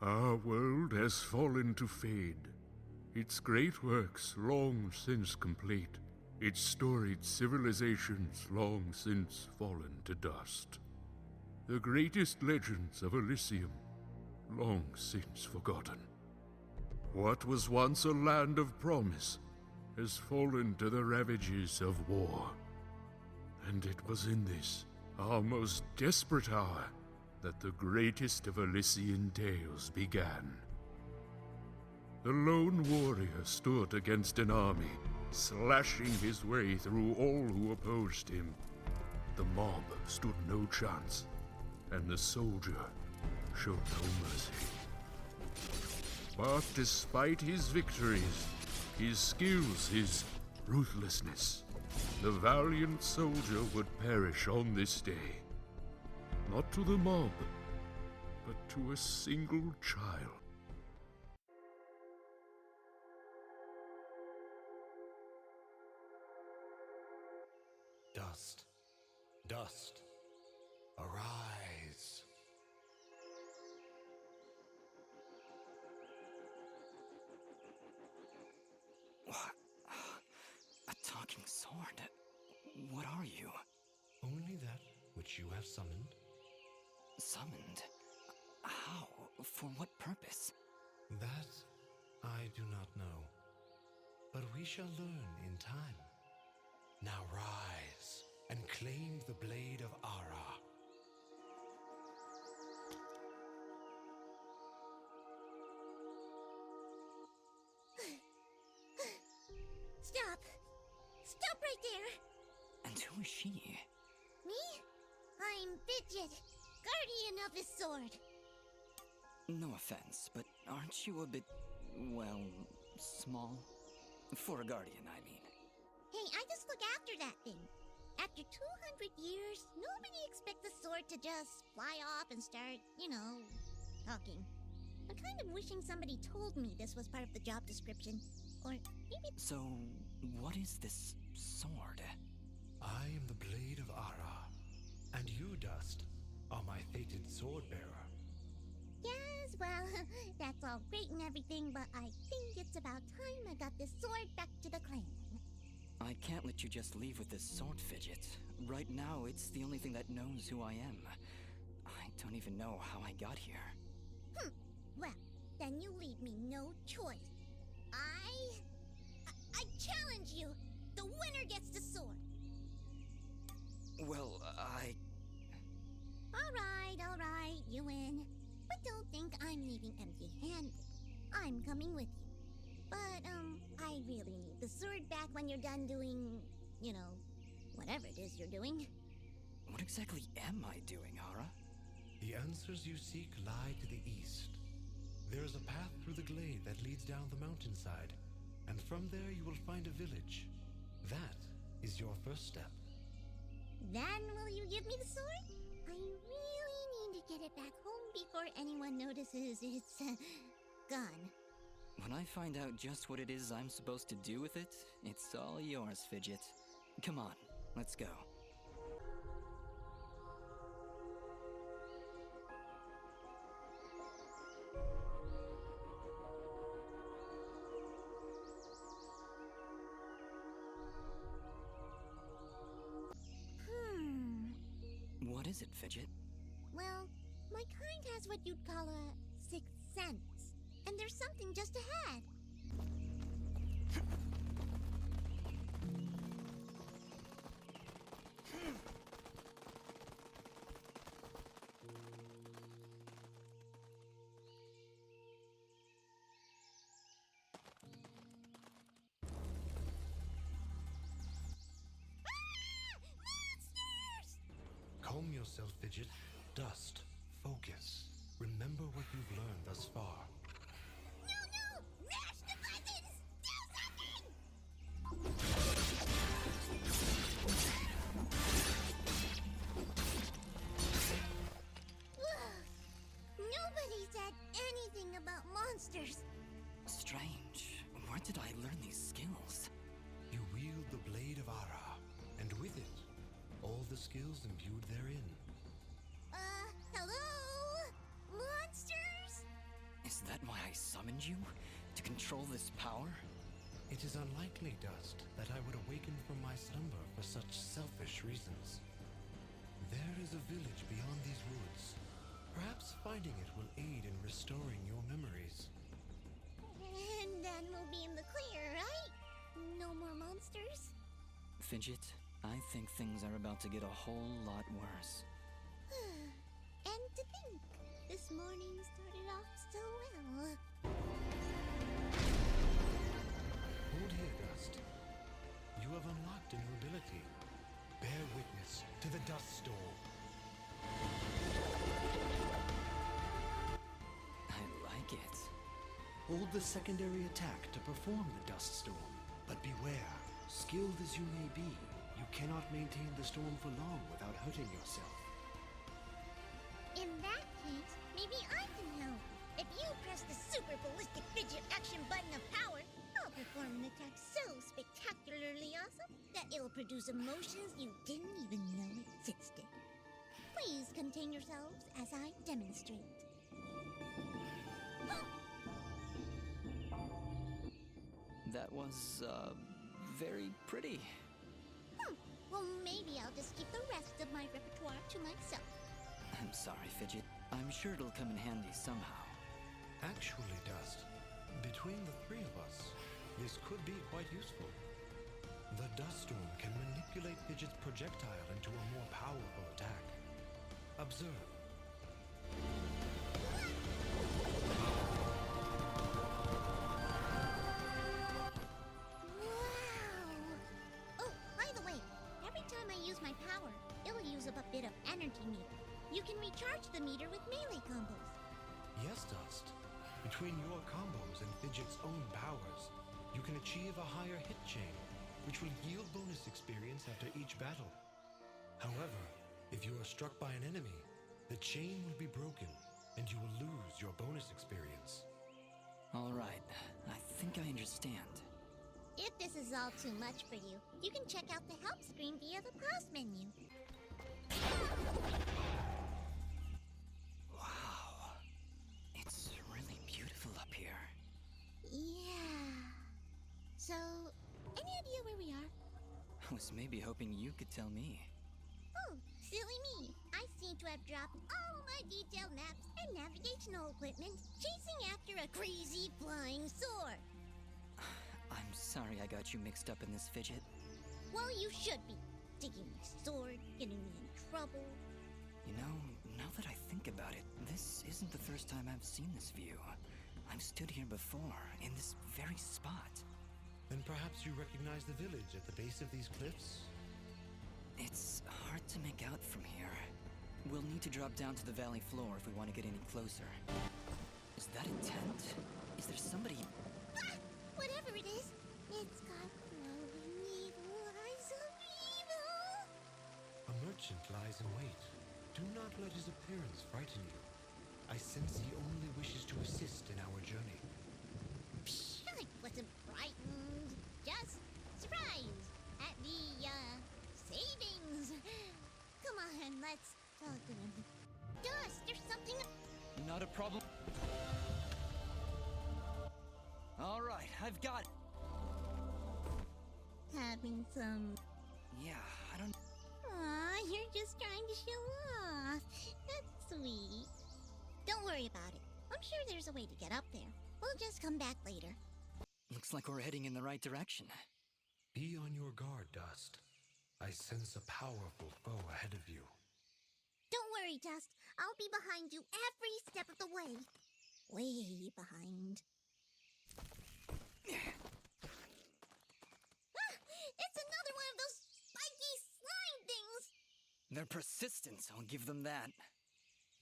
Our world has fallen to fade, its great works long since complete, its storied civilizations long since fallen to dust. The greatest legends of Elysium long since forgotten. What was once a land of promise has fallen to the ravages of war. And it was in this, our most desperate hour, that the greatest of Elysian tales began. The lone warrior stood against an army, slashing his way through all who opposed him. The mob stood no chance, and the soldier showed no mercy. But despite his victories, his skills, his ruthlessness, the valiant soldier would perish on this day. Not to the mob, but to a single child. Dust, dust, arise. What? A talking sword? What are you? Only that which you have summoned. Summoned? How? For what purpose? That I do not know. But we shall learn in time. Now rise and claim the blade of Aurora. Stop! Stop right there! And who is she? Me? I'm Fidget, guardian of this sword. No offense, but aren't you a bit, well, small? For a guardian, I mean. Hey, I just look after that thing. After 200 years, nobody expects the sword to just fly off and start, talking. I'm kind of wishing somebody told me this was part of the job description. Or maybe... So, what is this sword? I am the blade of Aurora, and you, Dust, are my fated sword bearer. Yes, well, that's all great and everything, but I think it's about time I got this sword back to the clan. I can't let you just leave with this sword, Fidget. Right now, it's the only thing that knows who I am. I don't even know how I got here. Well, then you leave me no choice. I challenge you! The winner gets the sword! Well, Alright, you win. But don't think I'm leaving empty-handed. I'm coming with you. But, I really need the sword back when you're done doing, whatever it is you're doing. What exactly am I doing, Aurora? The answers you seek lie to the east. There is a path through the glade that leads down the mountainside, and from there you will find a village. That is your first step. Then will you give me the sword? I really need to get it back home before anyone notices it's, gone. When I find out just what it is I'm supposed to do with it, it's all yours, Fidget. Come on, let's go. What is it, Fidget? Well, my kind has what you'd call a sixth sense. And there's something just ahead. Monsters! Calm yourself, Fidget. Dust. Focus. Remember what you've learned thus far. No! Mash the buttons! Do something! Nobody said anything about monsters. Strange. Where did I learn these skills? You wield the blade of Aurora, and with it, all the skills imbued therein. Hello? Monsters? Is that why I summoned you? To control this power? It is unlikely, Dust, that I would awaken from my slumber for such selfish reasons. There is a village beyond these woods. Perhaps finding it will aid in restoring your memories. And then we'll be in the clear, right? No more monsters? Fidget, I think things are about to get a whole lot worse. And to think, this morning started off so well. Hold here, Dust. You have unlocked a new ability. Bear witness to the Dust Storm. I like it. Hold the secondary attack to perform the Dust Storm. But beware, skilled as you may be, you cannot maintain the storm for long without hurting yourself. In that case, maybe I can help. If you press the super ballistic fidget action button of power, I'll perform an attack so spectacularly awesome that it'll produce emotions you didn't even know existed. Please contain yourselves as I demonstrate. That was, very pretty. Well, maybe I'll just keep the rest of my repertoire to myself. I'm sorry, Fidget. I'm sure it'll come in handy somehow. Actually, Dust, between the three of us, this could be quite useful. The Dust Storm can manipulate Fidget's projectile into a more powerful attack. Observe. Wow! Oh, by the way, every time I use my power, it'll use up a bit of energy meter. You can recharge the meter with melee combos. Yes, Dust. Between your combos and Fidget's own powers, you can achieve a higher hit chain, which will yield bonus experience after each battle. However, if you are struck by an enemy, the chain will be broken, and you will lose your bonus experience. All right, I think I understand. If this is all too much for you, you can check out the help screen via the pause menu. Wow. It's really beautiful up here. Yeah. So, any idea where we are? I was maybe hoping you could tell me. Oh, silly me. I seem to have dropped all my detailed maps and navigational equipment chasing after a crazy flying sword. I'm sorry I got you mixed up in this, Fidget. Well, you should be. Taking my sword, getting me in trouble. You know, now that I think about it, this isn't the first time I've seen this view. I've stood here before, in this very spot. Then perhaps you recognize the village at the base of these cliffs? It's hard to make out from here. We'll need to drop down to the valley floor if we want to get any closer. Is that a tent? Is there somebody... Ah! Whatever it is, it's got glowing evil eyes of evil. A merchant lies in wait. Do not let his appearance frighten you. I sense he only wishes to assist in our journey. Psh, I wasn't frightened. Just surprised at the, savings. Come on, let's talk to him. Dust, there's something... Not a problem. All right, I've got it. Having some... Yeah, I don't... Aw, you're just trying to show off. That's sweet. Don't worry about it. I'm sure there's a way to get up there. We'll just come back later. Looks like we're heading in the right direction. Be on your guard, Dust. I sense a powerful foe ahead of you. Don't worry, Dust. I'll be behind you every step of the way. Way behind. It's another one of those spiky slime things! Their persistence, I'll give them that.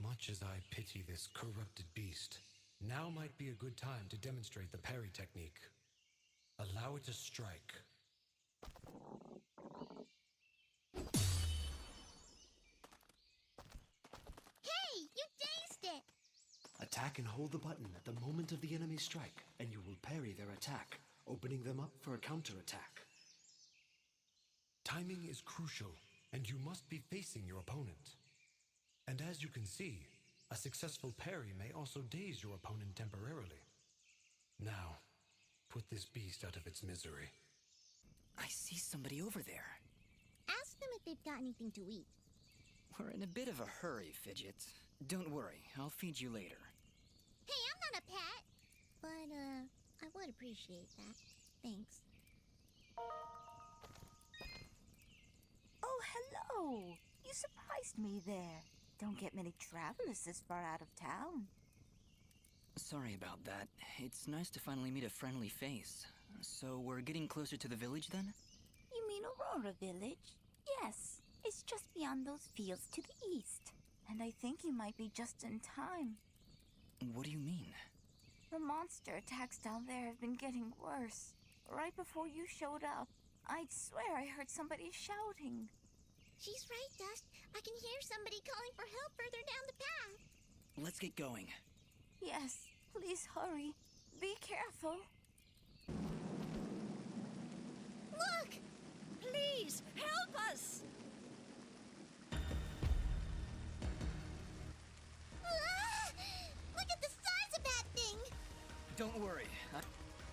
Much as I pity this corrupted beast, now might be a good time to demonstrate the parry technique. Allow it to strike. Hey, you dazed it! Attack and hold the button at the moment of the enemy's strike, and you will parry their attack, opening them up for a counterattack. Timing is crucial, and you must be facing your opponent. And as you can see, A successful parry may also daze your opponent temporarily. Now, put this beast out of its misery. I see somebody over there. Ask them if they've got anything to eat. We're in a bit of a hurry, Fidget. Don't worry, I'll feed you later. Hey, I'm not a pet! But, I would appreciate that. Thanks. Oh, hello! You surprised me there. Don't get many travelers this far out of town. Sorry about that. It's nice to finally meet a friendly face. So we're getting closer to the village then? You mean Aurora Village? Yes, it's just beyond those fields to the east. And I think you might be just in time. What do you mean? The monster attacks down there have been getting worse. Right before you showed up, I'd swear I heard somebody shouting. She's right, Dust. I can hear somebody calling for help further down the path. Let's get going. Yes, please hurry. Be careful. Look! Please, help us! Ah! Look at the size of that thing! Don't worry.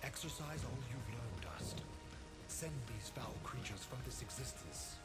Exercise all you've learned, Dust. Send these foul creatures from this existence.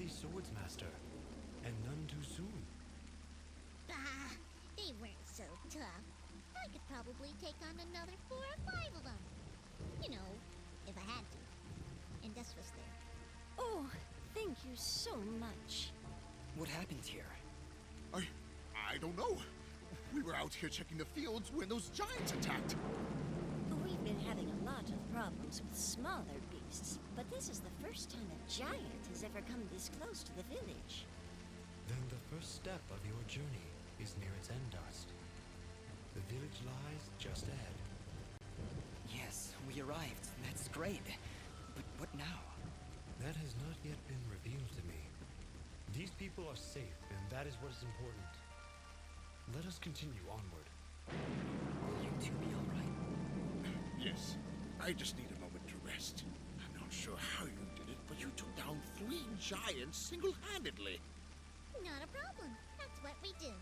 Swordsmaster, and none too soon. Bah, they weren't so tough. I could probably take on another 4 or 5 of them. You know, if I had to. And Dust was there. Oh, thank you so much. What happened here? I don't know. We were out here checking the fields when those giants attacked. We've been having a lot of problems with smaller beasts, but this is the first time a giant has ever come this close to the village. Then the first step of your journey is near its end, Dust. The village lies just ahead. Yes, we arrived. That's great. But what now? That has not yet been revealed to me. These people are safe, and that is what is important. Let us continue onward. Will you going to be all right? Yes, I just need a moment to rest. I'm not sure how you did it, but you took down 3 giants single-handedly. Not a problem. That's what we do.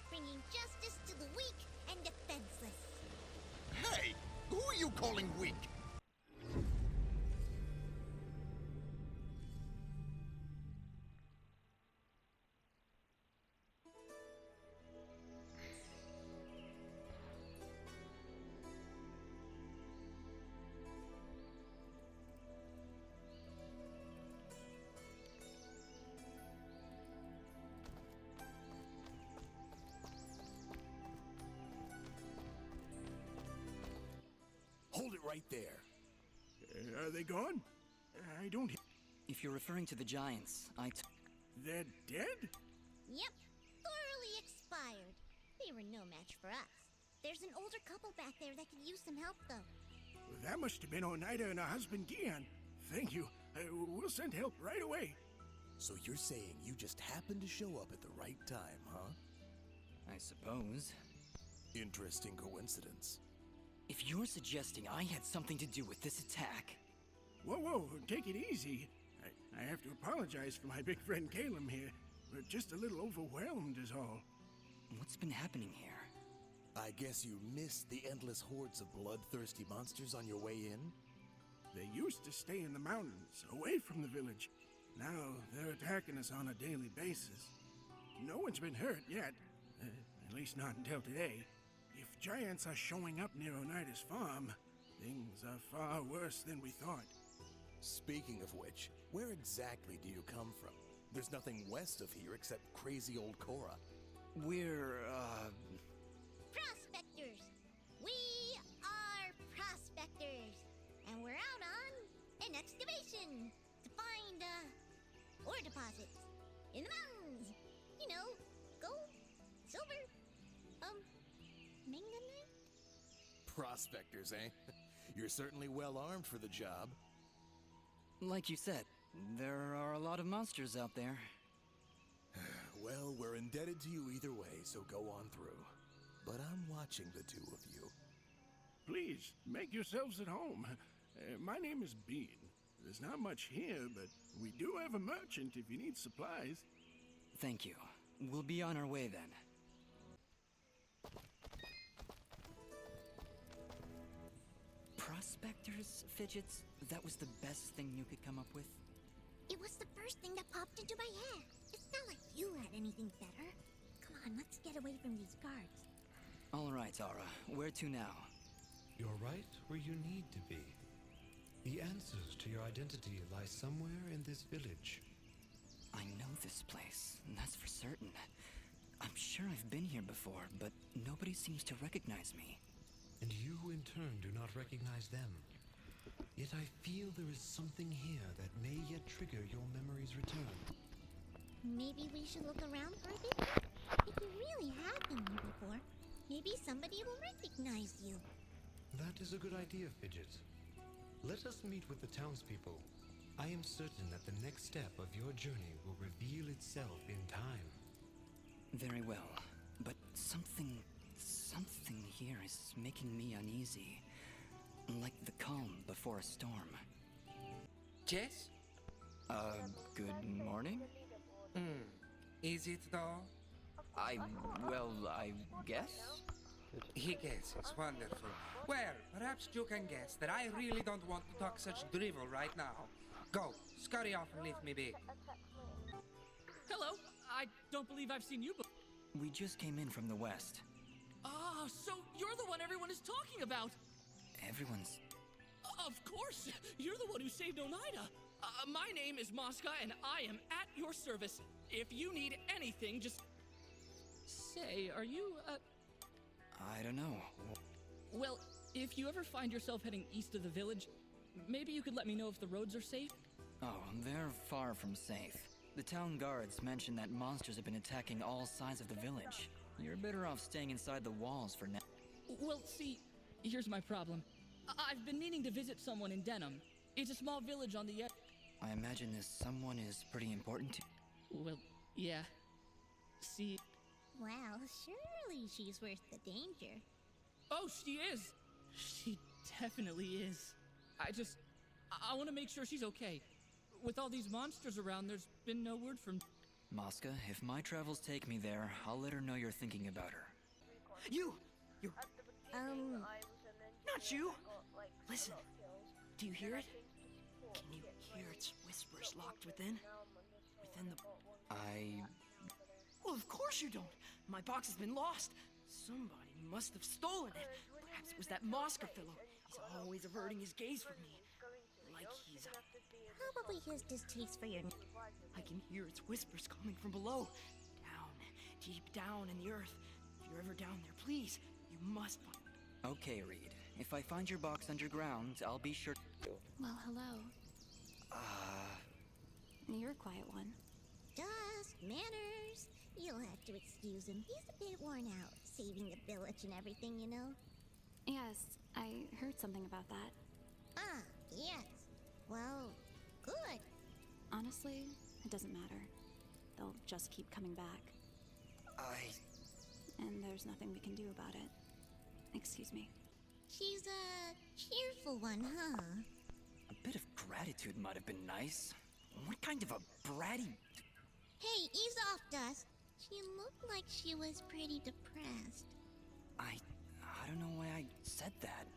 Bringing justice to the weak and defenseless. Hey, who are you calling weak? Hold it right there. Are they gone? I don't... If you're referring to the giants, They're dead? Yep, thoroughly expired. They were no match for us. There's an older couple back there that could use some help, though. That must have been Oneida and her husband Gian. Thank you. We'll send help right away. So you're saying you just happened to show up at the right time, huh? I suppose. Interesting coincidence. If you're suggesting I had something to do with this attack... Whoa, take it easy. I have to apologize for my big friend Calum here. We're just a little overwhelmed is all. What's been happening here? I guess you missed the endless hordes of bloodthirsty monsters on your way in? They used to stay in the mountains, away from the village. Now they're attacking us on a daily basis. No one's been hurt yet, at least not until today. If giants are showing up near Oneida's farm, things are far worse than we thought. Speaking of which, where exactly do you come from? There's nothing west of here except crazy old Kora. We're, Prospectors! We are prospectors! And we're out on an excavation to find, ore deposits in the mountains. You know, gold, silver, manganite? Prospectors, eh? You're certainly well armed for the job. Like you said, there are a lot of monsters out there. Well, we're indebted to you either way, so go on through. But I'm watching the two of you. Please, make yourselves at home. My name is Bean. There's not much here, but we do have a merchant if you need supplies. Thank you. We'll be on our way then. Prospectors, Fidgets? That was the best thing you could come up with? It was the first thing that popped into my head. It's not like you had anything better. Come on, let's get away from these guards. All right, Aura. Where to now? You're right where you need to be. The answers to your identity lie somewhere in this village. I know this place, that's for certain. I'm sure I've been here before, but nobody seems to recognize me. And you, in turn, do not recognize them. Yet I feel there is something here that may yet trigger your memory's return. Maybe we should look around for a bit? If you really have been here before, maybe somebody will recognize you. That is a good idea, Fidget. Let us meet with the townspeople. I am certain that the next step of your journey will reveal itself in time. Very well, but something here is making me uneasy. Like the calm before a storm. Jess? Good morning? Is it though? I guess? He guesses, wonderful. Well, perhaps you can guess that I really don't want to talk such drivel right now. Go, scurry off and leave me be. Hello, I don't believe I've seen you before. We just came in from the west. Ah, so you're the one everyone is talking about. Everyone's... Of course, you're the one who saved Oneida. My name is Mosca, and I am at your service. If you need anything, just... Say, are you, I don't know. Well, if you ever find yourself heading east of the village, maybe you could let me know if the roads are safe? Oh, they're far from safe. The town guards mentioned that monsters have been attacking all sides of the village. You're better off staying inside the walls for now. Well, see, here's my problem. I've been needing to visit someone in Denham. It's a small village on the edge. I imagine this someone is pretty important to... Well, yeah. See... Well, surely she's worth the danger. Oh, she is! She definitely is. I want to make sure she's okay. With all these monsters around, there's been no word from... Mosca, if my travels take me there, I'll let her know you're thinking about her. You! Not you! Listen, do you hear it? Can you hear its whispers locked within? Within the... Well, of course you don't! My box has been lost! Somebody must have stolen it! Perhaps it was that Mosca fellow. He's always averting his gaze from me. Like he's... Probably his distaste for your... I can hear its whispers coming from below. Down, deep down in the earth. If you're ever down there, please, you must find... Okay, Reed. If I find your box underground, I'll be sure... Well, hello. You're a quiet one. Dust, manners. You'll have to excuse him. He's a bit worn out, saving the village and everything, you know? Yes, I heard something about that. Ah, yes. Well, good. Honestly, it doesn't matter. They'll just keep coming back. And there's nothing we can do about it. Excuse me. She's a cheerful one, huh? A bit of gratitude might have been nice. What kind of a bratty... Hey, ease off, Dust. She looked like she was pretty depressed. I don't know why I said that.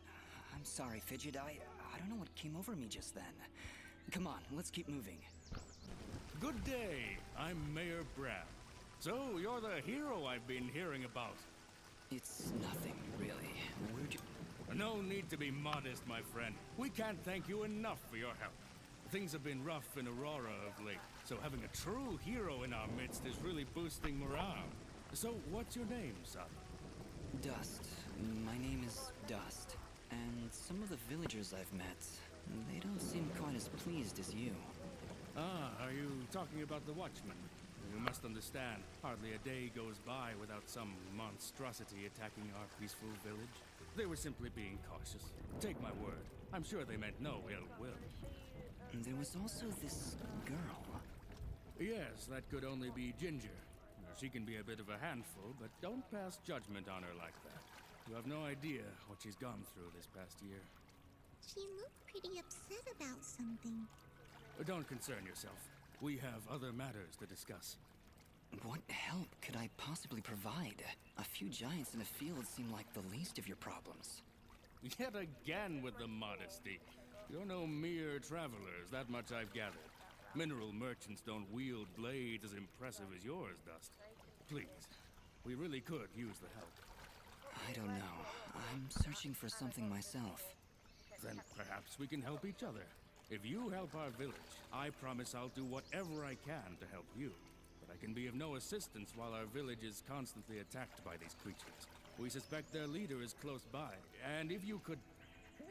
I'm sorry, Fidget. I don't know what came over me just then. Come on, let's keep moving. Good day. I'm Mayor Bram. So, you're the hero I've been hearing about. It's nothing, really. Where'd you... No need to be modest, my friend. We can't thank you enough for your help. Things have been rough in Aurora of late, so having a true hero in our midst is really boosting morale. So, what's your name, son? Dust. My name is Dust. And some of the villagers I've met, they don't seem quite as pleased as you. Ah, are you talking about the Watchmen? You must understand, hardly a day goes by without some monstrosity attacking our peaceful village. They were simply being cautious. Take my word, I'm sure they meant no ill will. There was also this girl. Yes, that could only be Ginger. She can be a bit of a handful, but don't pass judgment on her like that. You have no idea what she's gone through this past year. She looked pretty upset about something. Don't concern yourself. We have other matters to discuss. What help could I possibly provide? A few giants in a field seem like the least of your problems. Yet again with the modesty. You're no mere travelers, that much I've gathered. Mineral merchants don't wield blades as impressive as yours, Dust. Please, we really could use the help. I don't know. I'm searching for something myself. Then perhaps we can help each other. If you help our village, I promise I'll do whatever I can to help you. But I can be of no assistance while our village is constantly attacked by these creatures. We suspect their leader is close by, and if you could...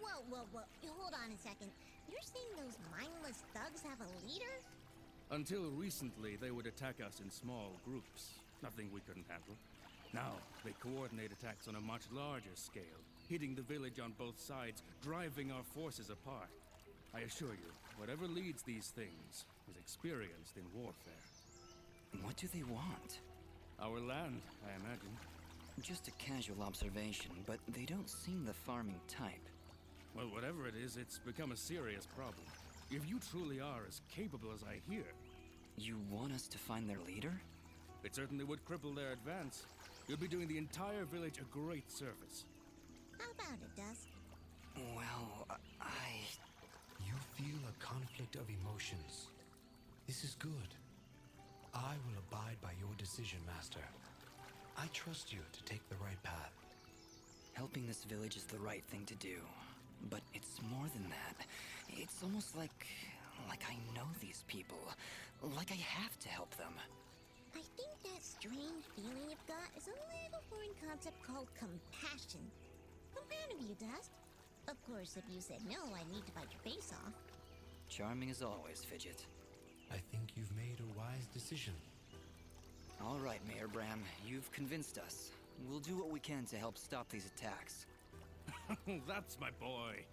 Whoa. Hold on a second. You're saying those mindless thugs have a leader? Until recently, they would attack us in small groups. Nothing we couldn't handle. Now, they coordinate attacks on a much larger scale, hitting the village on both sides, driving our forces apart. I assure you, whatever leads these things is experienced in warfare. What do they want? Our land, I imagine. Just a casual observation, but they don't seem the farming type. Well, whatever it is, it's become a serious problem. If you truly are as capable as I hear... You want us to find their leader? It certainly would cripple their advance. You'd be doing the entire village a great service. How about it, Dust? Well, You feel a conflict of emotions. This is good. I will abide by your decision, Master. I trust you to take the right path. Helping this village is the right thing to do. But it's more than that. It's almost like I know these people. Like I have to help them. I think that strange feeling you've got is a little foreign concept called compassion. I'm proud of you, Dust. Of course, if you said no, I'd need to bite your face off. Charming as always, Fidget. I think you've made a wise decision. All right, Mayor Bram, you've convinced us. We'll do what we can to help stop these attacks. That's my boy.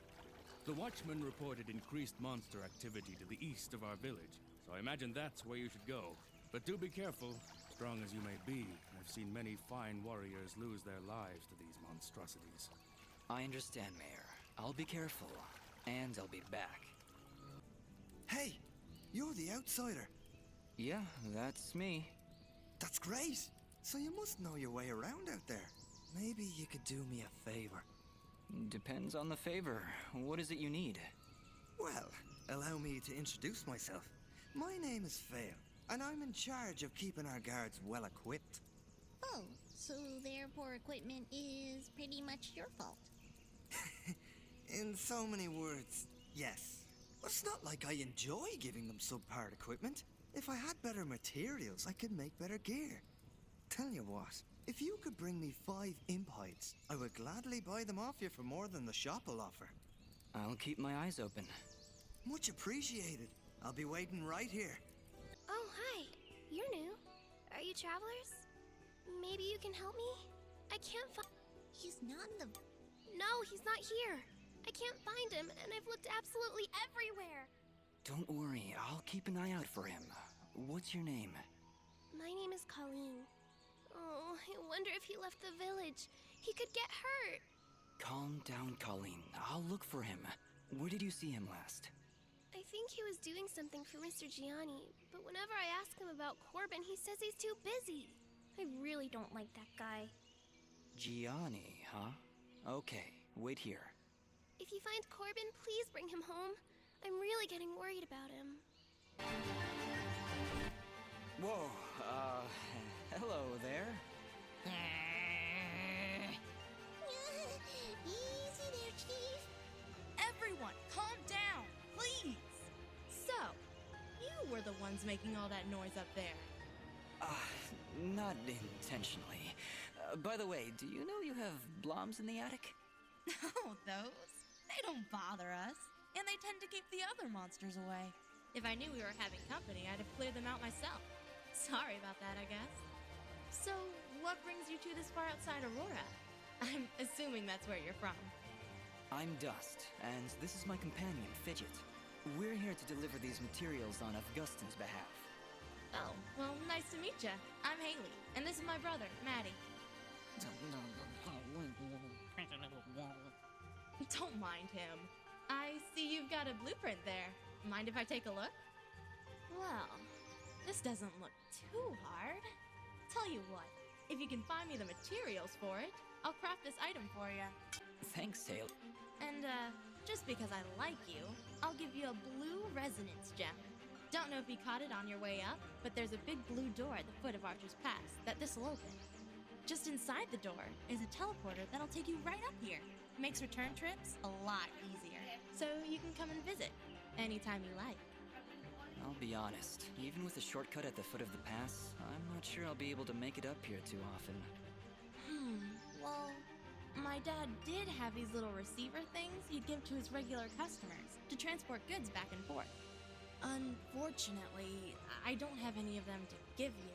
The Watchmen reported increased monster activity to the east of our village, so I imagine that's where you should go. But do be careful. Strong as you may be, I've seen many fine warriors lose their lives to these monstrosities. I understand, Mayor. I'll be careful, and I'll be back. Hey, you're the outsider. Yeah, that's me. That's great. So you must know your way around out there. Maybe you could do me a favor. Depends on the favor. What is it you need? Well, allow me to introduce myself. My name is Fail, and I'm in charge of keeping our guards well equipped. Oh, so their poor equipment is pretty much your fault. In so many words, yes. It's not like I enjoy giving them subpar equipment. If I had better materials, I could make better gear. Tell you what, if you could bring me 5 imp hides, I would gladly buy them off you for more than the shop will offer. I'll keep my eyes open. Much appreciated. I'll be waiting right here. Oh, hi. You're new. Are you travelers? Maybe you can help me? I can't find... He's not in the... No, he's not here. I can't find him, and I've looked absolutely everywhere. Don't worry, I'll keep an eye out for him. What's your name? My name is Colleen. Oh, I wonder if he left the village. He could get hurt. Calm down, Colleen. I'll look for him. Where did you see him last? I think he was doing something for Mr. Gianni, but whenever I ask him about Corbin, he says he's too busy. I really don't like that guy. Gianni, huh? Okay, wait here. If you find Corbin, please bring him home. I'm really getting worried about him. Whoa, hello there. Easy there, Chief. Everyone, calm down, please. So, you were the ones making all that noise up there. Not intentionally. By the way, do you know you have bloms in the attic? Oh, those? They don't bother us, and they tend to keep the other monsters away. If I knew we were having company, I'd have cleared them out myself. Sorry about that, I guess. So, what brings you two this far outside Aurora? I'm assuming that's where you're from. I'm Dust, and this is my companion, Fidget. We're here to deliver these materials on Augustin's behalf. Oh, well, nice to meet ya. I'm Haley, and this is my brother, Maddie. Don't mind him. I see you've got a blueprint there. Mind if I take a look? Well, this doesn't look too hard. Tell you what, if you can find me the materials for it, I'll craft this item for you. Thanks, Haley. And, just because I like you, I'll give you a blue resonance gem. Don't know if you caught it on your way up, but there's a big blue door at the foot of Archer's Pass that this'll open. Just inside the door is a teleporter that'll take you right up here. Makes return trips a lot easier. So you can come and visit anytime you like. I'll be honest, even with a shortcut at the foot of the pass, I'm not sure I'll be able to make it up here too often. Well, my dad did have these little receiver things he'd give to his regular customers to transport goods back and forth. Unfortunately, I don't have any of them to give you.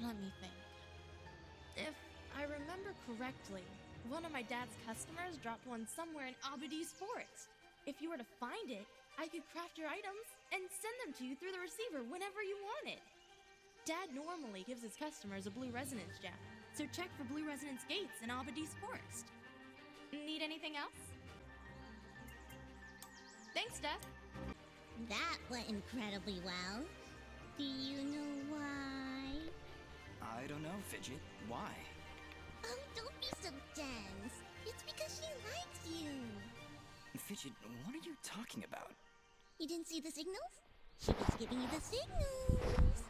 Let me think. If I remember correctly, one of my dad's customers dropped one somewhere in Abadi's forest. If you were to find it, I could craft your items and send them to you through the receiver whenever you wanted. Dad normally gives his customers a blue resonance gem, so check for blue resonance gates in Abadi's forest. Need anything else? Thanks, Steph. That went incredibly well. Do you know why? I don't know, Fidget. Why? Oh, don't be so dense. It's because she likes you. Fidget, what are you talking about? You didn't see the signals? She was giving you the signals.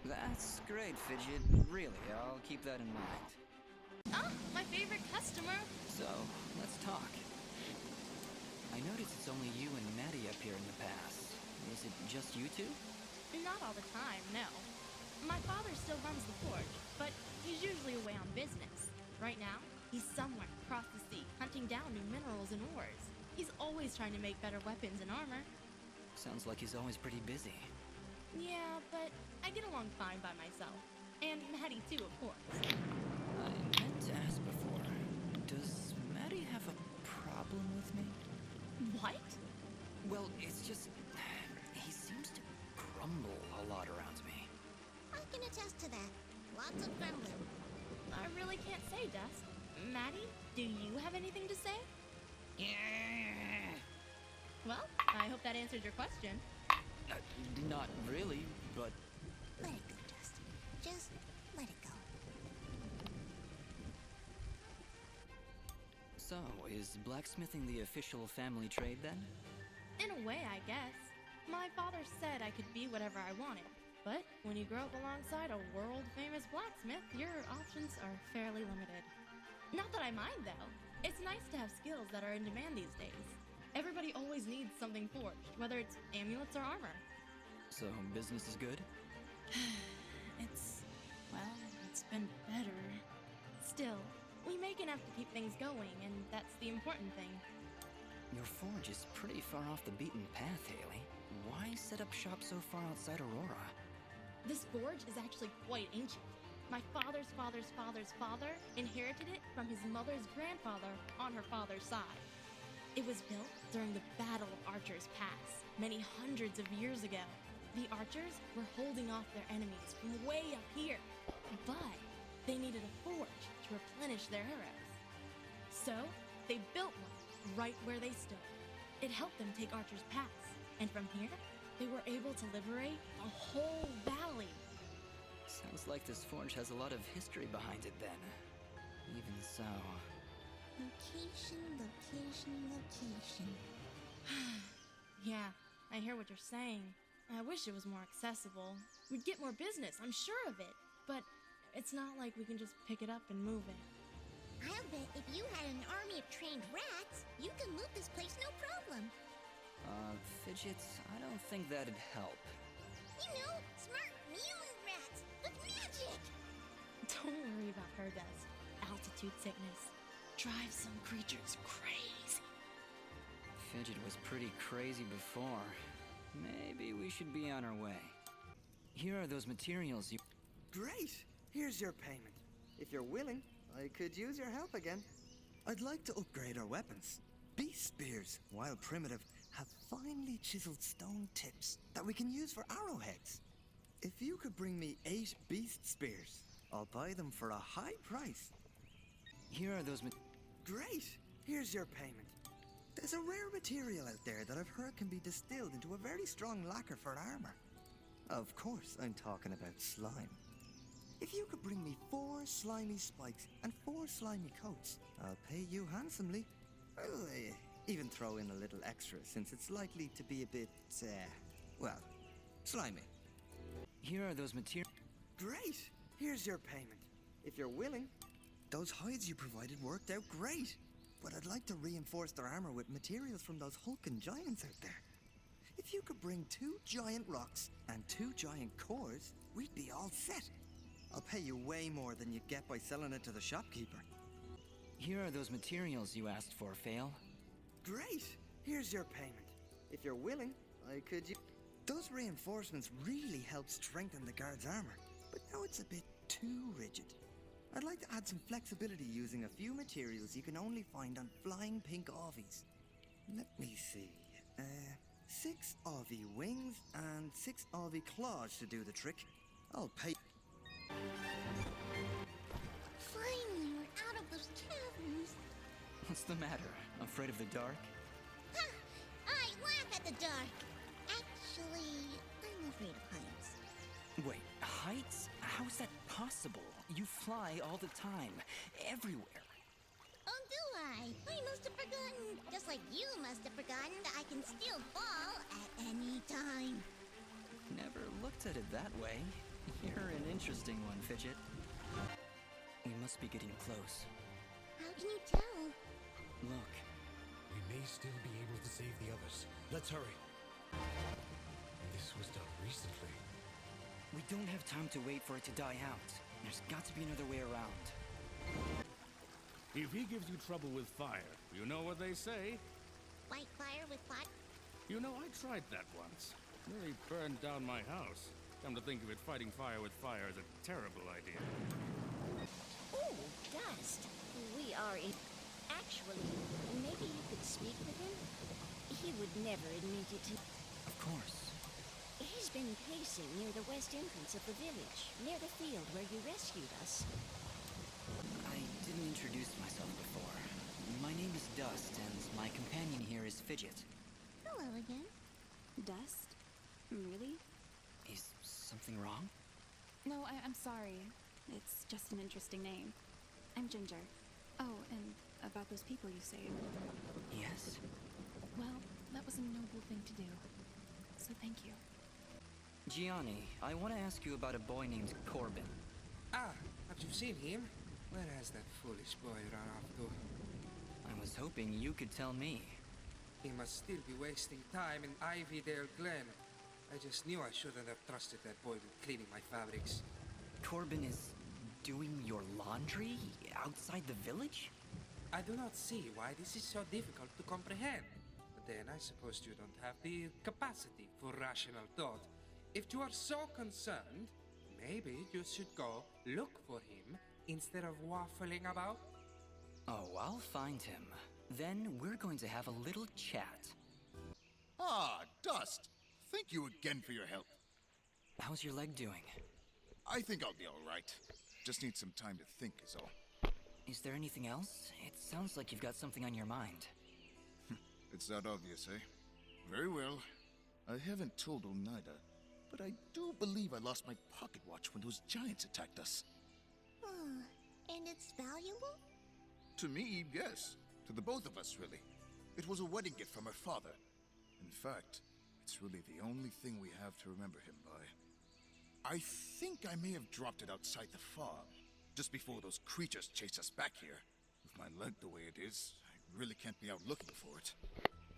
That's great, Fidget. Really, I'll keep that in mind. Ah, my favorite customer. So, let's talk. I noticed it's only you and Maddie up here in the pass. Is it just you two? Not all the time, no. My father still runs the forge, but he's usually away on business. Right now, he's somewhere across the sea, hunting down new minerals and ores. He's always trying to make better weapons and armor. Sounds like he's always pretty busy. Yeah, but I get along fine by myself. And Maddie too, of course. I meant to ask before, does Maddie have a problem with me? What? Well, it's just... he seems to grumble a lot around me. I can attest to that. Lots of grumbling. I really can't say, Dust. Maddie Do you have anything to say? Yeah. Well, I hope that answered your question. Not really, but... Let it go, Dusty. Just let it go. So, is blacksmithing the official family trade then? In a way, I guess. My father said I could be whatever I wanted. But when you grow up alongside a world-famous blacksmith, your options are fairly limited. Not that I mind, though. It's nice to have skills that are in demand these days. Everybody always needs something forged, whether it's amulets or armor. So, business is good? It's been better. Still, we make enough to keep things going, and that's the important thing. Your forge is pretty far off the beaten path, Haley. Why set up shop so far outside Aurora? This forge is actually quite ancient. My father's father's father's father inherited it from his mother's grandfather on her father's side. It was built during the Battle of Archer's Pass, many hundreds of years ago. The archers were holding off their enemies from way up here, but they needed a forge to replenish their arrows. So, they built one right where they stood. It helped them take Archer's Pass, and from here, they were able to liberate the whole valley. Sounds like this forge has a lot of history behind it then. Even so... Location, location, location. Yeah, I hear what you're saying. I wish it was more accessible. We'd get more business, I'm sure of it. But it's not like we can just pick it up and move it. I'll bet if you had an army of trained rats, you could move this place no problem. Fidgets, I don't think that'd help. You know, smart mutant rats with magic! Don't worry about her, Des. Altitude sickness drives some creatures crazy. Fidget was pretty crazy before. Maybe we should be on our way. Here are those materials you... Great! Here's your payment. If you're willing, I could use your help again. I'd like to upgrade our weapons. Beast spears, while primitive, have finely chiseled stone tips that we can use for arrowheads. If you could bring me 8 beast spears, I'll buy them for a high price. Here are those Great! Here's your payment. There's a rare material out there that I've heard can be distilled into a very strong lacquer for armor. Of course, I'm talking about slime. If you could bring me 4 slimy spikes and 4 slimy coats, I'll pay you handsomely. I'll even throw in a little extra since it's likely to be a bit, well, slimy. Here are those materials. Great! Here's your payment. If you're willing. Those hides you provided worked out great, but I'd like to reinforce their armor with materials from those hulking giants out there. If you could bring 2 giant rocks and 2 giant cores, we'd be all set. I'll pay you way more than you'd get by selling it to the shopkeeper. Here are those materials you asked for, Fail. Great! Here's your payment. If you're willing, I could Those reinforcements really help strengthen the guard's armor, but now it's a bit too rigid. I'd like to add some flexibility using a few materials you can only find on flying pink Avies. Let me see. 6 Avie wings and 6 Avie claws to do the trick. I'll pay. Finally, we're out of those caverns. What's the matter? Afraid of the dark? Ha! I laugh at the dark. Actually, I'm afraid of heights. Wait, heights? How's that possible? You fly all the time, everywhere. Oh, do I? I must have forgotten. Just like you must have forgotten that I can still fall at any time. Never looked at it that way. You're an interesting one, Fidget. We must be getting close. How can you tell? Look. We may still be able to save the others. Let's hurry. This was done recently. We don't have time to wait for it to die out. There's got to be another way around. If he gives you trouble with fire, you know what they say? Fight fire with what? You know, I tried that once. Nearly burned down my house. Come to think of it, fighting fire with fire is a terrible idea. Oh, Dust. We are in... Actually, maybe you could speak with him? He would never admit it to... Of course. He's been pacing near the west entrance of the village, near the field where you rescued us. I didn't introduce myself before. My name is Dust, and my companion here is Fidget. Hello again. Dust? Really? Is something wrong? No, I'm sorry. It's just an interesting name. I'm Ginger. Oh, and about those people you saved. Yes? Well, that was a noble thing to do. So thank you. Gianni, I want to ask you about a boy named Corbin. Ah, have you seen him? Where has that foolish boy run off to? I was hoping you could tell me. He must still be wasting time in Ivydale Glen. I just knew I shouldn't have trusted that boy with cleaning my fabrics. Corbin is doing your laundry outside the village? I do not see why this is so difficult to comprehend. But then I suppose you don't have the capacity for rational thought. If you are so concerned, maybe you should go look for him instead of waffling about. Oh, I'll find him. Then we're going to have a little chat. Ah, Dust! Thank you again for your help. How's your leg doing? I think I'll be all right. Just need some time to think is all. Is there anything else? It sounds like you've got something on your mind. It's that obvious, eh? Very well. I haven't told Oneida, but I do believe I lost my pocket watch when those giants attacked us. And it's valuable? To me, yes. To the both of us, really. It was a wedding gift from her father. In fact, it's really the only thing we have to remember him by. I think I may have dropped it outside the farm, just before those creatures chased us back here. With my leg the way it is, I really can't be out looking for it.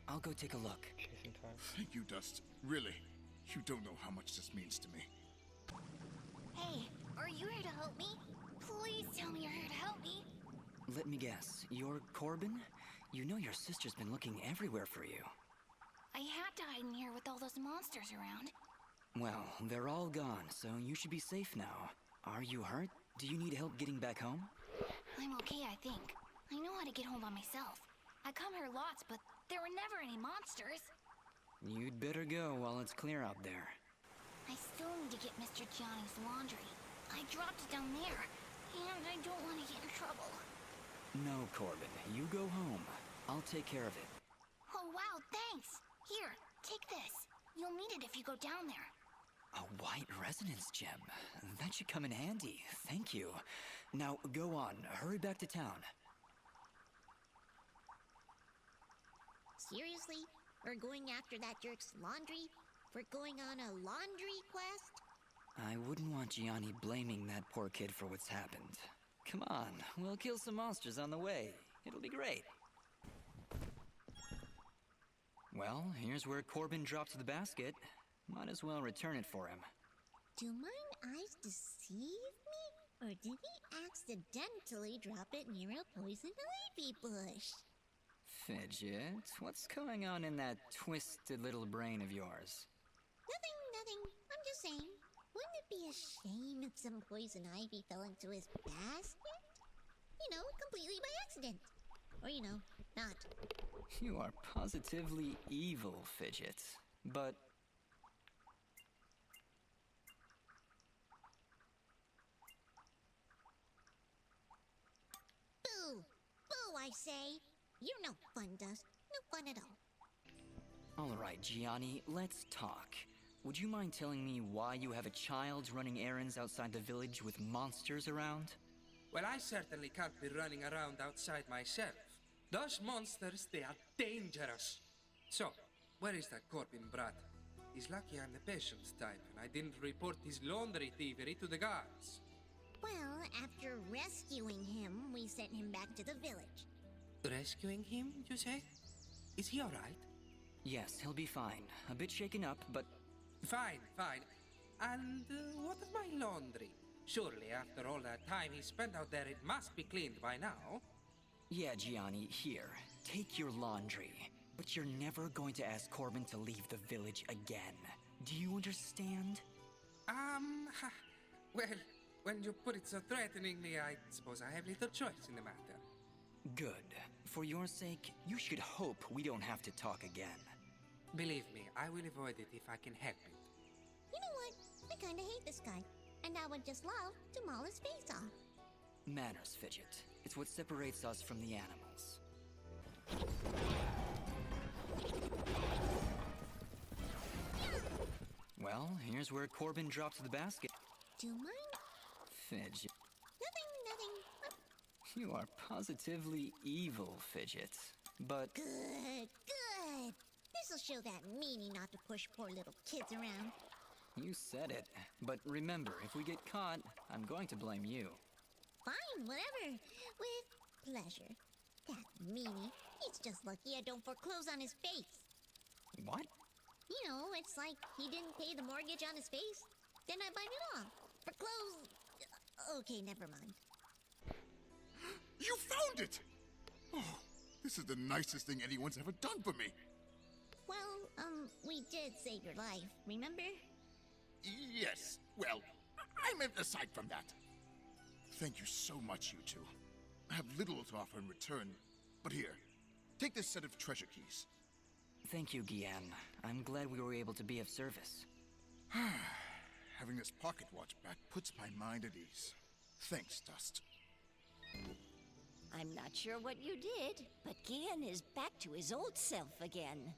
I'll go take a look. Thank you, Dust. Really. You don't know how much this means to me. Hey, are you here to help me? Please tell me you're here to help me. Let me guess, you're Corbin? You know your sister's been looking everywhere for you. I had to hide in here with all those monsters around. Well, they're all gone, so you should be safe now. Are you hurt? Do you need help getting back home? I'm okay, I think. I know how to get home by myself. I come here lots, but there were never any monsters. You'd better go while it's clear out there. I still need to get Mr. Gianni's laundry. I dropped it down there, and I don't want to get in trouble. No, Corbin. You go home. I'll take care of it. Oh, wow, thanks. Here, take this. You'll need it if you go down there. A white resonance gem. That should come in handy. Thank you. Now, go on. Hurry back to town. Seriously? We're going after that jerk's laundry? We're going on a laundry quest? I wouldn't want Gianni blaming that poor kid for what's happened. Come on, we'll kill some monsters on the way. It'll be great. Well, here's where Corbin dropped the basket. Might as well return it for him. Do mine eyes deceive me? Or did he accidentally drop it near a poison ivy bush? Fidget, what's going on in that twisted little brain of yours? Nothing. I'm just saying. Wouldn't it be a shame if some poison ivy fell into his basket? You know, completely by accident. Or, not. You are positively evil, Fidget. But... Boo! Boo, I say! You're no fun, Dust. No fun at all. All right, Gianni, let's talk. Would you mind telling me why you have a child running errands outside the village with monsters around? Well, I certainly can't be running around outside myself. Those monsters, they are dangerous. So, where is that Corbin brat? He's lucky I'm the patience type, and I didn't report his laundry thievery to the guards. Well, after rescuing him, we sent him back to the village. Rescuing him, you say? Is he all right? Yes, he'll be fine. A bit shaken up, but... Fine. And what of my laundry? Surely, after all that time he spent out there, it must be cleaned by now. Yeah, Gianni, here. Take your laundry. But you're never going to ask Corbin to leave the village again. Do you understand? Well, when you put it so threateningly, I suppose I have little choice in the matter. Good. For your sake, you should hope we don't have to talk again. Believe me, I will avoid it if I can help it. You know what? I kinda hate this guy. And I would just love to maul his face off. Manners, Fidget. It's what separates us from the animals. Well, here's where Corbin drops the basket. Do you mind? Fidget. Nothing. You are positively evil, Fidget. But... Good. This'll show that meanie not to push poor little kids around. You said it. But remember, if we get caught, I'm going to blame you. Fine, whatever. With pleasure. That meanie. He's just lucky I don't foreclose on his face. What? You know, it's like he didn't pay the mortgage on his face. Then I bite it off. Foreclose... Okay, never mind. You found it! Oh, this is the nicest thing anyone's ever done for me. Well, we did save your life, remember? Yes. Well, I meant aside from that. Thank you so much, you two. I have little to offer in return, but here, take this set of treasure keys. Thank you, Guian. I'm glad we were able to be of service. Having this pocket watch back puts my mind at ease. Thanks, Dust. I'm not sure what you did, but Gian is back to his old self again.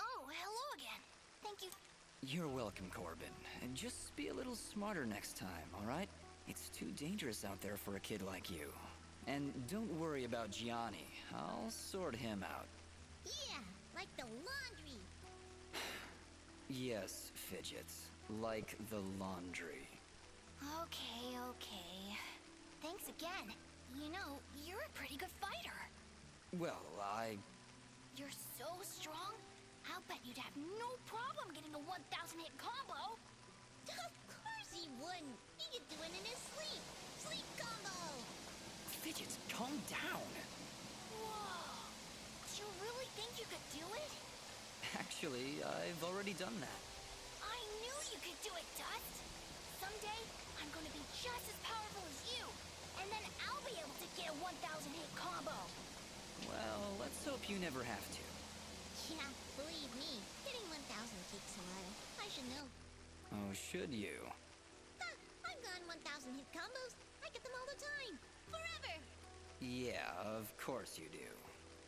Oh, hello again. Thank you. You're welcome, Corbin. And just be a little smarter next time, alright? It's too dangerous out there for a kid like you. And don't worry about Gianni. I'll sort him out. Yeah, like the laundry. Yes, Fidgets. Like the laundry. Okay. Thanks again. You know, you're a pretty good fighter. Well, You're so strong, I'll bet you'd have no problem getting a 1,000 hit combo. Of course he wouldn't. He could do it in his sleep. Sleep combo. Fidgets, calm down. Whoa. Do you really think you could do it? Actually, I've already done that. I knew you could do it, Dust. Someday, I'm gonna be just as powerful as you. And then I'll be able to get a 1,000 hit combo. Well, let's hope you never have to. Yeah, believe me, hitting 1,000 takes a while. I should know. Oh, should you? I've gone 1,000 hit combos. I get them all the time. Forever. Yeah, of course you do.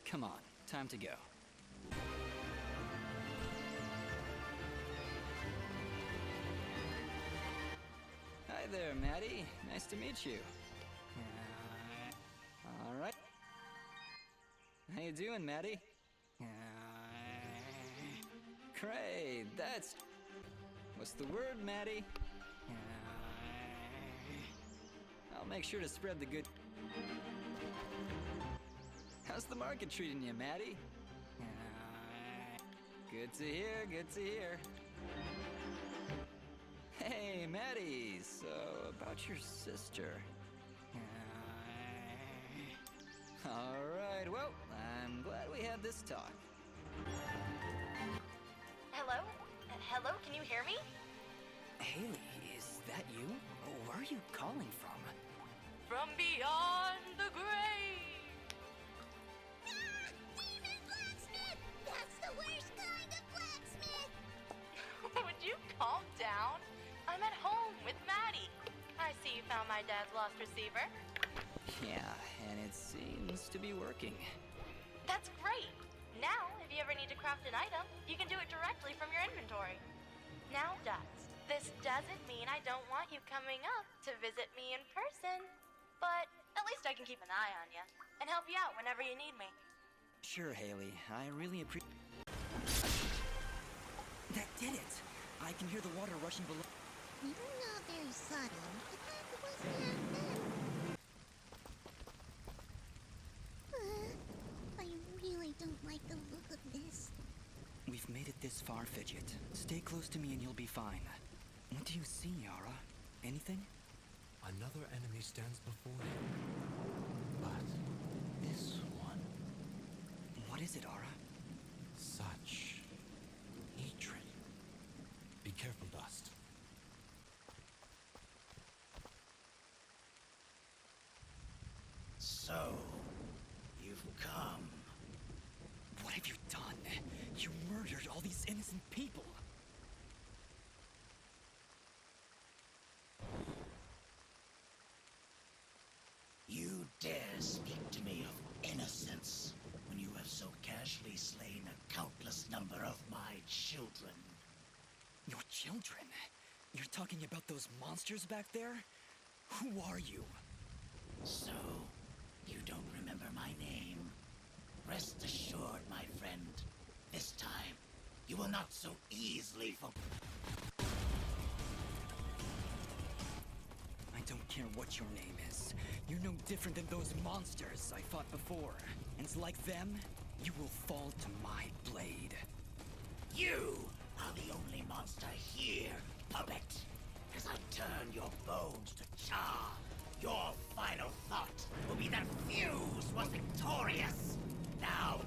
Come on, time to go. Hi there, Maddie. Nice to meet you. All right. How you doing, Maddie? Great, that's... What's the word, Maddie? I'll make sure to spread the good... How's the market treating you, Maddie? Good to hear. Hey, Maddie, so about your sister. Alright, well, I'm glad we had this talk. Hello? Hello, can you hear me? Haley, is that you? Where are you calling from? From beyond the grave! Demon blacksmith! That's the worst kind of blacksmith! Would you calm down? I'm at home with Maddie. I see you found my dad's lost receiver. Yeah, and it seems to be working. That's great! Now, if you ever need to craft an item, you can do it directly from your inventory. Now, Dust, this doesn't mean I don't want you coming up to visit me in person. But at least I can keep an eye on you and help you out whenever you need me. Sure, Haley. I really appreciate... That did it! I can hear the water rushing below. You're not very subtle, but that wasn't half bad. I really don't like the look of this. We've made it this far, Fidget. Stay close to me and you'll be fine. What do you see, Yara? Anything? Another enemy stands before you. But this one... What is it, Aura? Such hatred. Be careful, Dust. So, you've come. What have you done? You murdered all these innocent people. You dare speak to me of innocence? Your children? You're talking about those monsters back there? Who are you? So, you don't remember my name? Rest assured, my friend. This time, you will not so easily I don't care what your name is. You're no different than those monsters I fought before. And like them, you will fall to my blade. You are the only monster here, puppet. As I turn your bones to char, your final thought will be that Fuse was victorious. Now,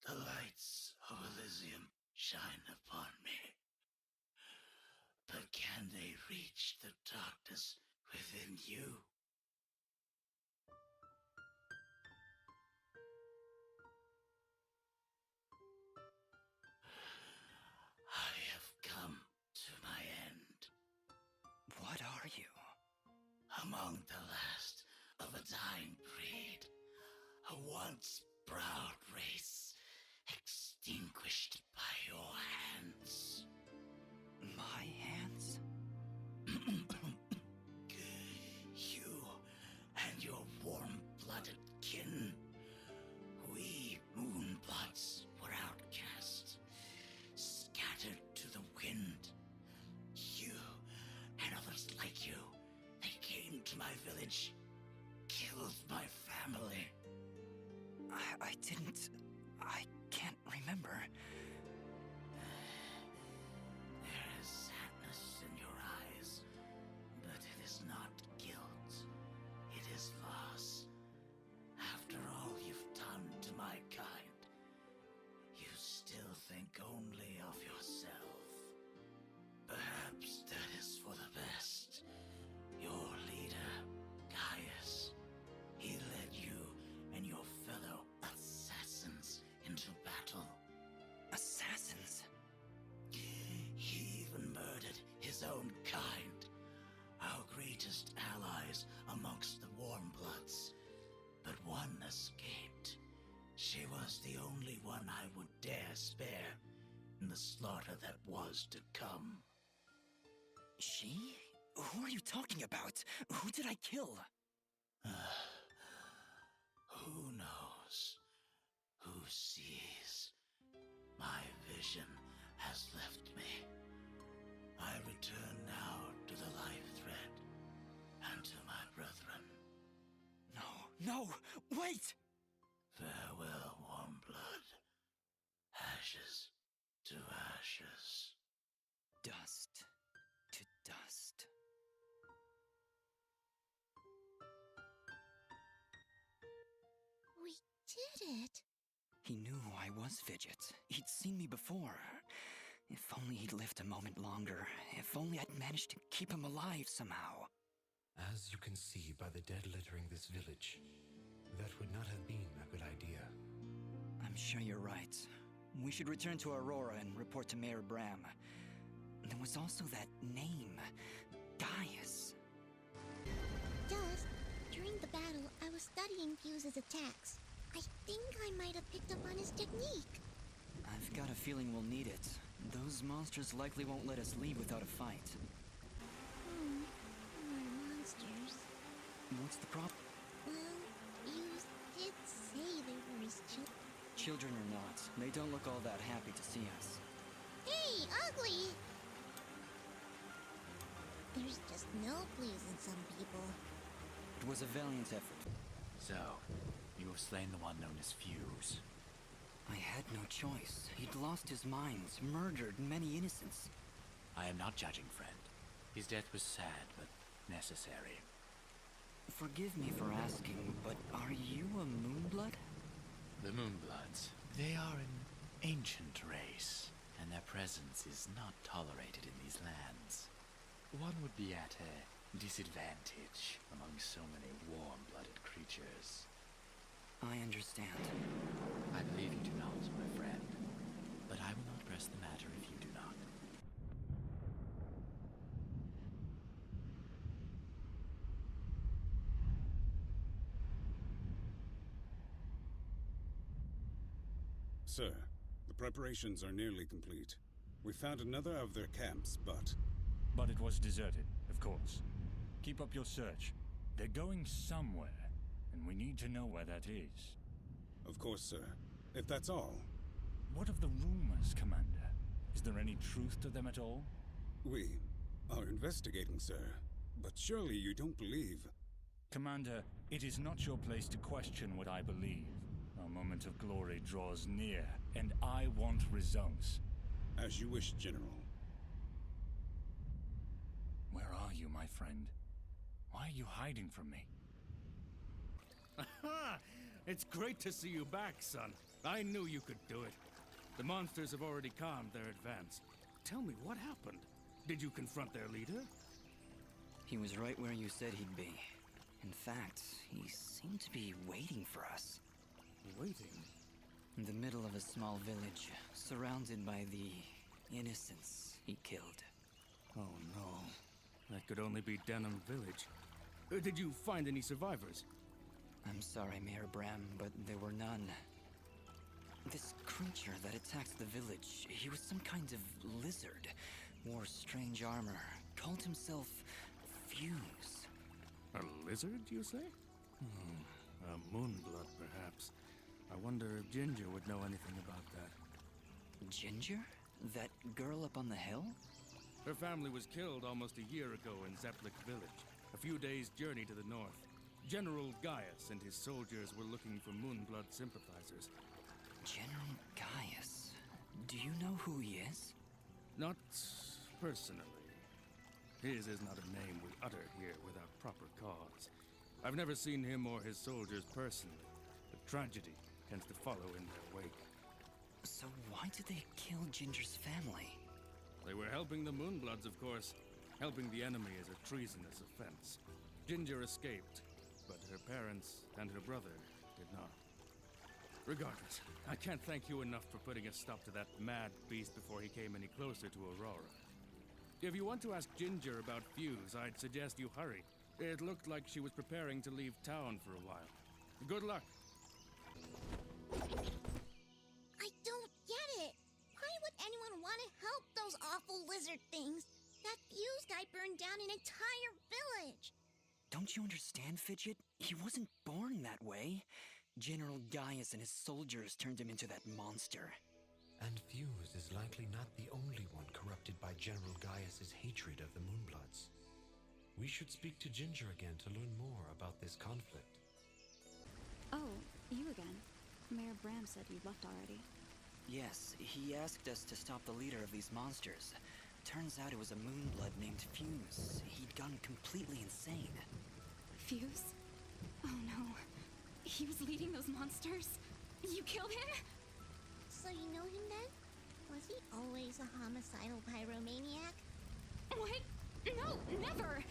the lights of Elysium shine upon me. But can they reach the darkness within you? I have come to my end. What are you? Among the last of a dying breed, a once proud race, extinguished by your hands. My hands? You and your warm-blooded kin. We Moonblots were outcast, scattered to the wind. You and others like you, they came to my village, killed my family. I didn't... I can't remember. There is sadness in your eyes, but it is not guilt. It is loss. After all you've done to my kind, you still think only of yourself. Perhaps that is for the best. Your leader, Gaius, he led you and your fellow assassins into battle. Assassins? He even murdered his own kind, our greatest allies amongst the Warmbloods. But one escaped. She was the only one I would dare spare in the slaughter that was to come. She? Who are you talking about? Who did I kill? Who knows? Who sees? My vision has left me. I return now to the life thread and to my brethren. No, wait! Farewell, Warmblood. Ashes to ashes. Dust to dust. We did it. He knew I was Fidget. He'd seen me before. If only he'd lived a moment longer. If only I'd managed to keep him alive somehow. As you can see by the dead littering this village, that would not have been a good idea. I'm sure you're right. We should return to Aurora and report to Mayor Bram. There was also that name, Gaius. Just during the battle, I was studying Confronting Fuse's attacks. I think I might have picked up on his technique. I've got a feeling we'll need it. Those monsters likely won't let us leave without a fight. More monsters. What's the problem? Well, Fuse did say they were his children. Children or not, they don't look all that happy to see us. Hey, ugly! There's just no pleasing some people. It was a valiant effort. So, you have slain the one known as Fuse. I had no choice. He'd lost his mind, murdered many innocents. I am not judging, friend. His death was sad, but necessary. Forgive me for asking, but are you a Moonblood? The Moonbloods. They are an ancient race, and their presence is not tolerated in these lands. One would be at a disadvantage among so many warm-blooded creatures. I understand. I believe you do not, my friend. But I will not press the matter if you do not. Sir, the preparations are nearly complete. We found another of their camps, but it was deserted, of course. Keep up your search. They're going somewhere, and we need to know where that is. Of course, sir. If that's all. What of the rumors, Commander? Is there any truth to them at all? We are investigating, sir. But surely you don't believe... Commander, it is not your place to question what I believe. Our moment of glory draws near, and I want results. As you wish, General. Where are you, my friend? Why are you hiding from me? Aha! It's great to see you back, son. I knew you could do it. The monsters have already calmed their advance. Tell me, what happened? Did you confront their leader? He was right where you said he'd be. In fact, he seemed to be waiting for us. Waiting? In the middle of a small village, surrounded by the innocents he killed. Oh no. That could only be Denham Village. Did you find any survivors? I'm sorry, Mayor Bram, but there were none. This creature that attacked the village, he was some kind of lizard, wore strange armor, called himself Fuse. A lizard, you say? A moonblood, perhaps. I wonder if Ginger would know anything about that. Ginger? That girl up on the hill? Her family was killed almost a year ago in Zeplik village, a few days' journey to the north. General Gaius and his soldiers were looking for Moonblood sympathizers. General Gaius? Do you know who he is? Not personally. His is not a name we utter here without proper cause. I've never seen him or his soldiers personally, but tragedy tends to follow in their wake. So why did they kill Ginger's family? They were helping the Moonbloods, of course. Helping the enemy is a treasonous offense. Ginger escaped, but her parents and her brother did not. Regardless, I can't thank you enough for putting a stop to that mad beast before he came any closer to Aurora. If you want to ask Ginger about Fuse, I'd suggest you hurry. It looked like she was preparing to leave town for a while. Good luck. I don't get it. Why would anyone want to help those awful lizard things? That Fuse guy burned down an entire village. Don't you understand, Fidget? He wasn't born that way. General Gaius and his soldiers turned him into that monster. And Fuse is likely not the only one corrupted by General Gaius's hatred of the Moonbloods. We should speak to Ginger again to learn more about this conflict. Oh, you again. Mayor Bram said you left already. Yes, he asked us to stop the leader of these monsters. Turns out it was a Moonblood named Fuse. He'd gone completely insane. Fuse? Oh no. He was leading those monsters? You killed him? So you know him then? Was he always a homicidal pyromaniac? What? No, never!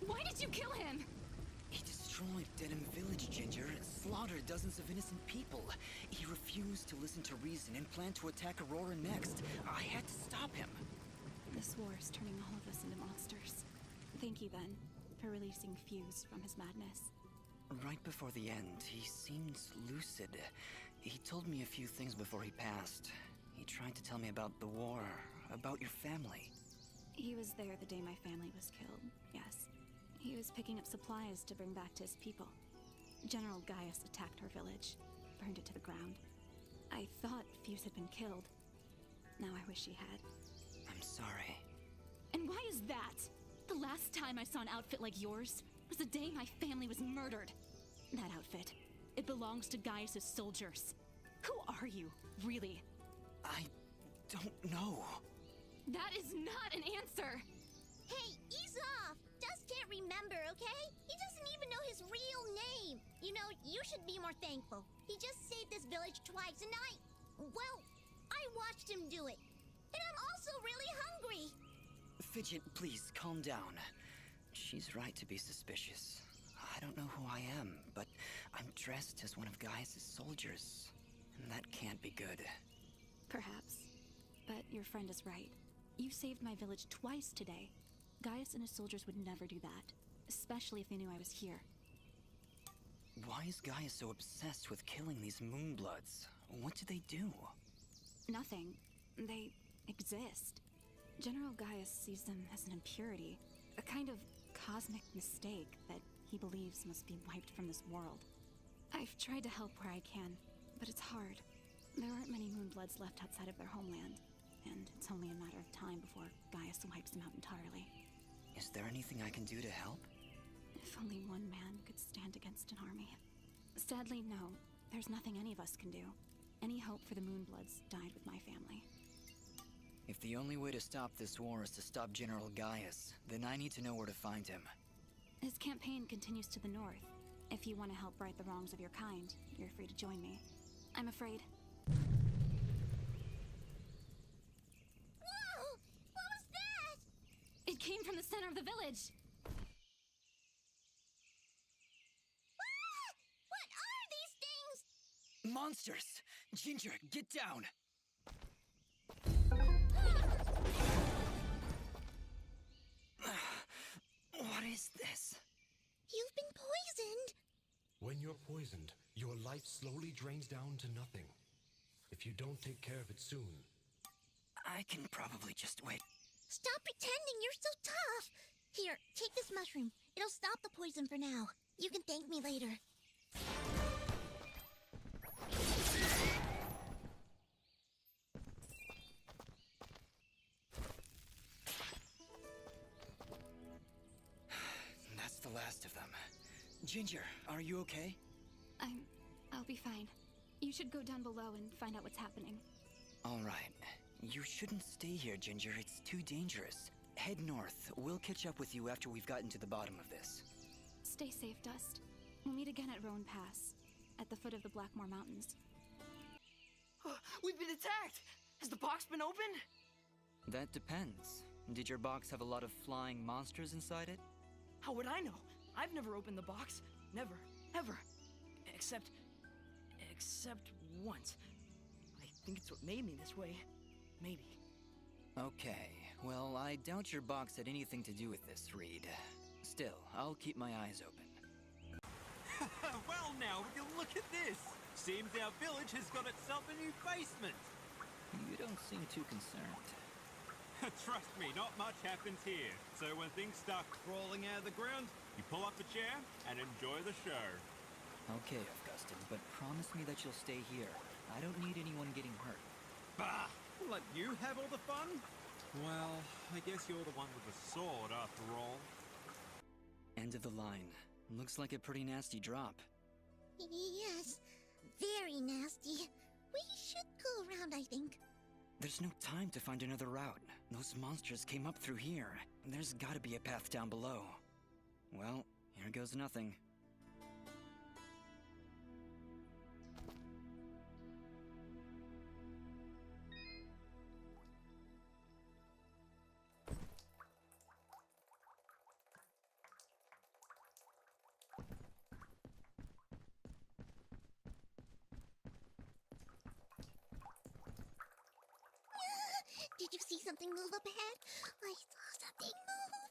Why did you kill him? He destroyed Denham Village, Ginger, slaughtered dozens of innocent people. He refused to listen to reason and planned to attack Aurora next. I had to stop him. This war is turning all of us into monsters. Thank you, then, for releasing Fuse from his madness. Right before the end, he seems lucid. He told me a few things before he passed. He tried to tell me about the war, about your family. He was there the day my family was killed, yes. He was picking up supplies to bring back to his people. General Gaius attacked our village, burned it to the ground. I thought Fuse had been killed. Now I wish he had. I'm sorry. And why is that? The last time I saw an outfit like yours was the day my family was murdered. That outfit, it belongs to Gaius' soldiers. Who are you, really? I don't know. That is not an answer! Hey, ease off! Dust can't remember, okay? He doesn't even know his real name. You know, you should be more thankful. He just saved this village twice, and well, I watched him do it. And I'm also really hungry. Fidget, please, calm down. She's right to be suspicious. I don't know who I am, but I'm dressed as one of Gaius' soldiers. And that can't be good. Perhaps. But your friend is right. You saved my village twice today. Gaius and his soldiers would never do that, especially if they knew I was here. Why is Gaius so obsessed with killing these Moonbloods? What did they do? Nothing. They exist. General Gaius sees them as an impurity, a kind of cosmic mistake that he believes must be wiped from this world. I've tried to help where I can, but it's hard. There aren't many Moonbloods left outside of their homeland, and it's only a matter of time before Gaius wipes them out entirely. Is there anything I can do to help? If only one man could stand against an army. Sadly, no. There's nothing any of us can do. Any hope for the Moonbloods died with my family. If the only way to stop this war is to stop General Gaius, then I need to know where to find him. His campaign continues to the north. If you want to help right the wrongs of your kind, you're free to join me. I'm afraid. Whoa! What was that? It came from the center of the village! Ah! What are these things? Monsters! Ginger, get down! What is this? You've been poisoned. When you're poisoned, your life slowly drains down to nothing. If you don't take care of it soon... I can probably just wait. Stop pretending you're so tough. Here, take this mushroom. It'll stop the poison for now. You can thank me later. That's the last of them. Ginger, are you okay? I'll be fine. You should go down below and find out what's happening. All right. You shouldn't stay here, Ginger. It's too dangerous. Head north. We'll catch up with you after we've gotten to the bottom of this. Stay safe, Dust. We'll meet again at Roan Pass, at the foot of the Blackmore Mountains. We've been attacked! Has the box been opened? That depends. Did your box have a lot of flying monsters inside it? How would I know? I've never opened the box. Never. Ever. Except once. I think it's what made me this way. Maybe. Okay. Well, I doubt your box had anything to do with this, Reed. Still, I'll keep my eyes open. Well now, would you look at this? Seems our village has got itself a new basement. You don't seem too concerned. Trust me, not much happens here. So when things start crawling out of the ground, you pull up a chair and enjoy the show. Okay, Augustin, but promise me that you'll stay here. I don't need anyone getting hurt. Bah! Let you have all the fun? Well, I guess you're the one with the sword after all. End of the line. Looks like a pretty nasty drop. Yes, very nasty. We should go around, I think. There's no time to find another route. Those monsters came up through here. There's gotta be a path down below. Well, here goes nothing. Did you see something move up ahead? I saw something move.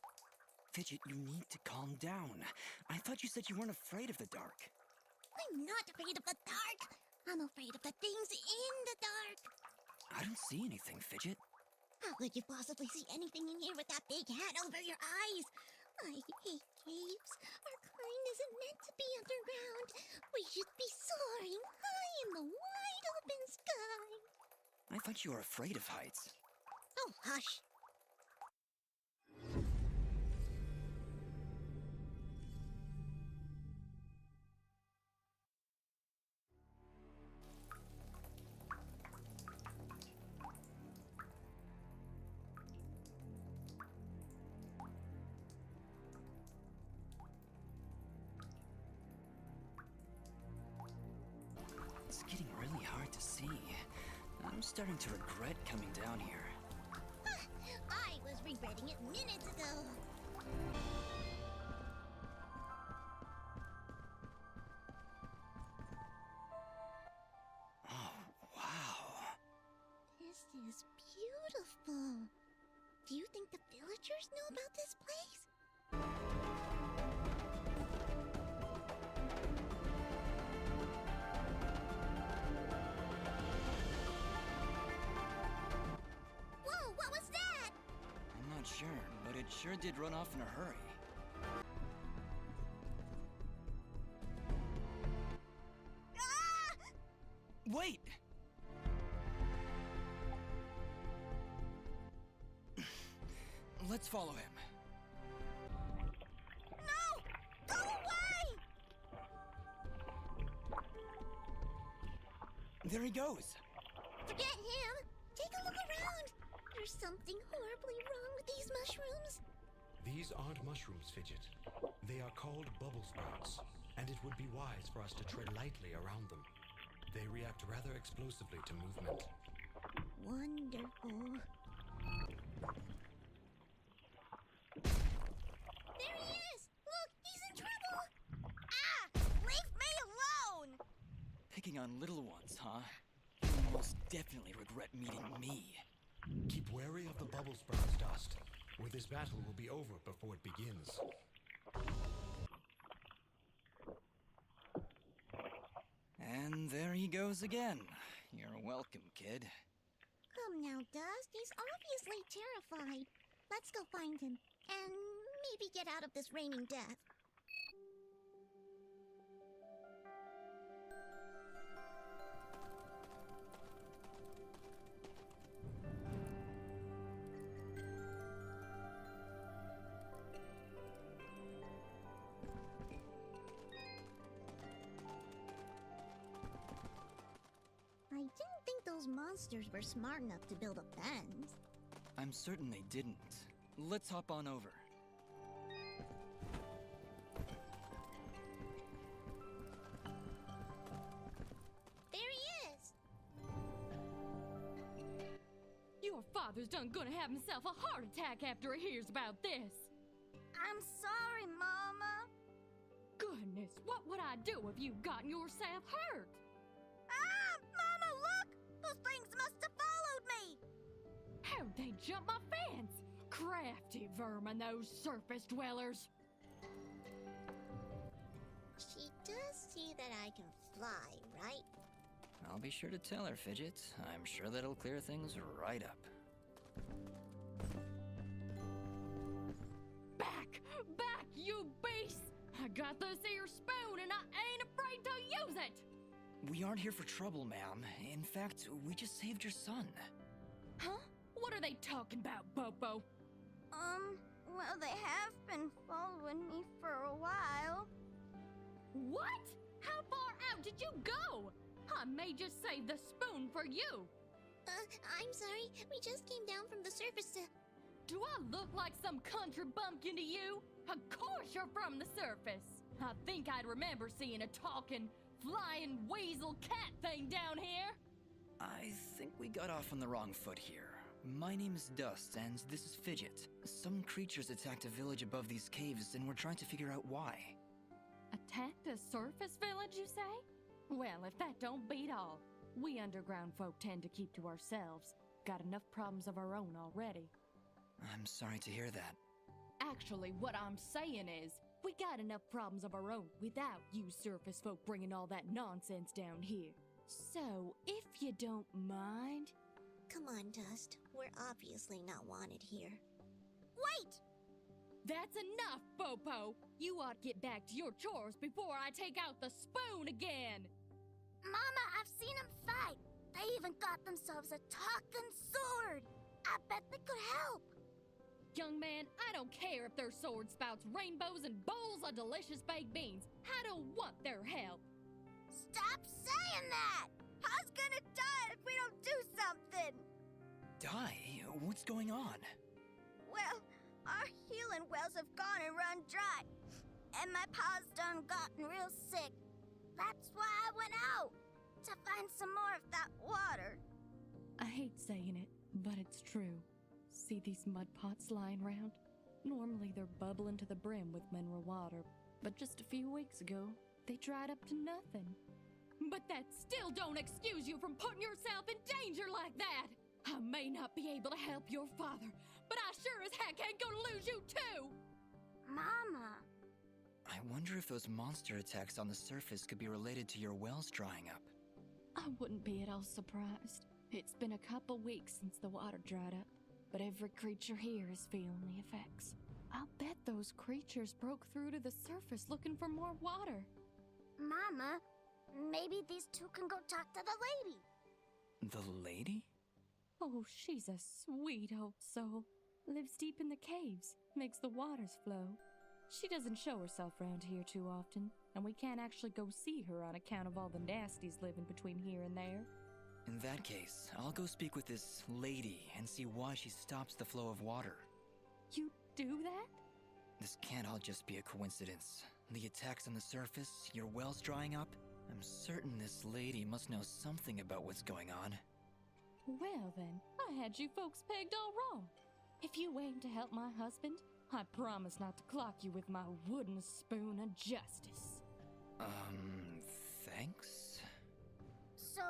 Fidget, you need to calm down. I thought you said you weren't afraid of the dark. I'm not afraid of the dark. I'm afraid of the things in the dark. I don't see anything, Fidget. How could you possibly see anything in here with that big hat over your eyes? I hate caves. Our kind isn't meant to be underground. We should be soaring high in the wide open sky. I thought you were afraid of heights. Oh, hush. It's getting really hard to see. I'm starting to regret coming down here. I was regretting it minutes ago. Oh, wow. This is beautiful. Do you think the villagers know about this place? Whoa, what was that? I'm not sure, but it sure did run off in a hurry. Wait! Let's follow him. No! Go away! There he goes. Forget him. Take a look around. There's something horribly wrong with these mushrooms. These aren't mushrooms, Fidget. They are called bubble sprouts, and it would be wise for us to tread lightly around them. They react rather explosively to movement. Wonderful. There he is! Look, he's in trouble! Ah! Leave me alone! Picking on little ones, huh? You'll most definitely regret meeting me. Keep wary of the bubble sprouts, Dust, or this battle will be over before it begins. And there he goes again. You're welcome, kid. Come now, Dust. He's obviously terrified. Let's go find him, and maybe get out of this raining death. I didn't think those monsters were smart enough to build a fence. I'm certain they didn't. Let's hop on over. There he is! Your father's done gonna have himself a heart attack after he hears about this. I'm sorry, Mama. Goodness, what would I do if you gotten yourself hurt? Ah! Mama, look! Those things must have followed me! How'd they jump my fence? Crafty vermin, those surface dwellers. She does see that I can fly, right? I'll be sure to tell her, Fidget. I'm sure that'll clear things right up. Back! Back, you beast! I got this here spoon and I ain't afraid to use it! We aren't here for trouble, ma'am. In fact, we just saved your son. Huh? What are they talking about, Bobo? Well, they have been following me for a while. What? How far out did you go? I may just save the spoon for you. I'm sorry. We just came down from the surface to... Do I look like some country bumpkin to you? Of course you're from the surface. I think I'd remember seeing a talking, flying weasel cat thing down here. I think we got off on the wrong foot here. My name is Dust, and this is Fidget. Some creatures attacked a village above these caves, and we're trying to figure out why. Attacked a surface village, you say? Well, if that don't beat all. We underground folk tend to keep to ourselves. Got enough problems of our own already. I'm sorry to hear that. Actually, what I'm saying is, We got enough problems of our own without you surface folk bringing all that nonsense down here. So, if you don't mind... Come on, Dust. We're obviously not wanted here. Wait! That's enough, Bopo! You ought to get back to your chores before I take out the spoon again! Mama, I've seen them fight. They even got themselves a talking sword. I bet they could help. Young man, I don't care if their sword spouts rainbows and bowls of delicious baked beans. I don't want their help. Stop saying that! How's gonna die if we don't do something? Die? What's going on? Well, our healing wells have gone and run dry. And my pa's done gotten real sick. That's why I went out, to find some more of that water. I hate saying it, but it's true. See these mud pots lying around? Normally they're bubbling to the brim with mineral water, but just a few weeks ago, they dried up to nothing. But that still don't excuse you from putting yourself in danger like that! I may not be able to help your father, but I sure as heck ain't gonna lose you too! Mama! I wonder if those monster attacks on the surface could be related to your wells drying up. I wouldn't be at all surprised. It's been a couple weeks since the water dried up, but every creature here is feeling the effects. I'll bet those creatures broke through to the surface looking for more water. Mama, maybe these two can go talk to the lady. The lady? Oh, she's a sweet old soul. Lives deep in the caves, makes the waters flow. She doesn't show herself around here too often, and we can't actually go see her on account of all the nasties living between here and there. In that case, I'll go speak with this lady and see why she stops the flow of water. You do that? This can't all just be a coincidence. The attacks on the surface, your wells drying up. I'm certain this lady must know something about what's going on. Well then, I had you folks pegged all wrong. If you aim to help my husband, I promise not to clock you with my wooden spoon of justice. Thanks? So,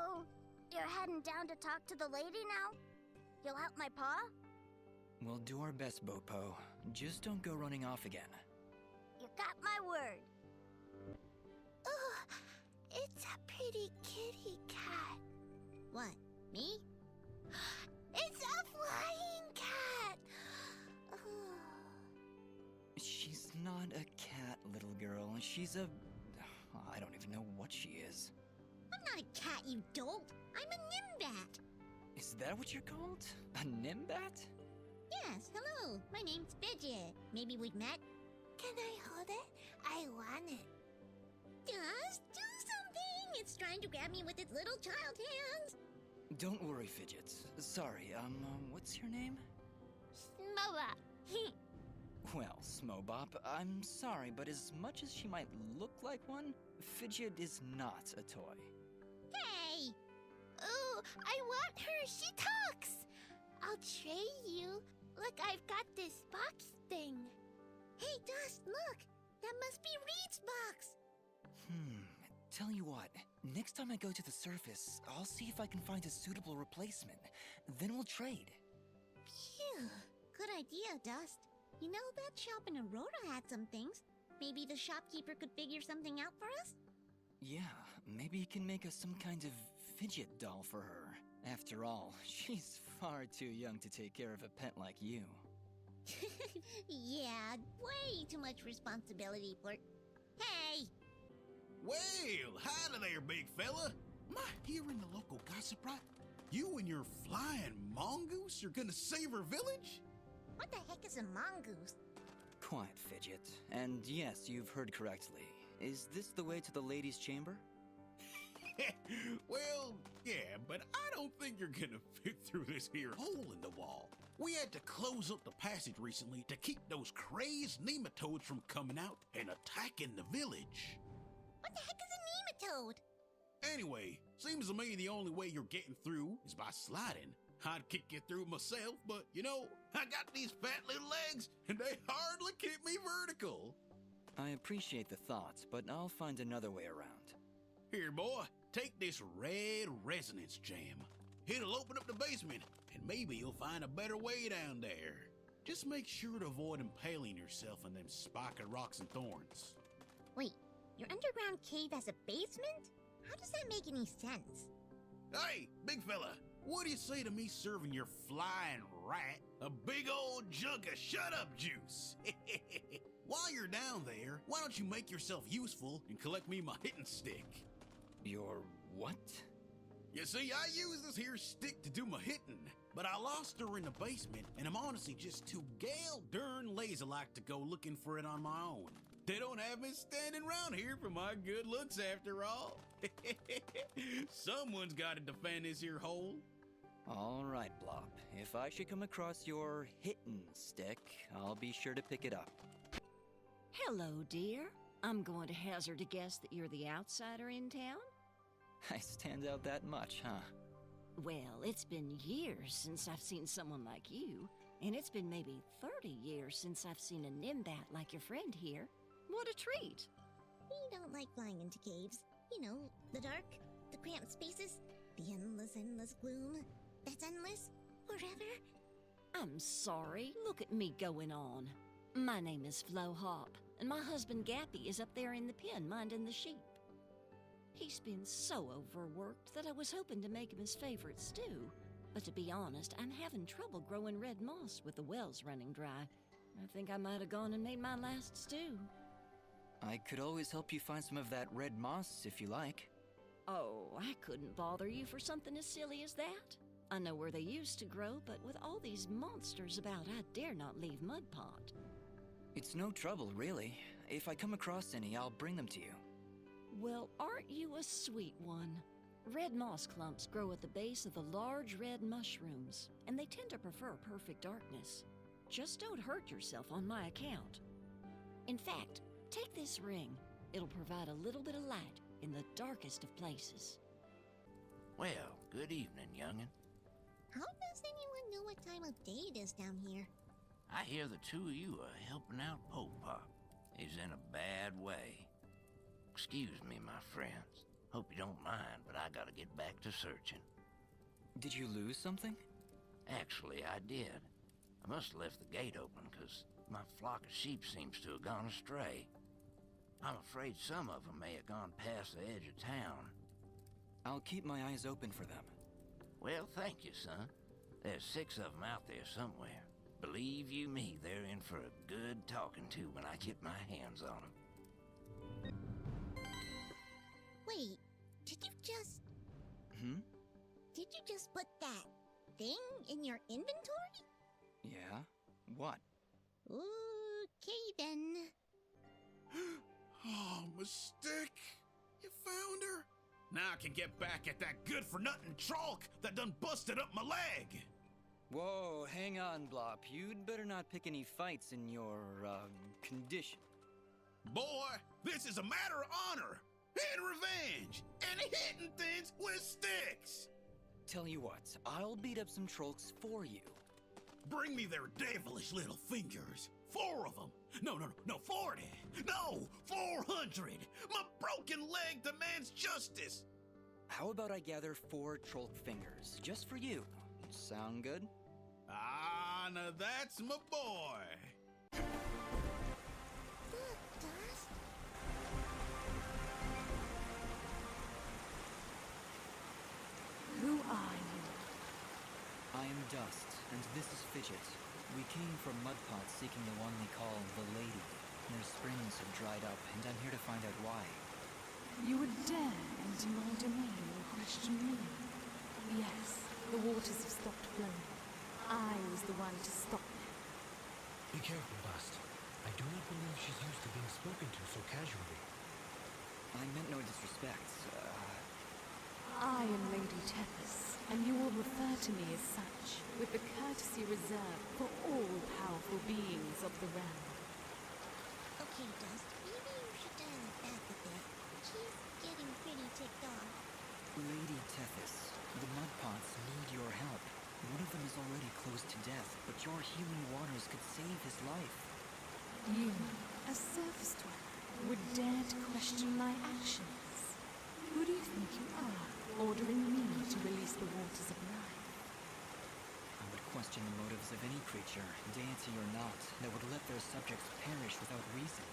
you're heading down to talk to the lady now? You'll help my pa? We'll do our best, Bopo. Just don't go running off again. You got my word. Oh, it's a pretty kitty cat. What, me? It's a flying cat! She's not a cat, little girl. She's a... I don't even know what she is. I'm not a cat, you dolt. I'm a nimbat. Is that what you're called? A nimbat? Yes, hello. My name's Fidget. Maybe we've met? Can I hold it? I want it. Just do something. It's trying to grab me with its little child hands. Don't worry, Fidget. Sorry, what's your name? Smoba. Well, Smobop, I'm sorry, but as much as she might look like one, Fidget is not a toy. Hey! Ooh, I want her. She talks. I'll trade you. Look, I've got this box thing. Hey, Dust, look. That must be Reed's box. Tell you what, next time I go to the surface, I'll see if I can find a suitable replacement. Then we'll trade. Phew. Good idea, Dust. You know, that shop in Aurora had some things. Maybe the shopkeeper could figure something out for us? Yeah, maybe he can make us some kind of fidget doll for her. After all, she's far too young to take care of a pet like you. Yeah, way too much responsibility for... Hey! Well, howdy there, big fella. Am I hearing the local gossip right? You and your flying mongoose are gonna save her village? What the heck is a mongoose? Quiet, Fidget. And yes, you've heard correctly. Is this the way to the ladies' chamber? Well, yeah, but I don't think you're gonna fit through this here hole in the wall. We had to close up the passage recently to keep those crazed nematodes from coming out and attacking the village. What the heck is a nematode? Anyway, seems to me the only way you're getting through is by sliding. I'd kick you through myself, but you know, I got these fat little legs and they hardly keep me vertical. I appreciate the thoughts, but I'll find another way around. Here, boy, take this red resonance jam. It'll open up the basement, and maybe you'll find a better way down there. Just make sure to avoid impaling yourself in them spiky rocks and thorns. Wait, your underground cave has a basement? How does that make any sense? Hey, big fella, what do you say to me serving your flying rat a big old jug of shut-up juice? While you're down there, why don't you make yourself useful and collect me my hitting stick? Your what? You see, I use this here stick to do my hitting, but I lost her in the basement, and I'm honestly just too gal darn lazy-like to go looking for it on my own. They don't have me standing around here for my good looks after all. Someone's got to defend this here hole. All right, Blop. If I should come across your hittin' stick, I'll be sure to pick it up. Hello, dear. I'm going to hazard a guess that you're the outsider in town? I stand out that much, huh? Well, it's been years since I've seen someone like you, and it's been maybe 30 years since I've seen a Nimbat like your friend here. What a treat! We don't like flying into caves. You know, the dark, the cramped spaces, the endless gloom. That's endless forever. I'm sorry. Look at me going on. My name is Flo Hop, and my husband Gappy is up there in the pen minding the sheep. He's been so overworked that I was hoping to make him his favorite stew. But to be honest, I'm having trouble growing red moss with the wells running dry. I think I might have gone and made my last stew. I could always help you find some of that red moss if you like. Oh, I couldn't bother you for something as silly as that. I know where they used to grow, but with all these monsters about, I dare not leave Mudpot. It's no trouble, really. If I come across any, I'll bring them to you. Well, aren't you a sweet one? Red moss clumps grow at the base of the large red mushrooms, and they tend to prefer perfect darkness. Just don't hurt yourself on my account. In fact, take this ring. It'll provide a little bit of light in the darkest of places. Well, good evening, youngin'. How does anyone know what time of day it is down here? I hear the two of you are helping out Pope Pop. He's in a bad way. Excuse me, my friends. Hope you don't mind, but I gotta get back to searching. Did you lose something? Actually, I did. I must have left the gate open, 'cause my flock of sheep seems to have gone astray. I'm afraid some of them may have gone past the edge of town. I'll keep my eyes open for them. Well, thank you, son. There's 6 of them out there somewhere. Believe you me, they're in for a good talking to when I get my hands on them. Wait, did you just... Did you just put that thing in your inventory? Yeah? What? Okay, then. Oh, my stick! You found her? Now I can get back at that good-for-nothing trolk that done busted up my leg! Whoa, hang on, Blop. You'd better not pick any fights in your, condition. Boy, this is a matter of honor and revenge and hitting things with sticks! Tell you what, I'll beat up some trolks for you. Bring me their devilish little fingers. 4 of them. No, 40. No, 400. My broken leg demands justice. How about I gather 4 trolk fingers, just for you? Sound good? Ah, now that's my boy. Dust? Who are you? I am Dust, and this is Fidget. We came from Mudpot seeking the one we call the Lady. Their springs have dried up, and I'm here to find out why. You would dare enter my domain and question me? Yes, the waters have stopped flowing. I was the one to stop them. Be careful, Dust. I do not believe she's used to being spoken to so casually. I meant no disrespect. I am Lady Tethys, and you will refer to me as such, with the courtesy reserved for all powerful beings of the realm. Okay, Dust, maybe you should dial it back a bit. She's getting pretty ticked off. Lady Tethys, the Mudpots need your help. One of them is already close to death, but your healing waters could save his life. You, a surface dweller, would dare to question my actions? Who do you think you are, ordering me to release the waters of life? would question the motives of any creature, deity or not, that would let their subjects perish without reason.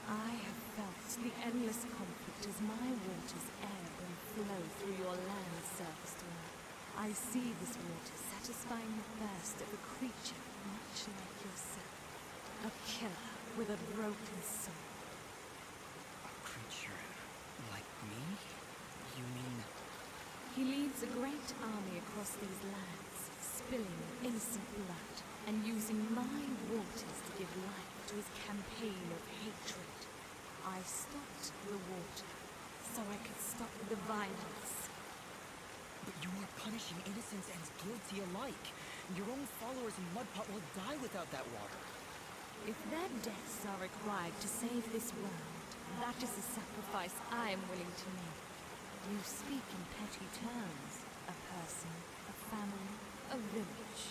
I have felt the endless conflict as my waters ebb and flow through your land's surface dweller. I see this water satisfying the thirst of a creature much like yourself. A killer with a broken soul. A creature like me? You mean... He leads a great army across these lands, spilling innocent blood, and using my waters to give life to his campaign of hatred. I stopped the water, so I could stop the violence. But you are punishing innocents and guilty alike. Your own followers in Mudpot will die without that water. If their deaths are required to save this world, that is a sacrifice I am willing to make. You speak in petty terms. A person, a family, a village.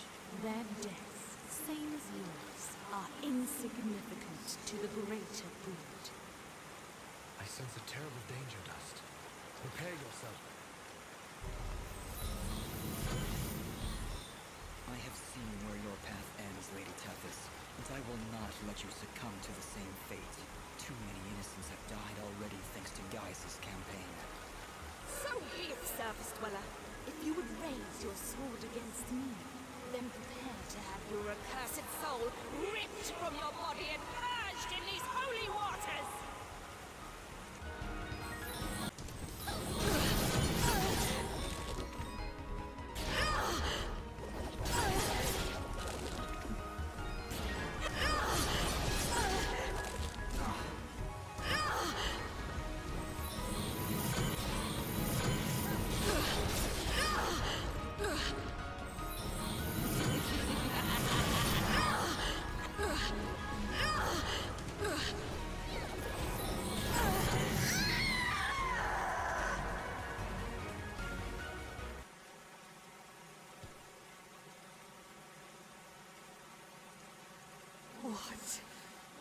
Their deaths, same as yours, are insignificant to the greater good. I sense a terrible danger, Dust. Prepare yourself. I have seen where your path ends, Lady Tethys, and I will not let you succumb to the same fate. Too many innocents have died already thanks to Gaius' campaign. So be it, surface dweller. If you would raise your sword against me, then prepare to have your accursed soul ripped from your body and purged in these holy waters!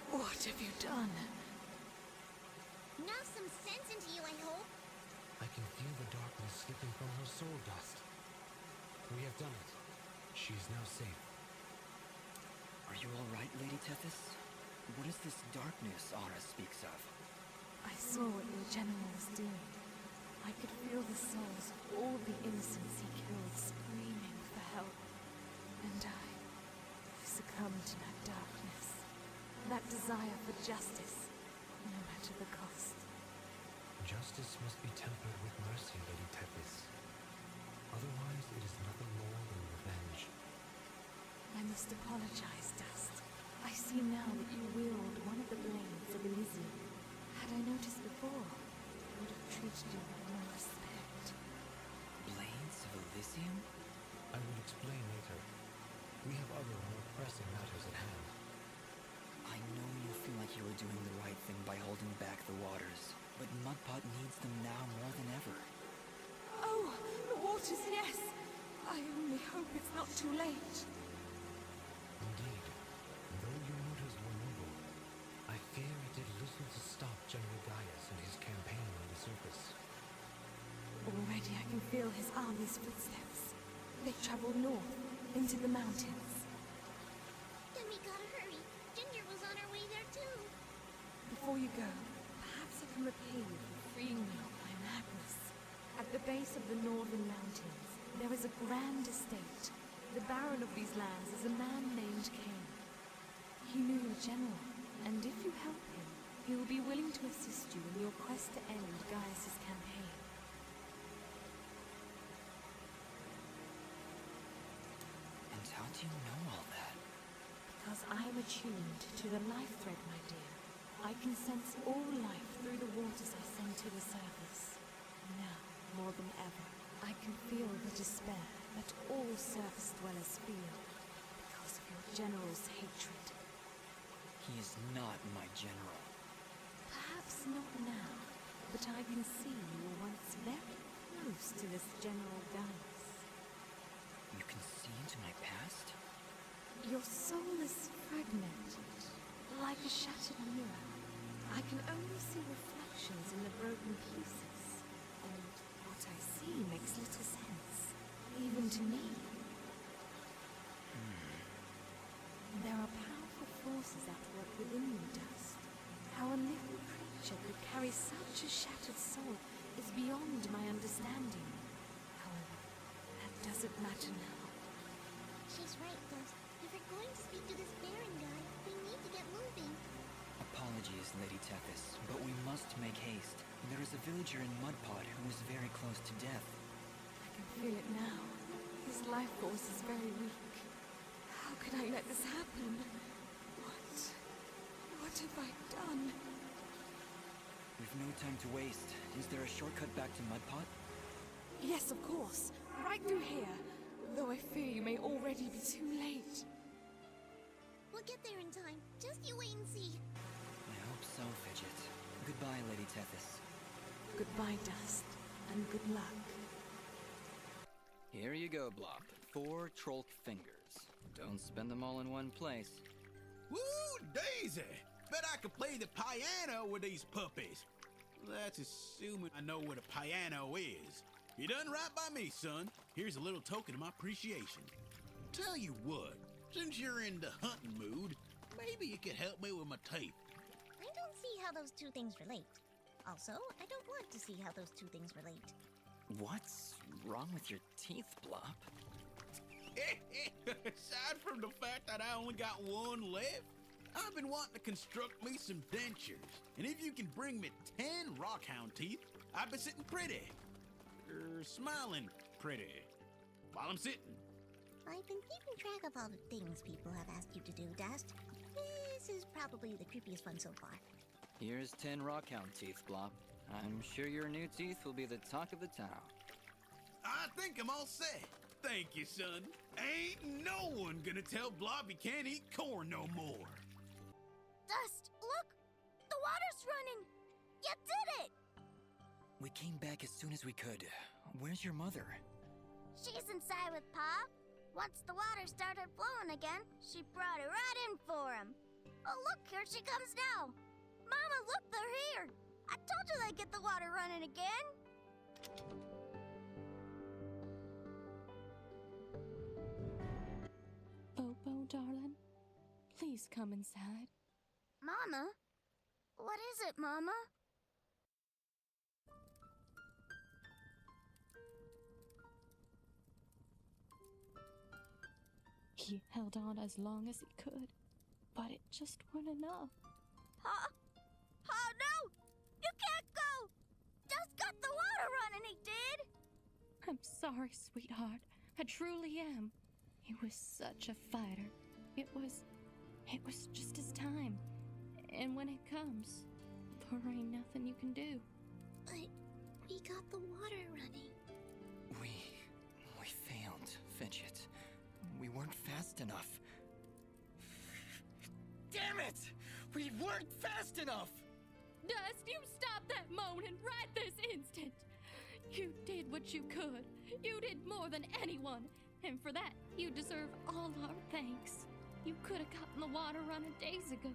What have you done? Knock some sense into you, I hope. I can feel the darkness slipping from her soul, Dust. We have done it. She is now safe. Are you all right, Lady Tethys? What is this darkness Aurora speaks of? I saw what your general was doing. I could feel the souls of all the innocents he killed screaming for help. And I succumbed to that darkness. That desire for justice, no matter the cost. Justice must be tempered with mercy, Lady Tethys. Otherwise, it is nothing more than revenge. I must apologize, Dust. I see now that you wield one of the blades of Elysium. Had I noticed before, I would have treated you with more respect. Blades of Elysium? I will explain later. We have other, more pressing matters at hand. I know you feel like you were doing the right thing by holding back the waters, but Mudpot needs them now more than ever. Oh, the waters, yes! I only hope it's not too late. Indeed, though your motives were noble, I fear it did little to stop General Gaius and his campaign on the surface. Already I can feel his army's footsteps. They travel north, into the mountains. Then we gotta hurry. Ginger was on her way there too. Before you go, perhaps I can repay you for freeing me of my madness. At the base of the northern mountains, there is a grand estate. The baron of these lands is a man named Cain. He knew your general, and if you help him, he will be willing to assist you in your quest to end Gaius' campaign. And how do you know all that? Because I am attuned to the life thread, my dear. I can sense all life through the waters I send to the surface. Now, more than ever, I can feel the despair that all surface dwellers feel because of your general's hatred. He is not my general. Perhaps not now, but I can see you were once very close to this General Gaius. You can see into my past? Your soul is fragmented, like a shattered mirror. I can only see reflections in the broken pieces, and what I see makes little sense, even to me. forces at work within you, Dust. How a living creature could carry such a shattered soul is beyond my understanding. However, that doesn't matter now. She's right, Dust. If we're going to speak to this Baron guy, we need to get moving. Apologies, Lady Tethys, but we must make haste. There is a villager in Mudpot who is very close to death. I can feel it now. His life force is very weak. How could I let this happen? What have I done? We've no time to waste. Is there a shortcut back to Mudpot? Yes, of course. Right through here. Though I fear you may already be too late. We'll get there in time. Just you wait and see. I hope so, Fidget. Goodbye, Lady Tethys. Goodbye, Dust. And good luck. Here you go, Blop. 4 Trollk fingers. Don't spend them all in one place. Woo, Daisy! Bet I could play the piano with these puppies. That's assuming I know what a piano is. You done right by me, son. Here's a little token of my appreciation. Tell you what, since you're in the hunting mood, maybe you could help me with my tape. I don't see how those two things relate. Also, I don't want to see how those two things relate. What's wrong with your teeth, Blop? Aside from the fact that I only got one left, I've been wanting to construct me some dentures. And if you can bring me 10 rockhound teeth, I've been sitting pretty. Smiling pretty. While I'm sitting. I've been keeping track of all the things people have asked you to do, Dust. This is probably the creepiest one so far. Here's 10 rockhound teeth, Blop. I'm sure your new teeth will be the talk of the town. I think I'm all set. Thank you, son. Ain't no one gonna tell Blob he can't eat corn no more. Dust, look! The water's running! You did it! We came back as soon as we could. Where's your mother? She's inside with Pa. Once the water started flowing again, she brought it right in for him. Oh, look, here she comes now. Mama, look, they're here. I told you they'd get the water running again. Bobo, darling, please come inside. Mama? What is it, Mama? He held on as long as he could, but it just wasn't enough. Pa? Pa, no! You can't go! Dust got the water running, he did! I'm sorry, sweetheart. I truly am. He was such a fighter. It was just his time. And when it comes, there ain't nothing you can do. But we got the water running. We failed, Fidget. We weren't fast enough. Damn it! We weren't fast enough! Dust, you stop that moaning right this instant! You did what you could. You did more than anyone. And for that, you deserve all our thanks. You could have gotten the water running days ago.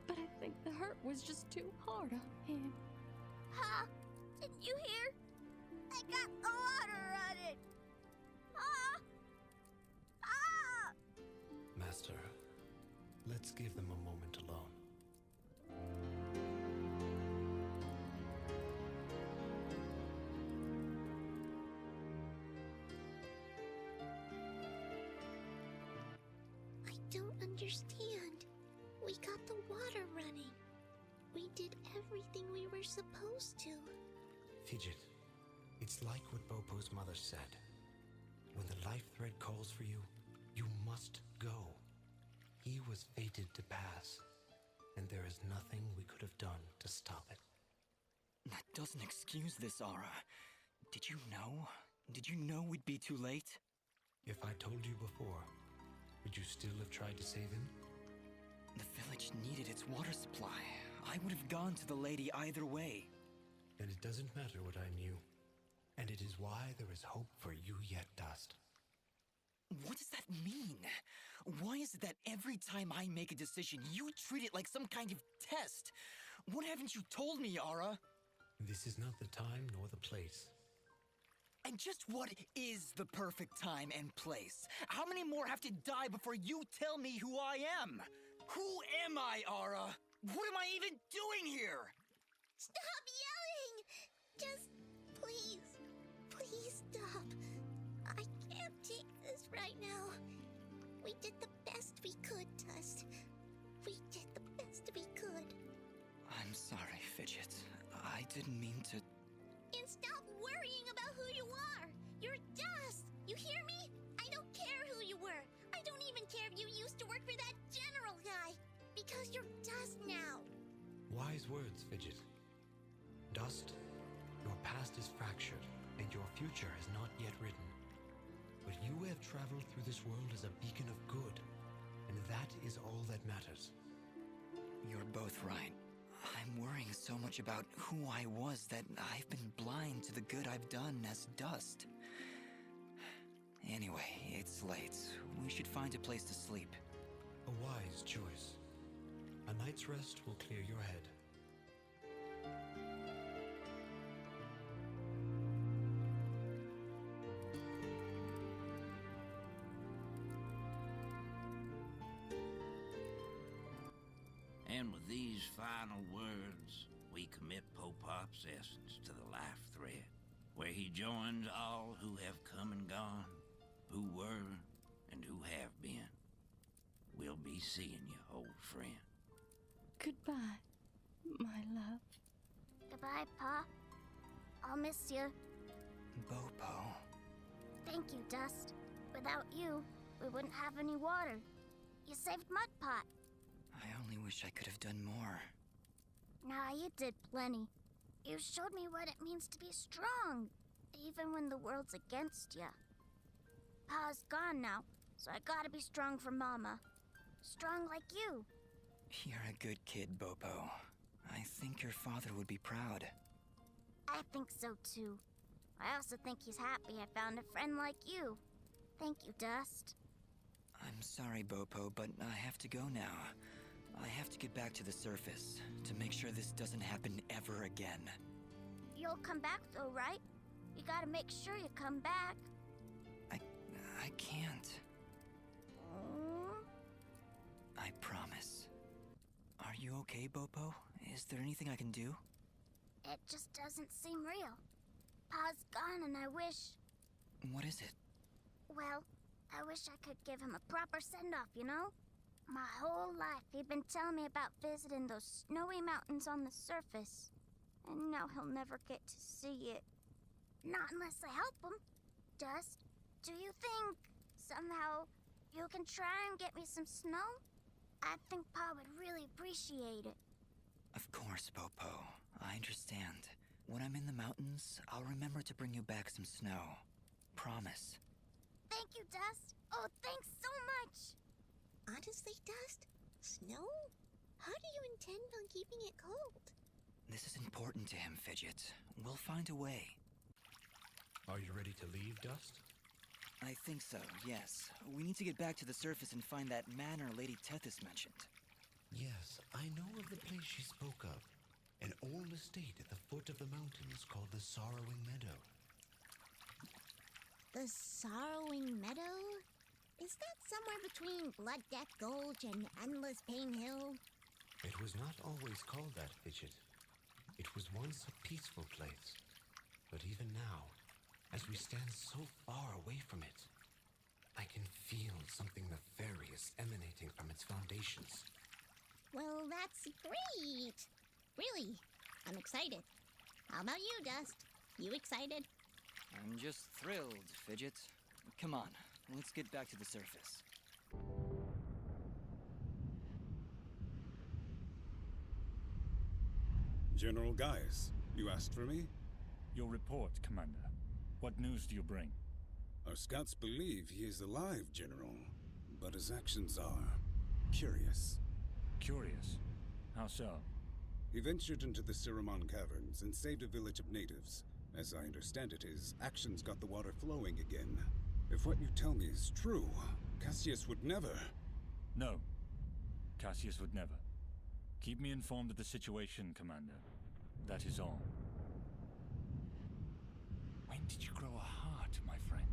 But I think the hurt was just too hard on him. Pa, didn't you hear? I got the water running. Pa! Pa! Master, let's give them a moment alone. I don't understand. We got the water running. We did everything we were supposed to. Fidget, it's like what Bopo's mother said. When the life thread calls for you, you must go. He was fated to pass, and there is nothing we could have done to stop it. That doesn't excuse this, Aura. Did you know? Did you know we'd be too late? If I told you before, would you still have tried to save him? The village needed its water supply. I would have gone to the lady either way. Then it doesn't matter what I knew. And it is why there is hope for you yet, Dust. What does that mean? Why is it that every time I make a decision, you treat it like some kind of test? What haven't you told me, Aura? This is not the time nor the place. And just what is the perfect time and place? How many more have to die before you tell me who I am? Who am I, Aura? What am I even doing here? Stop yelling! Just please, please stop. I can't take this right now. We did the best we could, Dust. We did the best we could. I'm sorry, Fidget. I didn't mean to... And stop worrying about who you are. You're Dust. You hear me? I don't care who you were. I don't even care if you used to work for that general guy. Because you're Dust now. Wise words, Fidget. Dust, your past is fractured, and your future is not yet written. But you have traveled through this world as a beacon of good, and that is all that matters. You're both right. I'm worrying so much about who I was that I've been blind to the good I've done as Dust. Anyway, it's late. We should find a place to sleep. A wise choice. A night's rest will clear your head. And with these final words, we commit Popop's essence to the life thread, where he joins all who have come and gone, who were and who have been. We'll be seeing you, old friend. Goodbye, my love. Goodbye, Pa. I'll miss you. Bopo. Thank you, Dust. Without you, we wouldn't have any water. You saved Mudpot. I only wish I could have done more. Nah, you did plenty. You showed me what it means to be strong, even when the world's against you. Pa's gone now, so I gotta be strong for Mama. Strong like you. You're a good kid, Bopo. I think your father would be proud. I think so too. I also think he's happy I found a friend like you. Thank you, Dust. I'm sorry, Bopo, but I have to go now. I have to get back to the surface to make sure this doesn't happen ever again. You'll come back though, right? You gotta make sure you come back. I can't. I promise. Are you okay, Bopo? Is there anything I can do? It just doesn't seem real. Pa's gone and I wish... What is it? Well, I wish I could give him a proper send-off, you know? My whole life he'd been telling me about visiting those snowy mountains on the surface. And now he'll never get to see it. Not unless I help him. Dust, do you think somehow you can try and get me some snow? I think Pa would really appreciate it. Of course, Bopo. I understand. When I'm in the mountains, I'll remember to bring you back some snow. Promise. Thank you, Dust. Oh, thanks so much. Honestly, Dust? Snow? How do you intend on keeping it cold? This is important to him, Fidget. We'll find a way. Are you ready to leave, Dust? I think so, yes. We need to get back to the surface and find that manor Lady Tethys mentioned. Yes, I know of the place she spoke of. An old estate at the foot of the mountains called the Sorrowing Meadow. The Sorrowing Meadow? Is that somewhere between Blood Death Gulch and Endless Pain Hill? It was not always called that, Fidget. It was once a peaceful place. But even now, as we stand so far away from it, I can feel something nefarious emanating from its foundations. Well, that's great. Really, I'm excited. How about you, Dust? You excited? I'm just thrilled, Fidget. Come on, let's get back to the surface. General Gaius, you asked for me? Your report, Commander. What news do you bring? Our scouts believe he is alive, General, but his actions are curious. Curious? How so? He ventured into the Siramon caverns and saved a village of natives. As I understand it, his actions got the water flowing again. If what you tell me is true, Cassius would never... No. Cassius would never. Keep me informed of the situation, Commander. That is all. When did you grow a heart, my friend?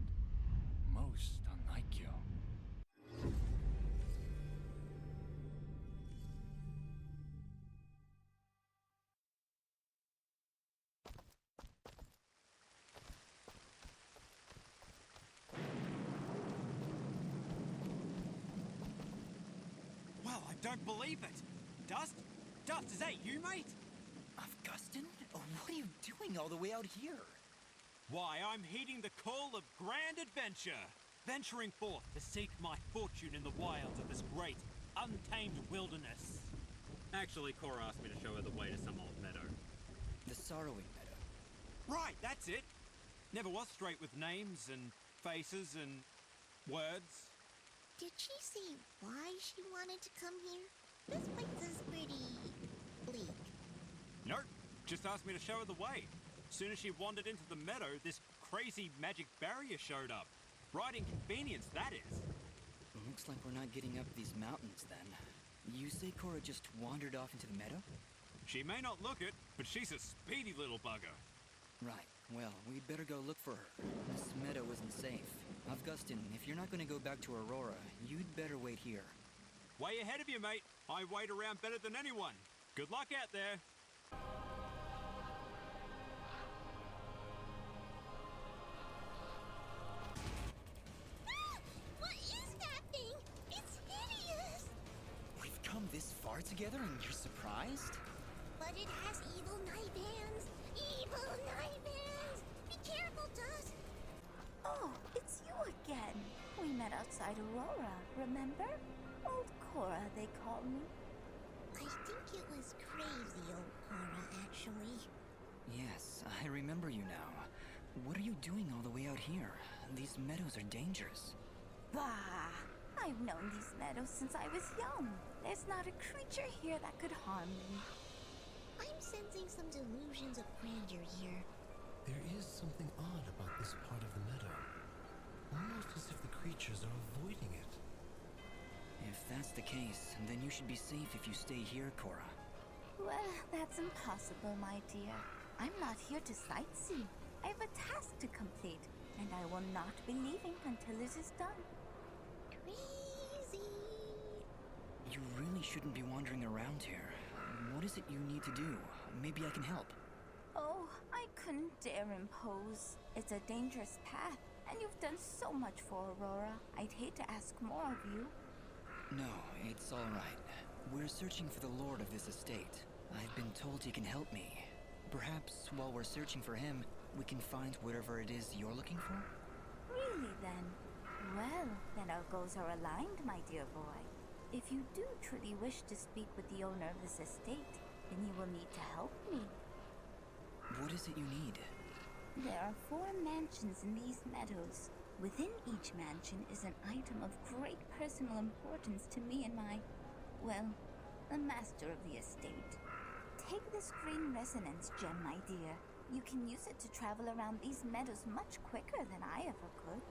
Most unlike you. don't believe it. Dust? Dust, is that you, mate? Augustin? Oh, what are you doing all the way out here? Why, I'm heeding the call of grand adventure. Venturing forth to seek my fortune in the wilds of this great, untamed wilderness. Actually, Kora asked me to show her the way to some old meadow. The Sorrowing Meadow. Right, that's it. Never was straight with names and faces and words. Did she say why she wanted to come here? This place is pretty bleak. Nope, just asked me to show her the way. Soon as she wandered into the meadow, this crazy magic barrier showed up. Right inconvenience, that is. Looks like we're not getting up these mountains, then. You say Kora just wandered off into the meadow? She may not look it, but she's a speedy little bugger. Right. Well, we'd better go look for her. This meadow isn't safe. Augustin, if you're not going to go back to Aurora, you'd better wait here. Way ahead of you, mate. I wait around better than anyone. Good luck out there. What is that thing? It's hideous! We've come this far together and you're surprised? But it has evil knife hands! Evil knife hands! Be careful, Dust! Oh, it's you again. We met outside Aurora, remember? Old Kora, they call me. I think it was crazy, old Kora, actually. Yes, I remember you now. What are you doing all the way out here? These meadows are dangerous. Bah! I've known these meadows since I was young. There's not a creature here that could harm me. I'm sensing some delusions of grandeur here. There is something odd about this part of the meadow. Almost as if the creatures are avoiding it. If that's the case, then you should be safe if you stay here, Kora. Well, that's impossible, my dear. I'm not here to sightsee. I have a task to complete, and I will not be leaving until it is done. Crazy! You really shouldn't be wandering around here. What is it you need to do? Maybe I can help. Oh, I couldn't dare impose. It's a dangerous path, and you've done so much for Aurora. I'd hate to ask more of you. No, it's all right. We're searching for the lord of this estate. I've been told he can help me. Perhaps while we're searching for him, we can find whatever it is you're looking for? Really, then? Well, then our goals are aligned, my dear boy. If you do truly wish to speak with the owner of this estate, then you will need to help me. What is it you need? There are 4 mansions in these meadows. Within each mansion is an item of great personal importance to me and the master of the estate. Take this green resonance gem, my dear. You can use it to travel around these meadows much quicker than I ever could.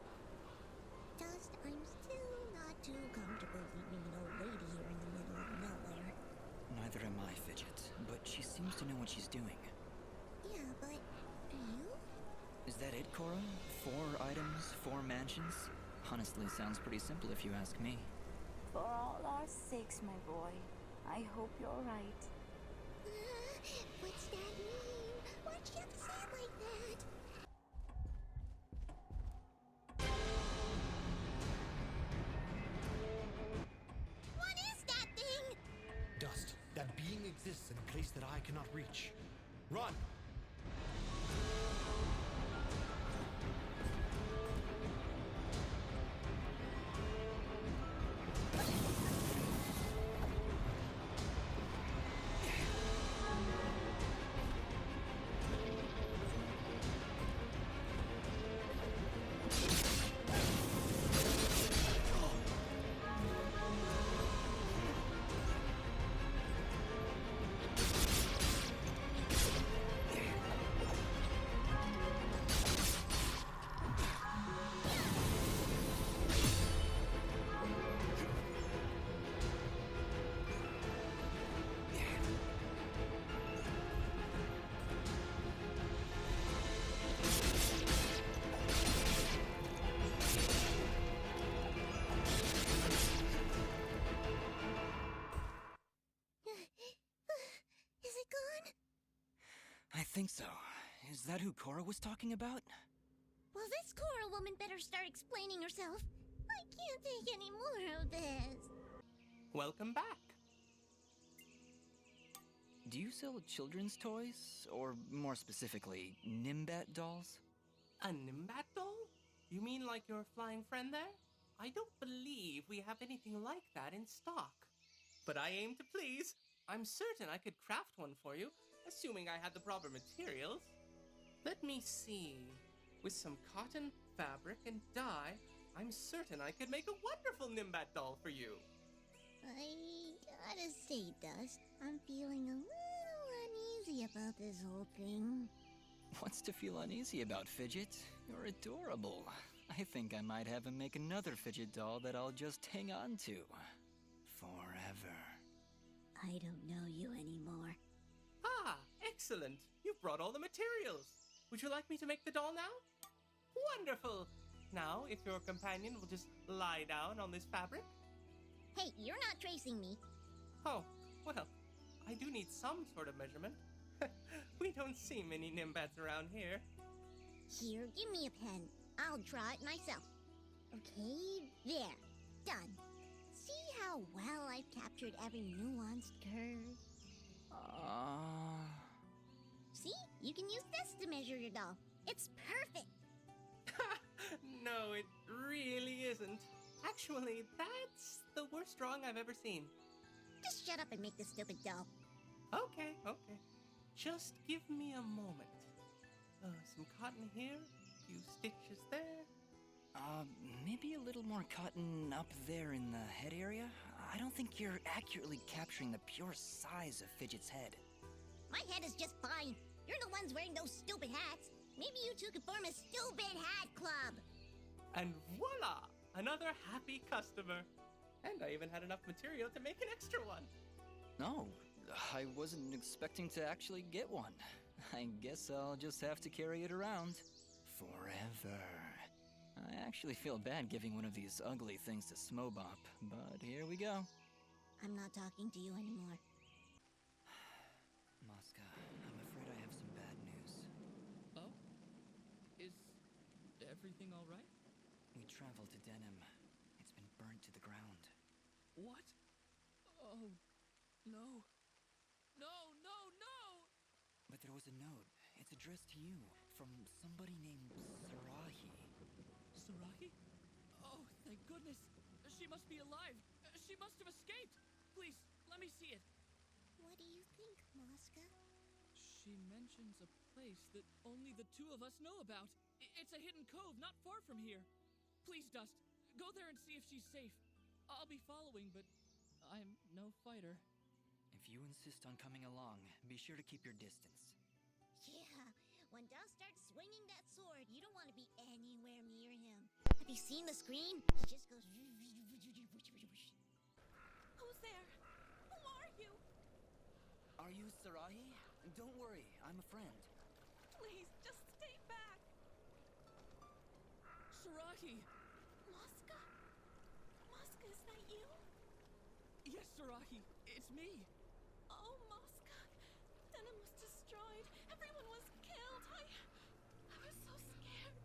Dust, I'm still not too comfortable leaving an old lady here in the middle of nowhere. Neither am I, Fidget, but she seems to know what she's doing. Yeah, but you? Is that it, Kora? 4 items, 4 mansions? Honestly, sounds pretty simple if you ask me. For all our sakes, my boy, I hope you're right. What's that mean? Why'd you have to say it like that? What is that thing? Dust. That being exists in a place that I cannot reach. Run! I think so. Is that who Kora was talking about? Well, this Kora woman better start explaining herself. I can't take any more of this. Welcome back. do you sell children's toys? Or more specifically, Nimbat dolls? A Nimbat doll? You mean like your flying friend there? I don't believe we have anything like that in stock. But I aim to please. I'm certain I could craft one for you, assuming I had the proper materials. Let me see. With some cotton, fabric, and dye, I'm certain I could make a wonderful Nimbat doll for you. I gotta say, Dust, I'm feeling a little uneasy about this whole thing. What's to feel uneasy about, Fidget? You're adorable. I think I might have him make another fidget doll that I'll just hang on to. Forever. I don't know you anymore. Ah, excellent. You've brought all the materials. Would you like me to make the doll now? Wonderful. Now, if your companion will just lie down on this fabric. Hey, you're not tracing me. Oh, well, I do need some sort of measurement. We don't see many Nimbats around here. Here, give me a pen. I'll draw it myself. Okay, there. Done. See how well I've captured every nuanced curve? See? You can use this to measure your doll. It's perfect. No, it really isn't. Actually, that's the worst drawing I've ever seen. Just shut up and make this stupid doll. Okay. Just give me a moment. Some cotton here, a few stitches there. Maybe a little more cotton up there in the head area? I don't think you're accurately capturing the pure size of Fidget's head. My head is just fine. You're the ones wearing those stupid hats. Maybe you two could form a stupid hat club. And voila! Another happy customer. And I even had enough material to make an extra one. No, I wasn't expecting to actually get one. I guess I'll just have to carry it around. Forever. I actually feel bad giving one of these ugly things to Smobop, but here we go. I'm not talking to you anymore. Mosca, I'm afraid I have some bad news. Oh? Is everything all right? We traveled to Denim. It's been burnt to the ground. What? Oh, no. No! But there was a note. It's addressed to you from somebody named Sarahi. Sarahi? Oh, thank goodness. She must be alive. She must have escaped. Please, let me see it. What do you think, Mosca? She mentions a place that only the two of us know about. It's a hidden cove not far from here. Please, Dust, go there and see if she's safe. I'll be following, but I'm no fighter. If you insist on coming along, be sure to keep your distance. Yeah, when Dust starts swinging that sword, you don't want to be anywhere near him. Have you seen the screen? He just goes... Who's there? Who are you? Are you Sarahi? Don't worry, I'm a friend. Please, just stay back. Sarahi! Mosca? Mosca, is that you? Yes, Sarahi, it's me. Oh, Mosca. Denim was destroyed. Everyone was killed. I was so scared.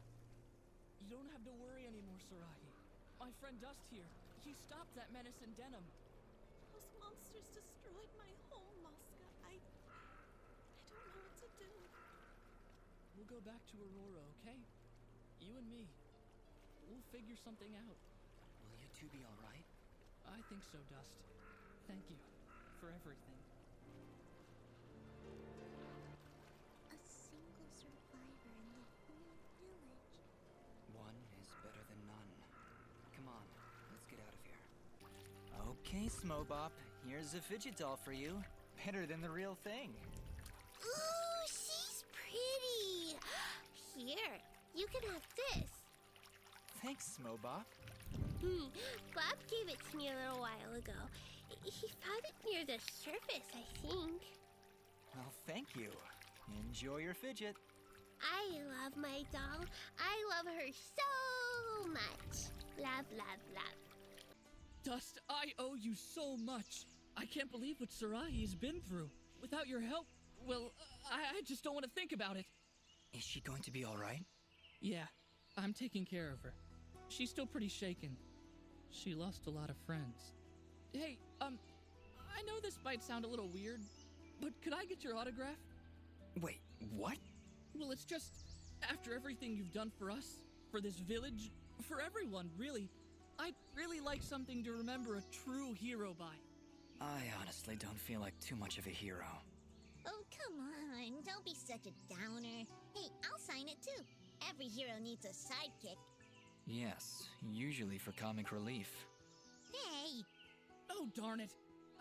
You don't have to worry anymore, Sarahi. My friend Dust here, he stopped that menace in Denim. Those monsters destroyed my home, Mosca. I don't know what to do. We'll go back to Aurora, okay? You and me. We'll figure something out. Will you two be all right? I think so, Dust. Thank you for everything. A single survivor in the whole village. One is better than none. Come on, let's get out of here. Okay, Smobop, here's a fidget doll for you. Better than the real thing. Ooh, she's pretty. Here, you can have this. Thanks, Smobop. Bob gave it to me a little while ago. He found it near the surface, I think. Well, thank you. Enjoy your fidget. I love my doll. I love her so much. Love, love, love. Dust, I owe you so much. I can't believe what Sarahi's been through. Without your help, well, I just don't want to think about it. Is she going to be all right? Yeah, I'm taking care of her. She's still pretty shaken. She lost a lot of friends. Hey, I know this might sound a little weird, but could I get your autograph? Wait, what? Well, it's just, after everything you've done for us, for this village, for everyone, really, I'd really like something to remember a true hero by. I honestly don't feel like too much of a hero. Oh, come on. Don't be such a downer. Hey, I'll sign it too. Every hero needs a sidekick. Yes, usually for comic relief. Hey! Oh, darn it.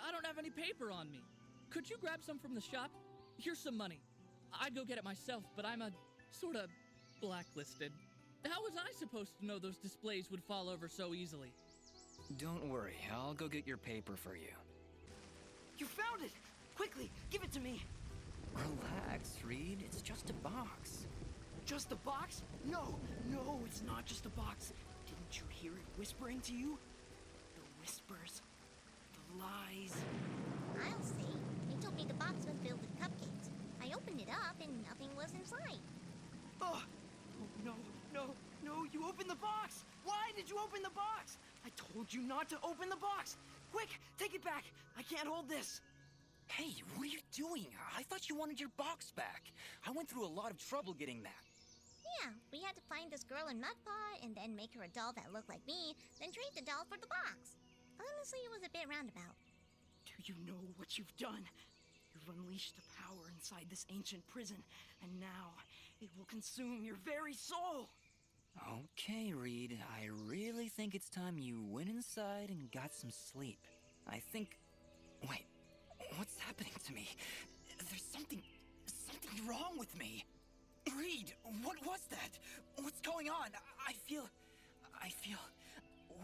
I don't have any paper on me. Could you grab some from the shop? Here's some money. I'd go get it myself, but I'm sort of blacklisted. How was I supposed to know those displays would fall over so easily? Don't worry, I'll go get your paper for you. You found it! Quickly, give it to me! Relax, Reed. It's just a box. Just a box? No, it's not just a box. Didn't you hear it whispering to you? The whispers. The lies. I'll say. They told me the box was filled with cupcakes. I opened it up and nothing was inside. Oh, no, you opened the box! Why did you open the box? I told you not to open the box! Quick, take it back! I can't hold this! Hey, what are you doing? I thought you wanted your box back. I went through a lot of trouble getting that. Yeah, we had to find this girl in Mudpaw and then make her a doll that looked like me, then trade the doll for the box. Honestly, it was a bit roundabout. Do you know what you've done? You've unleashed the power inside this ancient prison, and now it will consume your very soul! Okay, Reed, I really think it's time you went inside and got some sleep. I think... Wait, what's happening to me? There's something wrong with me. Reed, what was that? What's going on? I feel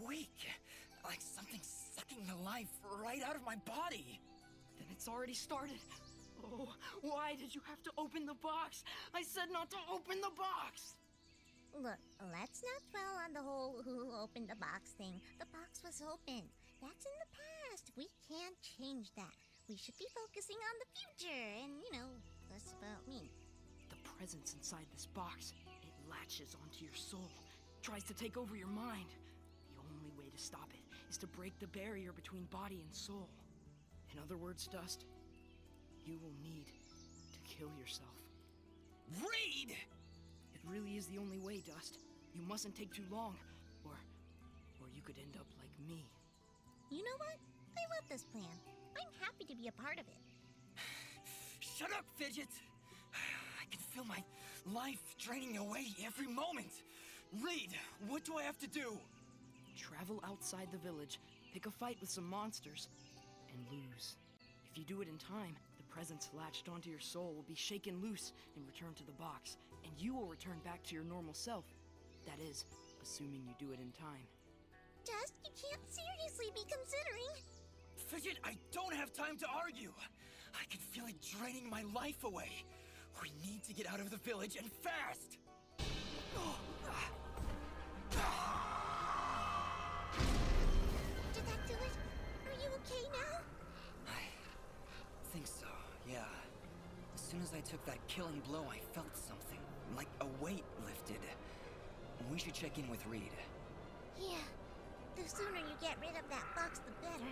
weak. Like something's sucking the life right out of my body. Then it's already started. Oh, why did you have to open the box? I said not to open the box! Look, let's not dwell on the whole who opened the box thing. The box was open. That's in the past. We can't change that. We should be focusing on the future and, less about me. The presence inside this box, it latches onto your soul, tries to take over your mind. The only way to stop it is to break the barrier between body and soul. In other words, Dust, you will need to kill yourself. Reed! It really is the only way, Dust. You mustn't take too long, or you could end up like me. You know what? I love this plan. I'm happy to be a part of it. Shut up, Fidget! I can feel my life draining away every moment. Reed, what do I have to do? Travel outside the village, pick a fight with some monsters, and lose. If you do it in time, the presence latched onto your soul will be shaken loose and returned to the box, and you will return back to your normal self. That is, assuming you do it in time. Dust, you can't seriously be considering... Fidget, I don't have time to argue. I can feel it draining my life away. We need to get out of the village and fast! Did that do it? Are you okay now? I think so, yeah. As soon as I took that killing blow, I felt something, like a weight lifted. We should check in with Reed. Yeah. The sooner you get rid of that box, the better.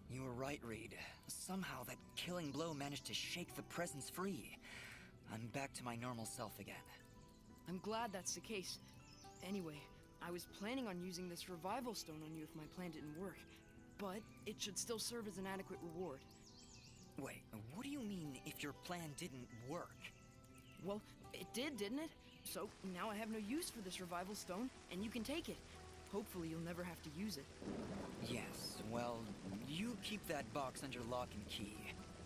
You were right, Reed. Somehow that killing blow managed to shake the presence free. I'm back to my normal self again. I'm glad that's the case. Anyway, I was planning on using this revival stone on you if my plan didn't work, but it should still serve as an adequate reward. Wait, what do you mean if your plan didn't work? Well, it did, didn't it? So now I have no use for this revival stone, and you can take it. Hopefully you'll never have to use it. Yes, well, you keep that box under lock and key.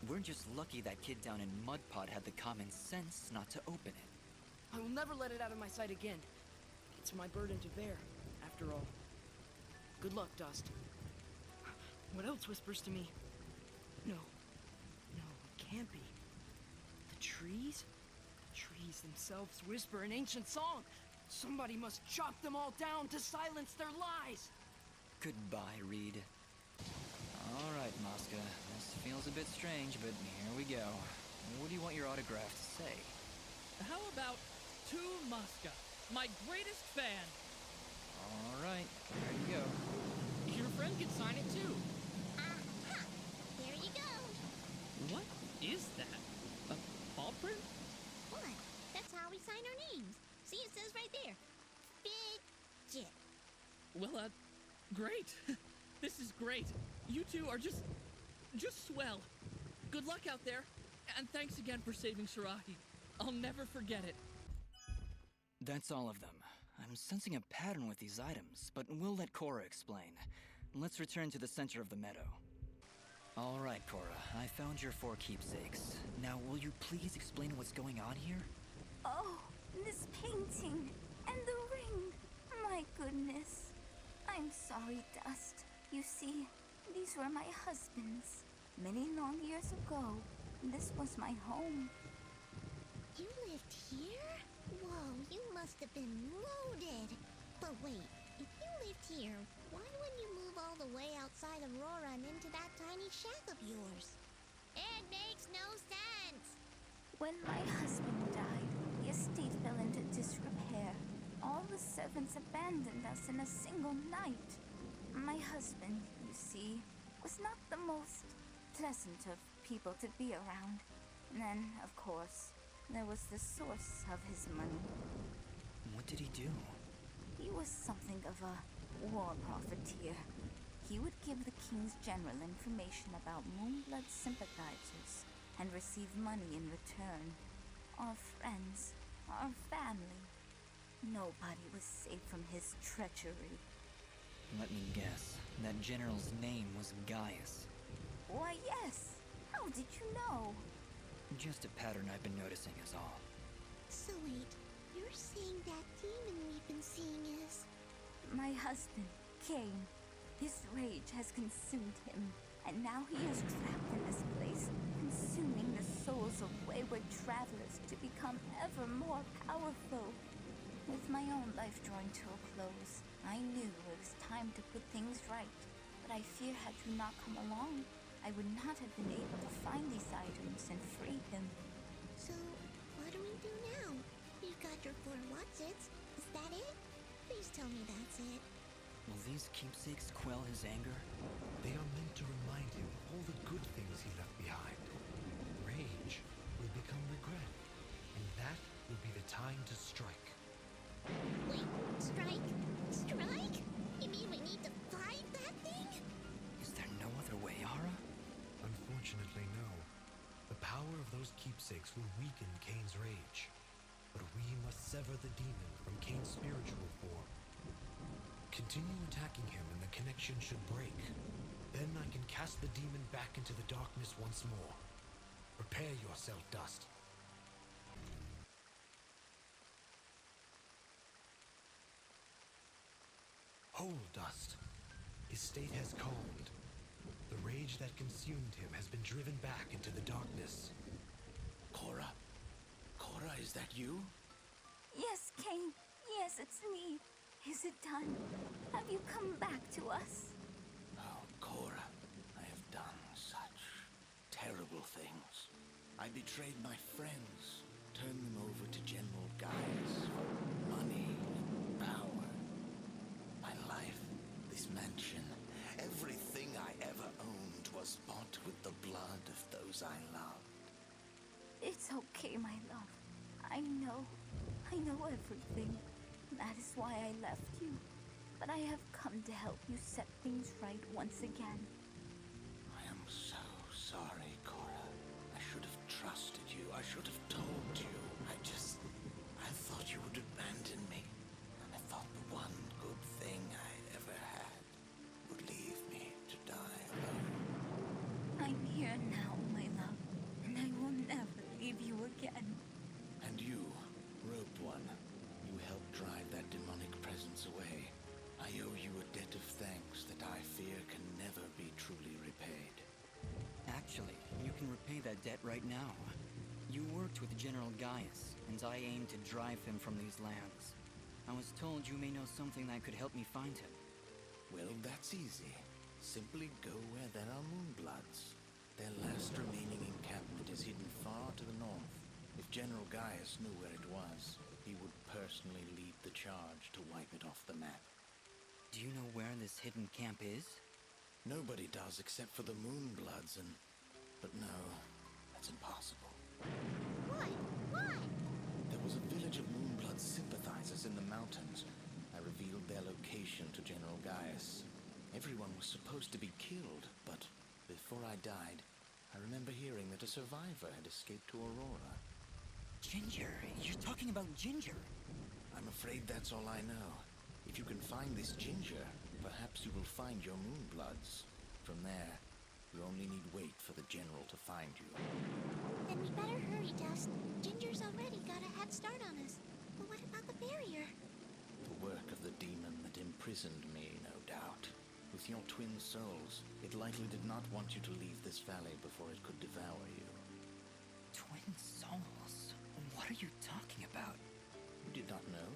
We're just lucky that kid down in Mudpot had the common sense not to open it. I will never let it out of my sight again. It's my burden to bear, after all. Good luck, Dust. What else whispers to me? No, it can't be. The trees? The trees themselves whisper an ancient song. Somebody must chop them all down to silence their lies! Goodbye, Reed. All right, Mosca. This feels a bit strange, but here we go. What do you want your autograph to say? How about to Mosca, my greatest fan? All right, there you go. Your friend can sign it too. Aha! There you go. What? is that? A paw print? What? That's how we sign our names. See, it says right there. Fidget. Well, great. This is great. You two are just swell. Good luck out there, and thanks again for saving Sarahi. I'll never forget it. That's all of them. I'm sensing a pattern with these items, but we'll let Kora explain. Let's return to the center of the meadow. All right, Kora, I found your 4 keepsakes. Now, will you please explain what's going on here? Oh, this painting and the ring. My goodness. I'm sorry, Dust. You see, these were my husband's. Many long years ago, this was my home. You lived here? Whoa, you must have been loaded. But wait, if you lived here, why wouldn't you move all the way outside Aurora and into that tiny shack of yours? It makes no sense. When my husband died, the estate fell into disrepair. All the servants abandoned us in a single night. My husband, you see, was not the most pleasant of people to be around. And then, of course, there was the source of his money. What did he do? He was something of a war profiteer. He would give the king's general information about Moonblood sympathizers and receive money in return. Our friends, our family. Nobody was safe from his treachery. Let me guess. That general's name was Gaius. Why, yes. How did you know? Just a pattern I've been noticing is all. So wait, you're saying that demon we've been seeing is... My husband, Cain. His rage has consumed him, and now he is trapped in this place, consuming the souls of wayward travelers to become ever more powerful. With my own life drawing to a close, I knew it was time to put things right, but I fear had you not come along, I would not have been able to find these items and free him. So, what do we do now? You've got your 4 whatsits. Is that it? Please tell me that's it. Will these keepsakes quell his anger? They are meant to remind him of all the good things he left behind. Rage will become regret, and that will be the time to strike. Wait, strike? Strike? You mean we need to fight that thing? Is there no other way, Ara? Unfortunately, no. The power of those keepsakes will weaken Cain's rage. But we must sever the demon from Cain's spiritual form. Continue attacking him and the connection should break. Then I can cast the demon back into the darkness once more. Prepare yourself, Dust. Hold, Dust. His state has calmed. The rage that consumed him has been driven back into the darkness. Kora? Kora, is that you? Yes, Cain. Yes, it's me. Is it done? Have you come back to us? Oh, Kora, I have done such terrible things. I betrayed my friends, turned them over to General Gaius for money and power. My life, this mansion, everything I ever owned was bought with the blood of those I loved. It's okay, my love. I know everything. That is why I left you. But I have come to help you set things right once again. I am so sorry, Kora. I should have trusted you. I should have told you. I thought you would abandon me. I thought the one good thing I ever had would leave me to die alone. I'm here now, my love, and I will never leave you again. And you, Robed One, you helped drive that demonic presence away. I owe you a debt of thanks that I fear can never be truly repaid. Actually, you can repay that debt right now. You worked with General Gaius, and I aim to drive him from these lands. I was told you may know something that could help me find him. Well, that's easy. Simply go where there are Moonbloods. Their last remaining encampment is hidden far to the north. If General Gaius knew where it was, he would personally lead the charge to wipe it off the map. Do you know where this hidden camp is? Nobody does except for the Moonbloods but no, That's impossible. What? Why? There was a village of Moonblood sympathizers in the mountains. I revealed their location to General Gaius. Everyone was supposed to be killed, but before I died, I remember hearing that a survivor had escaped to Aurora. Ginger? You're talking about Ginger? I'm afraid that's all I know. If you can find this Ginger, perhaps you will find your Moonbloods. From there, you only need wait for the General to find you. Then we better hurry, Dust. Ginger's already got a head start on us. But what about the barrier? The work of the demon that imprisoned me, no doubt. With your twin souls, it likely did not want you to leave this valley before it could devour you. Twin souls? What are you talking about? You did not know?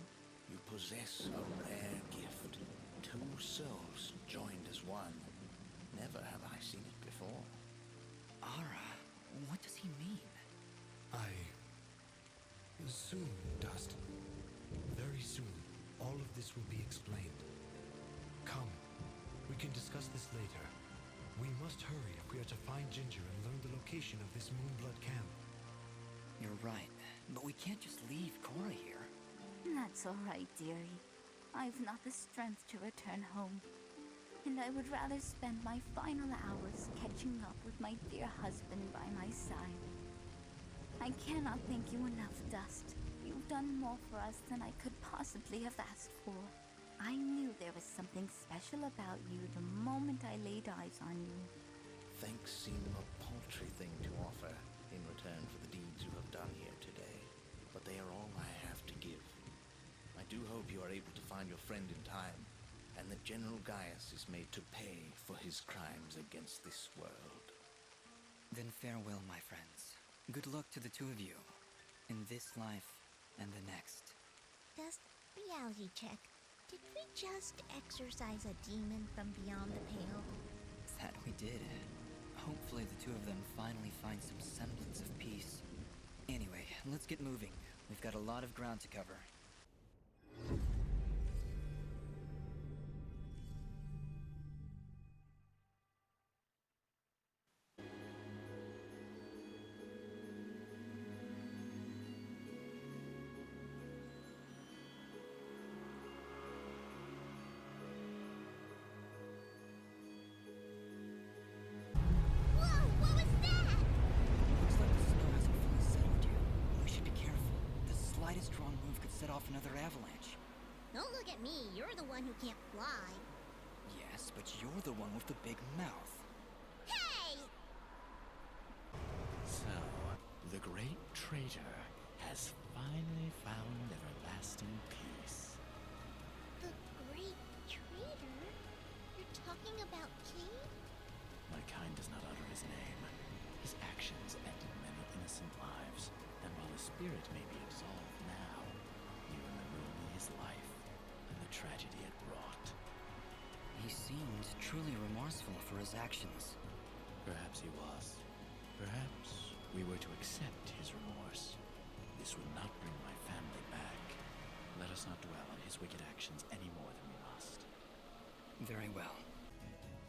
You possess a rare gift. Two souls joined as one. Never have I seen it before. Aura, what does he mean? Soon, Dust. Very soon, all of this will be explained. Come, we can discuss this later. We must hurry if we are to find Ginger and learn the location of this Moonblood camp. You're right, but we can't just leave Kora here. That's all right, dearie. I've not the strength to return home. And I would rather spend my final hours catching up with my dear husband by my side. I cannot thank you enough, Dust. You've done more for us than I could possibly have asked for. I knew there was something special about you the moment I laid eyes on you. Thanks seem a paltry thing to offer in return for the deeds you have done here today, but they are all I have to give. I do hope you are able to find your friend in time, and that General Gaius is made to pay for his crimes against this world. Then farewell, my friends. Good luck to the two of you, in this life and the next. Dust, reality check. Did we just exorcise a demon from beyond the pale? That we did. Hopefully the two of them finally find some semblance of peace. Anyway, let's get moving. We've got a lot of ground to cover. Strong move could set off another avalanche. Don't look at me. You're the one who can't fly. Yes, but you're the one with the big mouth. Hey! So, the great traitor has finally found everlasting peace. The great traitor? You're talking about King? My kind does not utter his name. His actions ended many innocent lives, and while his spirit may be absolved now, we remember only his life and the tragedy it brought. He seemed truly remorseful for his actions. Perhaps he was. Perhaps we were to accept his remorse. This would not bring my family back. Let us not dwell on his wicked actions any more than we must. Very well.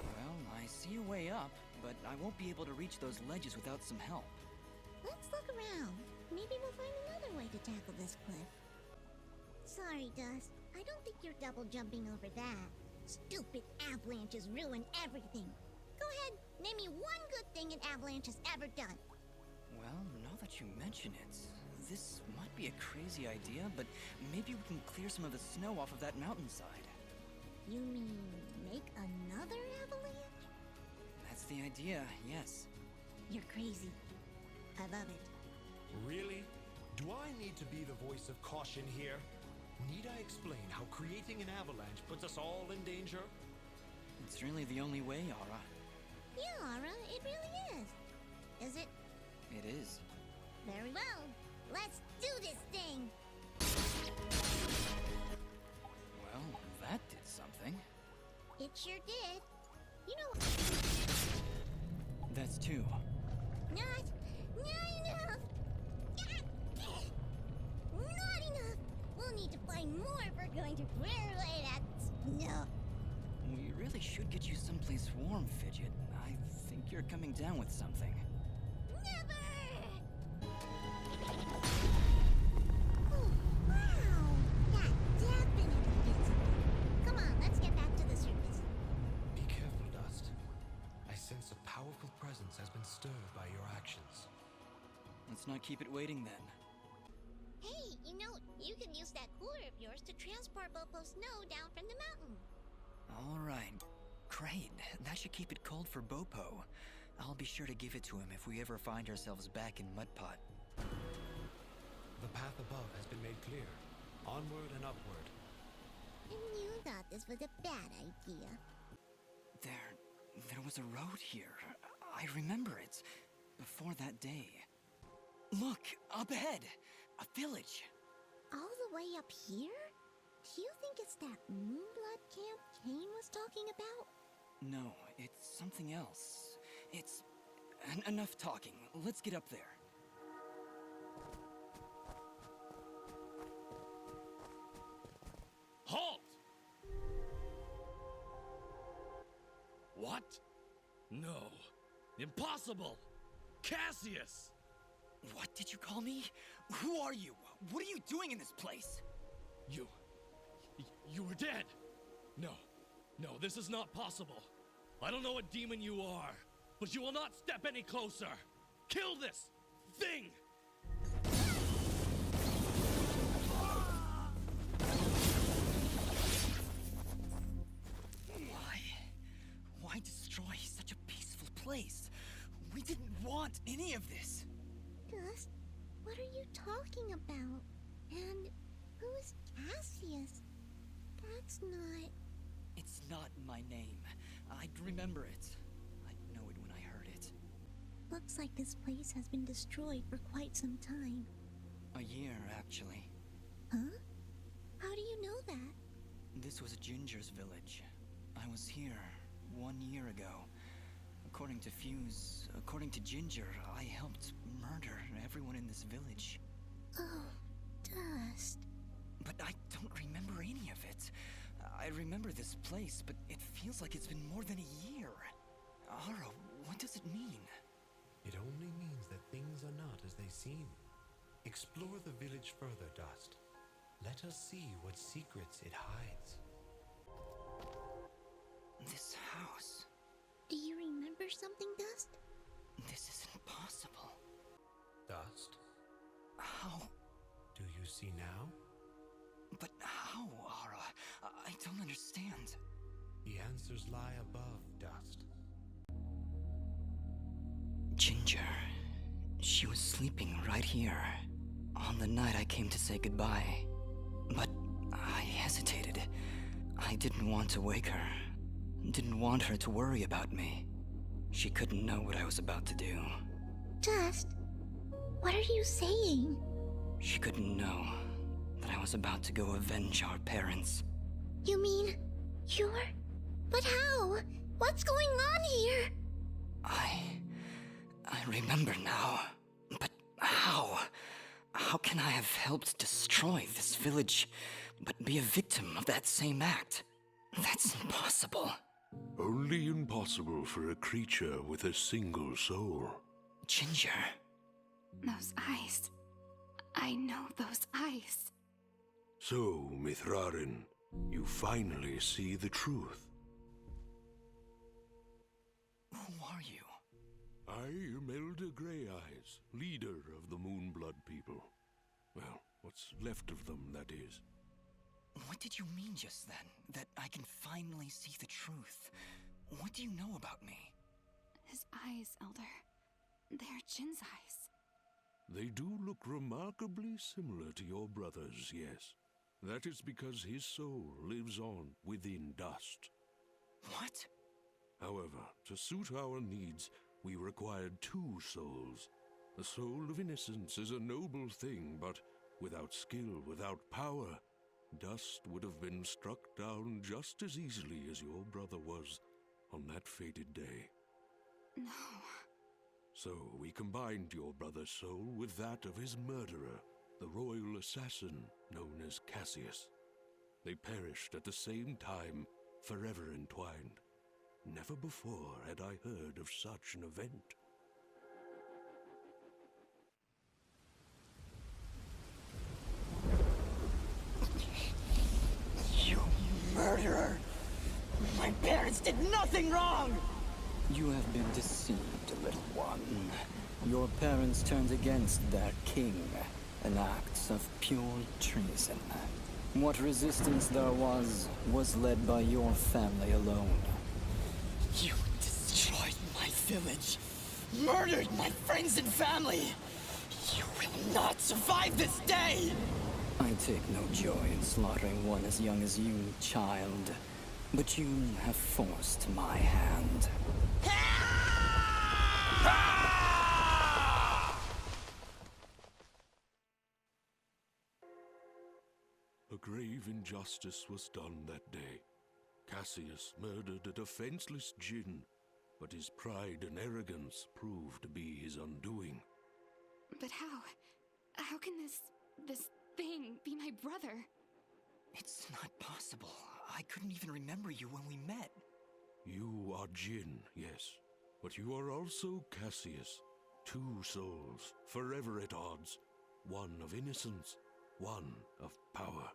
Well, I see a way up, but I won't be able to reach those ledges without some help. Let's look around. Maybe we'll find another way to tackle this cliff. Sorry, Dust. I don't think you're double jumping over that. Stupid avalanches ruin everything. Go ahead, name me one good thing an avalanche has ever done. Well, now that you mention it, this might be a crazy idea, but maybe we can clear some of the snow off of that mountainside. You mean make another avalanche? That's the idea, yes. You're crazy. I love it. Really? Do I need to be the voice of caution here? Need I explain how creating an avalanche puts us all in danger? It's really the only way, Aura. Yeah, Aura, it really is. Is it? It is. Very well. Let's do this thing! Well, that did something. It sure did. You know... That's two. Not enough! Not enough! We'll need to find more if we're going to clear away that snow. We really should get you someplace warm, Fidget. I think you're coming down with something. Never! Let's not keep it waiting then. Hey, you know, you can use that cooler of yours to transport Bopo's snow down from the mountain. All right. Great. That should keep it cold for Bopo. I'll be sure to give it to him if we ever find ourselves back in Mudpot. The path above has been made clear. Onward and upward. And you thought this was a bad idea. There was a road here. I remember it. Before that day. Look, up ahead. A village. All the way up here? Do you think it's that Moonblood camp Kane was talking about? No, it's something else. It's... enough talking. Let's get up there. Halt! What? No. Impossible! Cassius! What did you call me? Who are you? What are you doing in this place? You were dead! No, this is not possible. I don't know what demon you are, but you will not step any closer! Kill this thing! Why destroy such a peaceful place? We didn't want any of this. Dust, what are you talking about? And who's Cassius? That's not... It's not my name. I'd remember it. I'd know it when I heard it. Looks like this place has been destroyed for quite some time. A year, actually. Huh? How do you know that? This was a Ginger's village. I was here 1 year ago. According to Fuse, according to Ginger, I helped murder everyone in this village. Oh, Dust. But I don't remember any of it. I remember this place, but it feels like it's been more than a year. Ara, what does it mean? It only means that things are not as they seem. Explore the village further, Dust. Let us see what secrets it hides. This house. Do you remember something, Dust? This isn't possible. Dust? How? Do you see now? But how, Ara? I don't understand. The answers lie above, Dust. Ginger. She was sleeping right here. On the night I came to say goodbye. But I hesitated. I didn't want to wake her. Didn't want her to worry about me. She couldn't know what I was about to do. Dust, what are you saying? She couldn't know that I was about to go avenge our parents. You mean, you're... But how? What's going on here? I remember now. But how? How can I have helped destroy this village, but be a victim of that same act? That's impossible. Only impossible for a creature with a single soul. Ginger. Those eyes. I know those eyes. So, Mithrarin, you finally see the truth. Who are you? I am Elder Grey Eyes, leader of the Moonblood people. Well, what's left of them, that is. What did you mean just then? That I can finally see the truth? What do you know about me? His eyes, Elder. They're Jin's eyes. They do look remarkably similar to your brother's, yes. That is because his soul lives on within Dust. What? However, to suit our needs, we required 2 souls. The soul of innocence is a noble thing, but without skill, without power, Dust would have been struck down just as easily as your brother was on that fated day. No. So we combined your brother's soul with that of his murderer, the royal assassin known as Cassius. They perished at the same time, forever entwined. Never before had I heard of such an event. You murderer! My parents did nothing wrong! You have been deceived, little one. Your parents turned against their king, an act of pure treason. What resistance there was led by your family alone. You destroyed my village, murdered my friends and family. You will not survive this day! I take no joy in slaughtering one as young as you, child. But you have forced my hand. A grave injustice was done that day. Cassius murdered a defenseless djinn, but his pride and arrogance proved to be his undoing. But how? How can this thing be my brother? It's not possible. I couldn't even remember you when we met. You are Jinn, yes, but you are also Cassius. Two souls, forever at odds. One of innocence, one of power.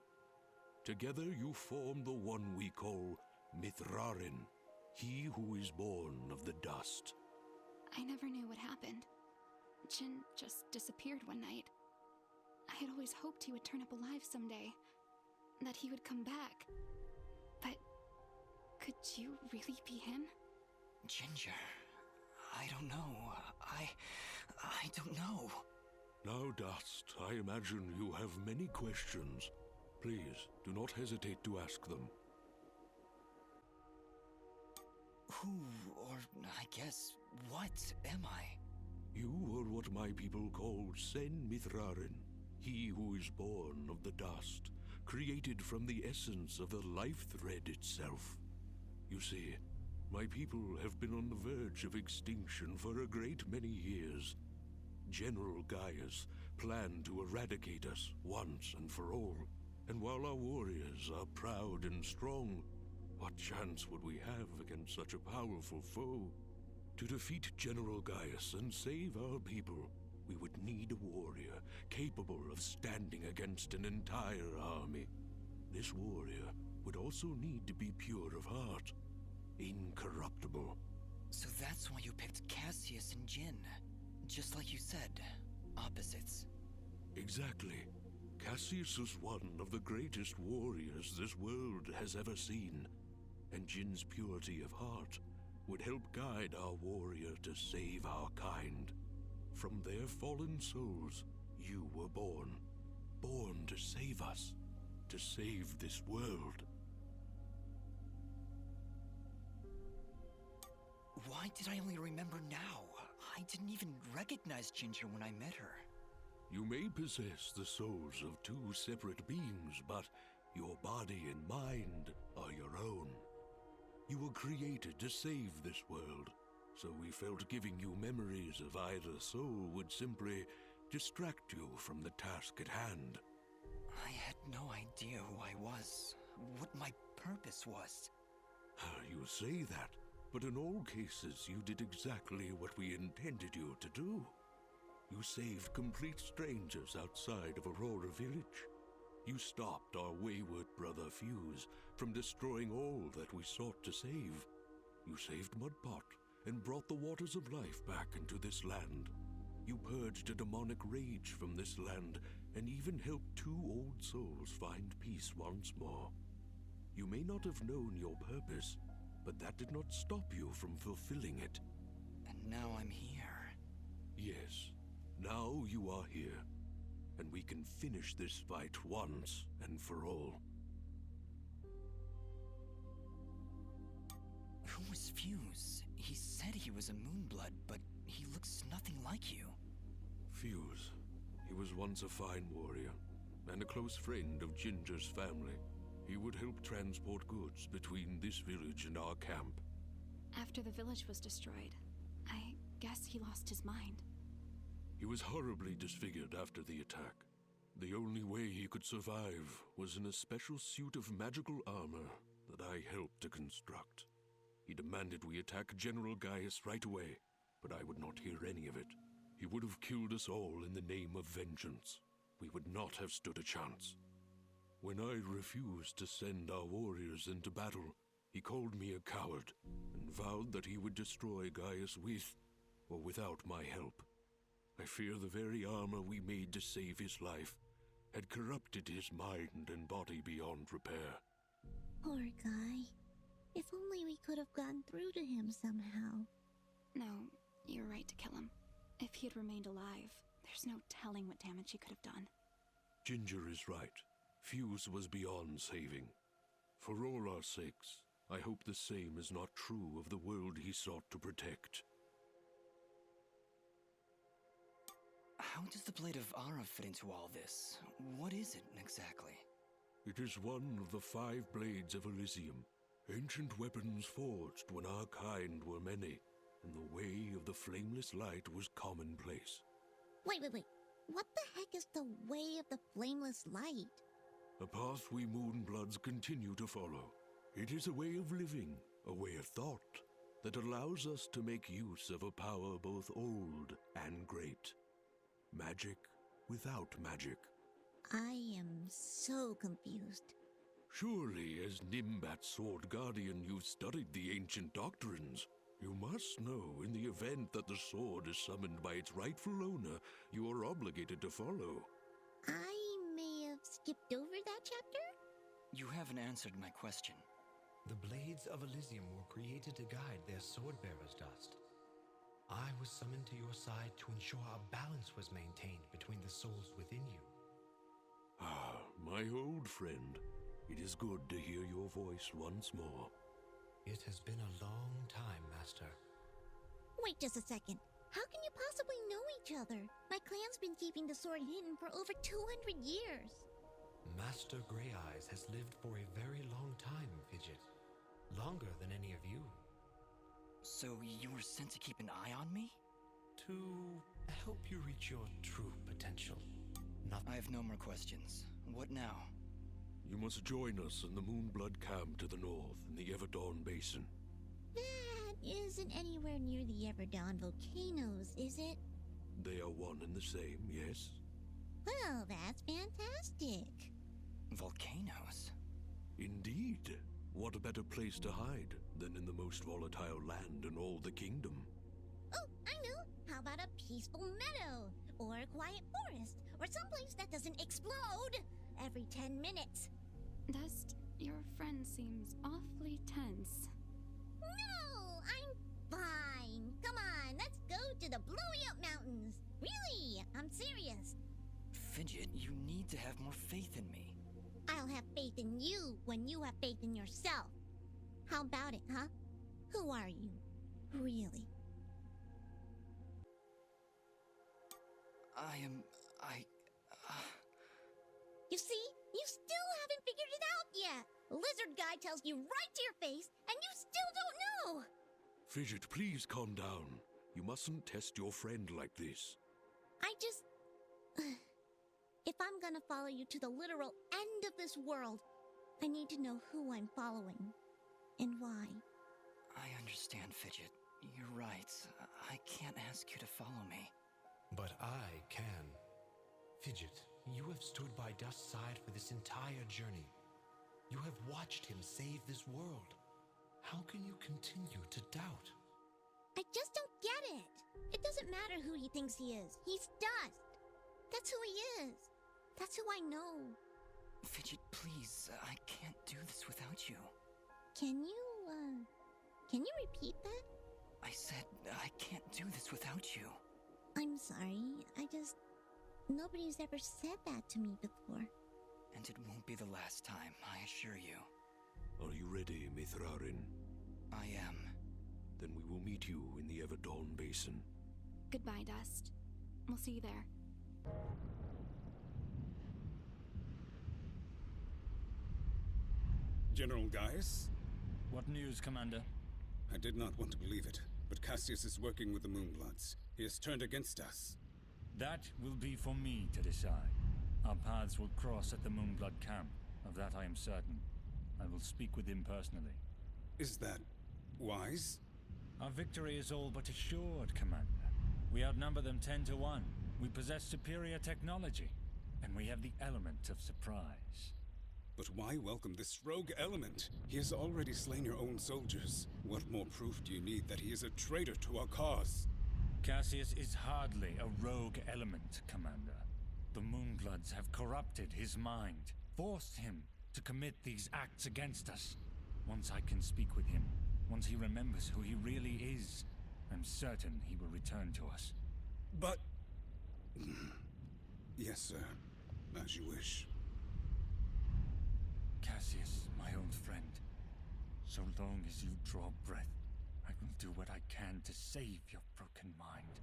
Together you form the one we call Mithrarin, he who is born of the dust. I never knew what happened. Jin just disappeared one night. I had always hoped he would turn up alive someday, that he would come back. But could you really be him? Ginger, I don't know. I don't know. Now, Dust, I imagine you have many questions. Please, do not hesitate to ask them. Who, or I guess, what am I? You are what my people call Sen Mithrarin, he who is born of the dust, created from the essence of the life thread itself. You see, my people have been on the verge of extinction for a great many years. General Gaius planned to eradicate us once and for all, and while our warriors are proud and strong, what chance would we have against such a powerful foe? To defeat General Gaius and save our people, we would need a warrior capable of standing against an entire army. This warrior would also need to be pure of heart, incorruptible. So that's why you picked Cassius and Jin. Just like you said, opposites. Exactly. Cassius is one of the greatest warriors this world has ever seen, and Jin's purity of heart would help guide our warrior to save our kind. From their fallen souls, you were born. Born to save us, to save this world. Why did I only remember now? I didn't even recognize Ginger when I met her. You may possess the souls of two separate beings, but your body and mind are your own. You were created to save this world, so we felt giving you memories of either soul would simply distract you from the task at hand. I had no idea who I was, what my purpose was. You say that, but in all cases you did exactly what we intended you to do. You saved complete strangers outside of Aurora village. You stopped our wayward brother Fuse from destroying all that we sought to save. You saved Mudpot and brought the waters of life back into this land. You purged a demonic rage from this land and even helped two old souls find peace once more. You may not have known your purpose, but that did not stop you from fulfilling it. And now I'm here. Yes, now you are here, and we can finish this fight once and for all. Who was Fuse? He said he was a Moonblood, but he looks nothing like you. Fuse. He was once a fine warrior, and a close friend of Ginger's family. He would help transport goods between this village and our camp. After the village was destroyed, I guess he lost his mind. He was horribly disfigured after the attack. The only way he could survive was in a special suit of magical armor that I helped to construct. He demanded we attack General Gaius right away, but I would not hear any of it. He would have killed us all in the name of vengeance. We would not have stood a chance. When I refused to send our warriors into battle, he called me a coward and vowed that he would destroy Gaius with or without my help. I fear the very armor we made to save his life had corrupted his mind and body beyond repair. Poor guy. If only we could have gone through to him somehow. No, you're right to kill him. If he had remained alive, there's no telling what damage he could have done. Ginger is right. Fuse was beyond saving. For all our sakes, I hope the same is not true of the world he sought to protect. How does the Blade of Aura fit into all this? What is it, exactly? It is one of the 5 blades of Elysium, ancient weapons forged when our kind were many, and the way of the flameless light was commonplace. Wait. What the heck is the way of the flameless light? A path we Moonbloods continue to follow. It is a way of living, a way of thought, that allows us to make use of a power both old and great. Magic without magic. I am so confused. Surely, as Nimbat Sword Guardian, you've studied the ancient doctrines. You must know, in the event that the sword is summoned by its rightful owner, you are obligated to follow. I may have skipped over that chapter? You haven't answered my question. The blades of Elysium were created to guide their sword-bearers, Dust. I was summoned to your side to ensure a balance was maintained between the souls within you. Ah, my old friend. It is good to hear your voice once more. It has been a long time, Master. Wait just a second. How can you possibly know each other? My clan's been keeping the sword hidden for over 200 years. Master Grey Eyes has lived for a very long time, Fidget. Longer than any of you. So you were sent to keep an eye on me? To help you reach your true potential. I have no more questions. What now? You must join us in the Moonblood camp to the north in the Everdawn Basin. That isn't anywhere near the Everdawn volcanoes, is it? They are one and the same, yes? Well, that's fantastic. Volcanoes? Indeed. What a better place to hide than in the most volatile land in all the kingdom? Oh, I know. How about a peaceful meadow? Or a quiet forest? Or someplace that doesn't explode every 10 minutes? Dust, your friend seems awfully tense. No, I'm fine. Come on, let's go to the Blowy Up Mountains. Really, I'm serious. Fidget, you need to have more faith in me. I'll have faith in you when you have faith in yourself. How about it, huh? Who are you, really? You see? You still haven't figured it out yet. Lizard guy tells you right to your face, and you still don't know. Fidget, please calm down. You mustn't test your friend like this. I just... If I'm gonna follow you to the literal end of this world, I need to know who I'm following. And why. I understand, Fidget. You're right. I can't ask you to follow me. But I can. Fidget, you have stood by Dust's side for this entire journey. You have watched him save this world. How can you continue to doubt? I just don't get it. It doesn't matter who he thinks he is. He's Dust. That's who he is. That's who I know. Fidget, please. I can't do this without you. Can you repeat that? I said I can't do this without you. I'm sorry. Nobody's ever said that to me before. And it won't be the last time, I assure you. Are you ready, Mithrarin? I am. Then we will meet you in the Everdawn Basin. Goodbye, Dust. We'll see you there. General Gaius? What news, Commander? I did not want to believe it, but Cassius is working with the Moonbloods. He has turned against us. That will be for me to decide. Our paths will cross at the Moonblood camp. Of that I am certain. I will speak with him personally. Is that wise? Our victory is all but assured, Commander. We outnumber them 10 to 1. We possess superior technology. And we have the element of surprise. But why welcome this rogue element? He has already slain your own soldiers. What more proof do you need that he is a traitor to our cause? Cassius is hardly a rogue element, Commander. The Moonbloods have corrupted his mind, forced him to commit these acts against us. Once I can speak with him, once he remembers who he really is, I'm certain he will return to us. But... Yes, sir. As you wish. Cassius, my old friend, so long as you draw breath, I will do what I can to save your broken mind.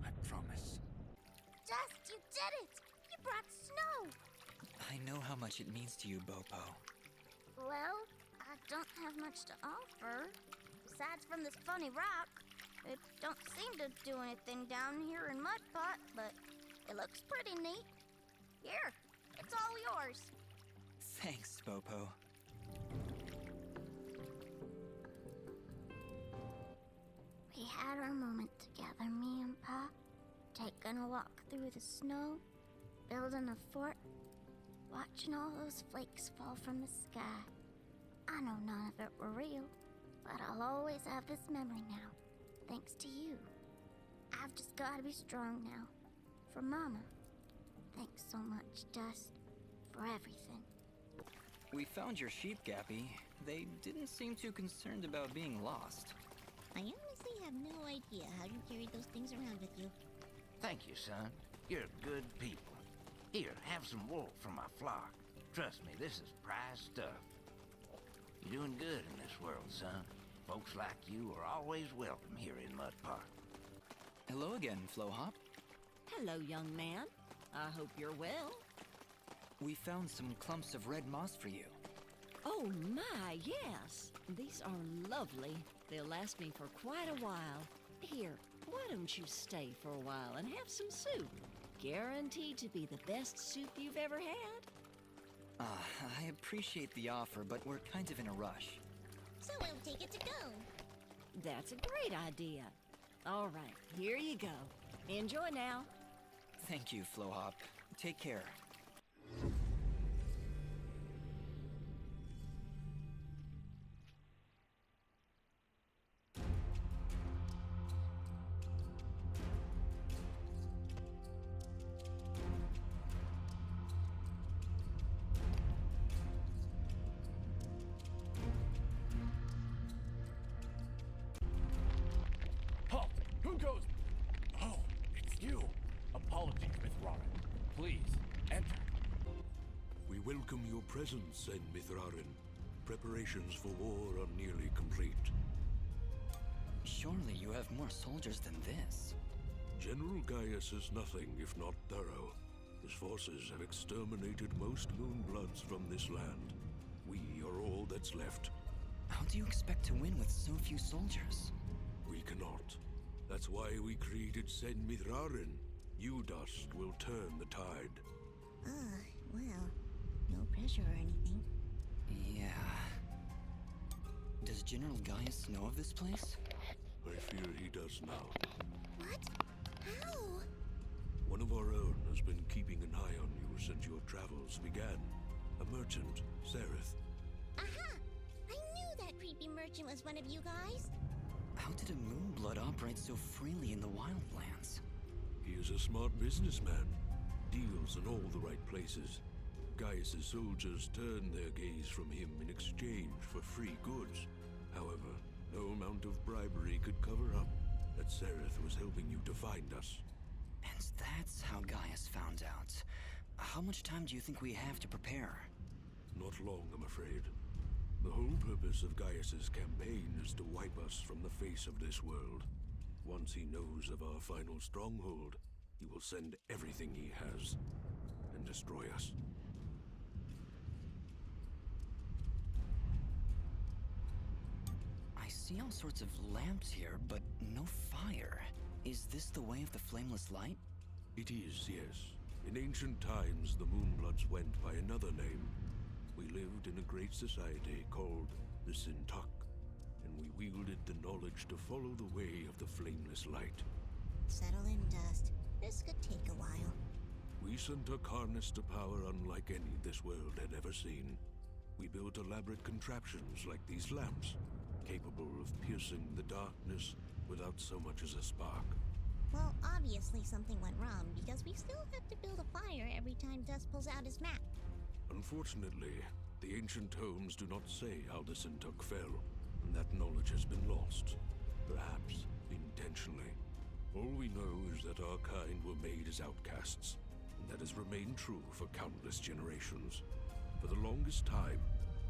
I promise. Dust, you did it! You brought snow! I know how much it means to you, Bopo. Well, I don't have much to offer. Besides from this funny rock. It don't seem to do anything down here in Mudpot, but it looks pretty neat. Here, it's all yours. Thanks, Bopo. We had our moment together, me and Pa. Taking a walk through the snow, building a fort, watching all those flakes fall from the sky. I know none of it were real, but I'll always have this memory now, thanks to you. I've just gotta be strong now, for Mama. Thanks so much, Dust, for everything. We found your sheep, Gappy. They didn't seem too concerned about being lost. I honestly have no idea how you carried those things around with you. Thank you, son. You're good people. Here, have some wool from my flock. Trust me, this is prize stuff. You're doing good in this world, son. Folks like you are always welcome here in Mudpot. Hello again, Flowhop. Hello, young man. I hope you're well. We found some clumps of red moss for you. Oh my, yes. These are lovely. They'll last me for quite a while. Here, why don't you stay for a while and have some soup? Guaranteed to be the best soup you've ever had. I appreciate the offer, but we're kind of in a rush. So we'll take it to go. That's a great idea. All right, here you go. Enjoy now. Thank you, Flowhop. Take care. Halt! Who goes? Oh, it's you. Apologies, Mithrarin. Please, enter. We welcome your presence, Sen Mithrarin. Preparations for war are nearly complete. Surely you have more soldiers than this. General Gaius is nothing if not thorough. His forces have exterminated most Moonbloods from this land. We are all that's left. How do you expect to win with so few soldiers? We cannot. That's why we created Sen Mithrarin. You, Dust, will turn the tide. Well, no pressure or anything. Yeah. Does General Gaius know of this place? I fear he does now. What? How? One of our own has been keeping an eye on you since your travels began. A merchant, Sarahi. Aha! I knew that creepy merchant was one of you guys. How did a Moonblood operate so freely in the wildlands? He is a smart businessman. Deals in all the right places. Gaius' soldiers turned their gaze from him in exchange for free goods. However, no amount of bribery could cover up that Sarahi was helping you to find us. And that's how Gaius found out. How much time do you think we have to prepare? Not long, I'm afraid. The whole purpose of Gaius' campaign is to wipe us from the face of this world. Once he knows of our final stronghold, he will send everything he has and destroy us. I see all sorts of lamps here, but no fire. Is this the way of the flameless light? It is, yes. In ancient times, the Moonbloods went by another name. We lived in a great society called the Sintak, and we wielded the knowledge to follow the way of the flameless light. Settle in, Dust. This could take a while. We sent a harness to power unlike any this world had ever seen. We built elaborate contraptions like these lamps, capable of piercing the darkness without so much as a spark. Well, obviously something went wrong, because we still have to build a fire every time Dust pulls out his map. Unfortunately, the ancient tomes do not say how the Sintuk fell, and that knowledge has been lost. Perhaps intentionally. All we know is that our kind were made as outcasts, and that has remained true for countless generations. For the longest time,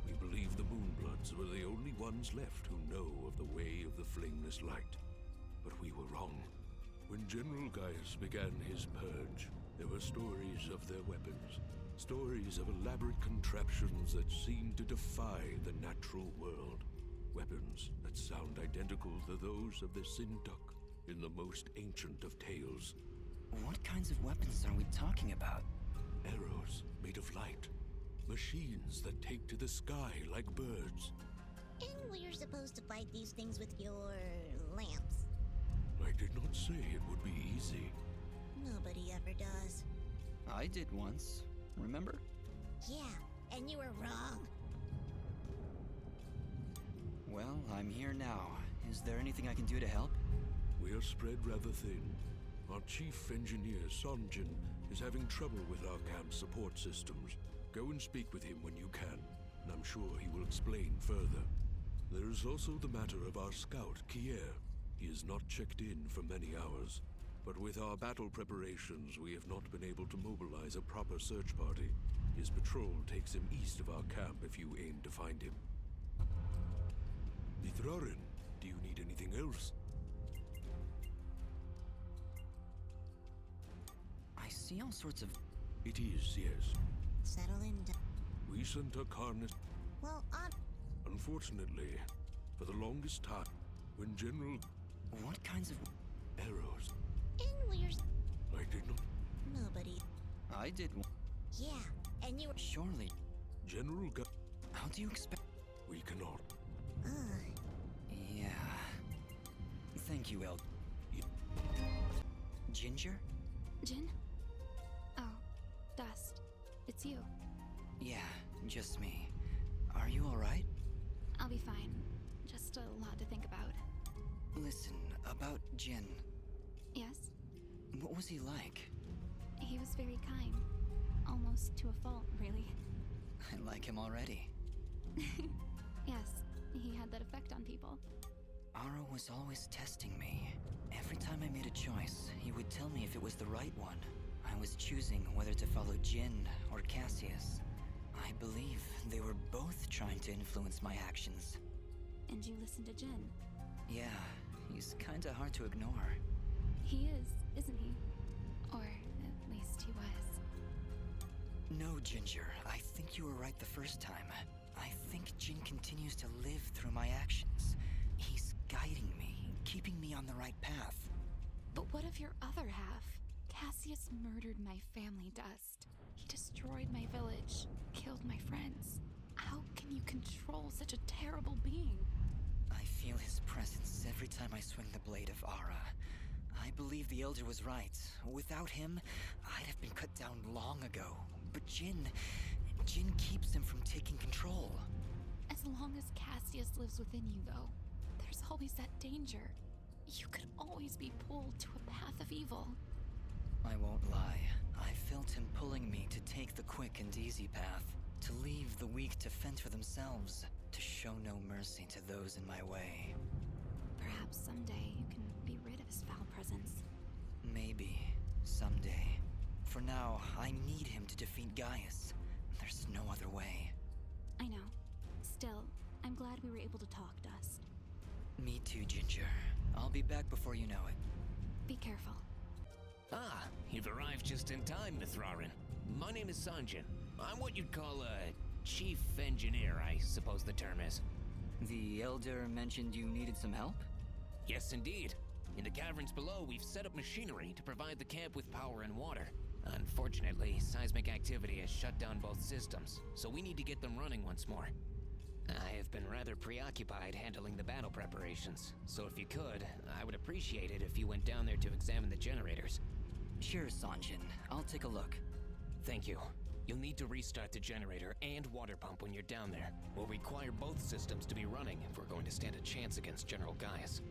we believed the Moonbloods were the only ones left who know of the way of the flameless light. But we were wrong. When General Gaius began his purge, there were stories of their weapons, stories of elaborate contraptions that seemed to defy the natural world. Weapons that sound identical to those of the Sintuk in the most ancient of tales. What kinds of weapons are we talking about? Arrows made of light. Machines that take to the sky like birds. And we're supposed to fight these things with your lamps. I did not say it would be easy. Nobody ever does. I did once, remember? Yeah, and you were wrong. Well, I'm here now. Is there anything I can do to help? We are spread rather thin. Our chief engineer, Sanjin, is having trouble with our camp support systems. Go and speak with him when you can, and I'm sure he will explain further. There is also the matter of our scout, Kier. He has not checked in for many hours, but with our battle preparations, we have not been able to mobilize a proper search party. His patrol takes him east of our camp if you aim to find him. Mithrarin, do you need anything else? I see all sorts of... It is, yes. Settle in. We sent a carnage. Well, Unfortunately, for the longest time, when General... What kinds of... Arrows. And we're... I did not... Nobody... I did one. Yeah, and you were... Surely. General How do you expect... We cannot. Yeah. Thank you, El... Ginger? Jin? Oh, Dust. It's you. Yeah, just me. Are you alright? I'll be fine. Just a lot to think about. Listen, about Jin. Yes? What was he like? He was very kind. Almost to a fault, really. I like him already. Yes, he had that effect on people. Aura was always testing me. Every time I made a choice, he would tell me if it was the right one. I was choosing whether to follow Jin or Cassius. I believe they were both trying to influence my actions. And you listened to Jin? Yeah, he's kinda hard to ignore. He is, isn't he? Or at least he was. No, Ginger, I think you were right the first time. I think Jin continues to live through my actions. He's guiding me, keeping me on the right path. But what of your other half? Cassius murdered my family, Dust. He destroyed my village, killed my friends. How can you control such a terrible being? I feel his presence every time I swing the blade of Aura. I believe the Elder was right. Without him, I'd have been cut down long ago. But Jin keeps him from taking control. As long as Cassius lives within you, though, there's always that danger. You could always be pulled to a path of evil. I won't lie. I felt him pulling me to take the quick and easy path, to leave the weak to fend for themselves, to show no mercy to those in my way. Perhaps someday you can be rid of his foul presence. Maybe. Someday. For now, I need him to defeat Gaius. There's no other way. I know. Still, I'm glad we were able to talk, Dust. Me too, Ginger. I'll be back before you know it. Be careful. Ah, you've arrived just in time, Mithrarin. My name is Sanjin. I'm what you'd call a chief engineer, I suppose the term is. The Elder mentioned you needed some help? Yes, indeed. In the caverns below, we've set up machinery to provide the camp with power and water. Unfortunately, seismic activity has shut down both systems, so we need to get them running once more. I have been rather preoccupied handling the battle preparations, so if you could, I would appreciate it if you went down there to examine the generators. Sure, Sanjin. I'll take a look. Thank you. You'll need to restart the generator and water pump when you're down there. We'll require both systems to be running if we're going to stand a chance against General Gaius.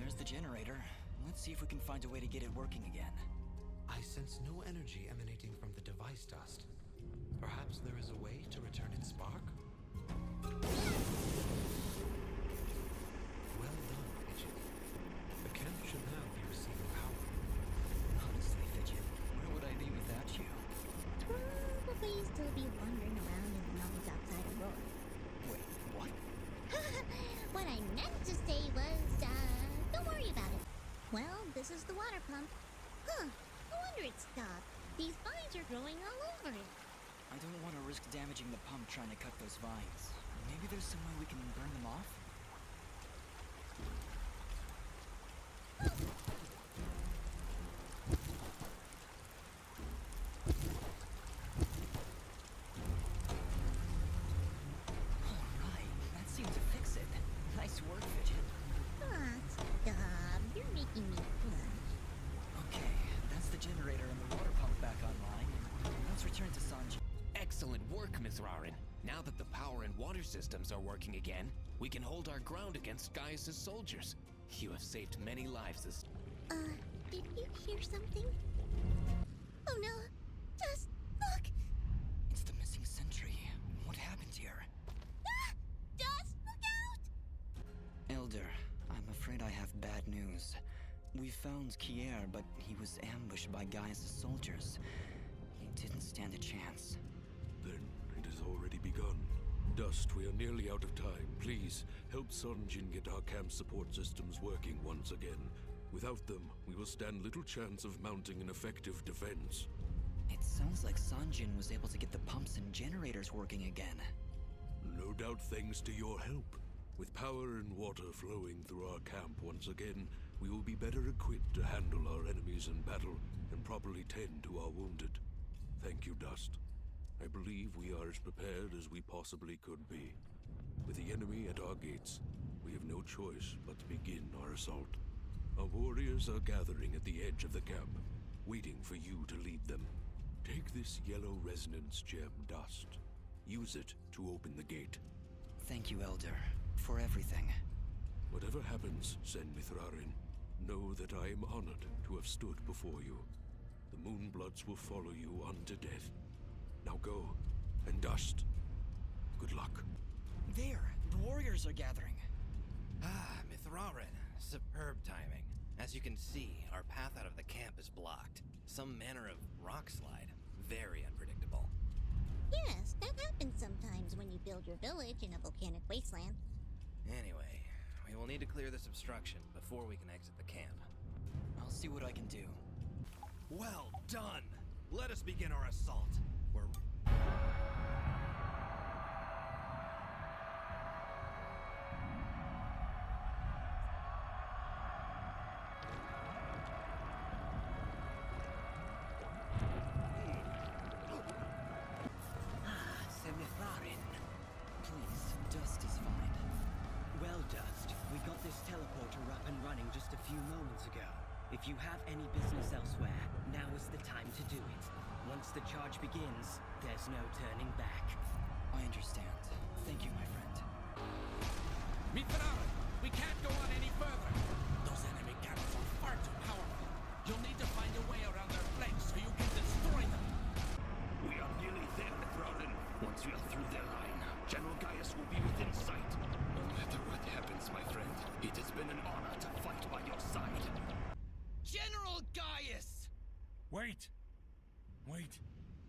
there's the generator. Let's see if we can find a way to get it working again. I sense no energy emanating from the device dust. Perhaps there is a way to return its spark? Well done, Fidget. The camp should now be receiving power. Honestly, Fidget, where would I be without you? Probably still be wandering around in the mountains outside Aurora. Wait, what? What I meant to say was, don't worry about it. Well, this is the water pump. Huh, no wonder it stopped. These vines are growing all over it. I don't want to risk damaging the pump trying to cut those vines. Maybe there's some way we can burn them off? Alright, that seemed to fix it. Nice work, Fidget. Ah, stop. You're making me blush. Okay, that's the generator and the water pump back online. Let's return to Sanji. Excellent work, Miss Rarin. Now that the power and water systems are working again, we can hold our ground against Gaius' soldiers. You have saved many lives this... Did you hear something? Oh no! Just look! It's the missing sentry. What happened here? Ah! Just look out! Elder, I'm afraid I have bad news. We found Kier, but he was ambushed by Gaius' soldiers. He didn't stand a chance. Then it has already begun. Dust, we are nearly out of time. Please, help Sanjin get our camp support systems working once again. Without them, we will stand little chance of mounting an effective defense. It sounds like Sanjin was able to get the pumps and generators working again. No doubt thanks to your help. With power and water flowing through our camp once again, we will be better equipped to handle our enemies in battle and properly tend to our wounded. Thank you, Dust. I believe we are as prepared as we possibly could be. With the enemy at our gates, we have no choice but to begin our assault. Our warriors are gathering at the edge of the camp, waiting for you to lead them. Take this yellow resonance gem, Dust. Use it to open the gate. Thank you, Elder, for everything. Whatever happens, Sen Mithrarin, know that I am honored to have stood before you. The Moonbloods will follow you unto death. Now go, and Dust. Good luck. There! The warriors are gathering. Ah, Mithrarin. Superb timing. As you can see, our path out of the camp is blocked. Some manner of rock slide. Very unpredictable. Yes, that happens sometimes when you build your village in a volcanic wasteland. Anyway, we will need to clear this obstruction before we can exit the camp. I'll see what I can do. Well done! Let us begin our assault. We're... Please, Dust is fine. Well, Dust, we got this teleporter up and running just a few moments ago. If you have any business elsewhere, now is the time to do it. Once the charge begins, there's no turning back. I understand. Thank you, my friend. Mithrarin, we can't go on any further. Those enemy cannons are far too powerful. You'll need to find a way around their flanks so you can destroy them. We are nearly there, Mithrarin. Once we are through their line, General Gaius will be within sight. No matter what happens, my friend, it has been an honor to fight by your side. General Gaius! Wait! Wait.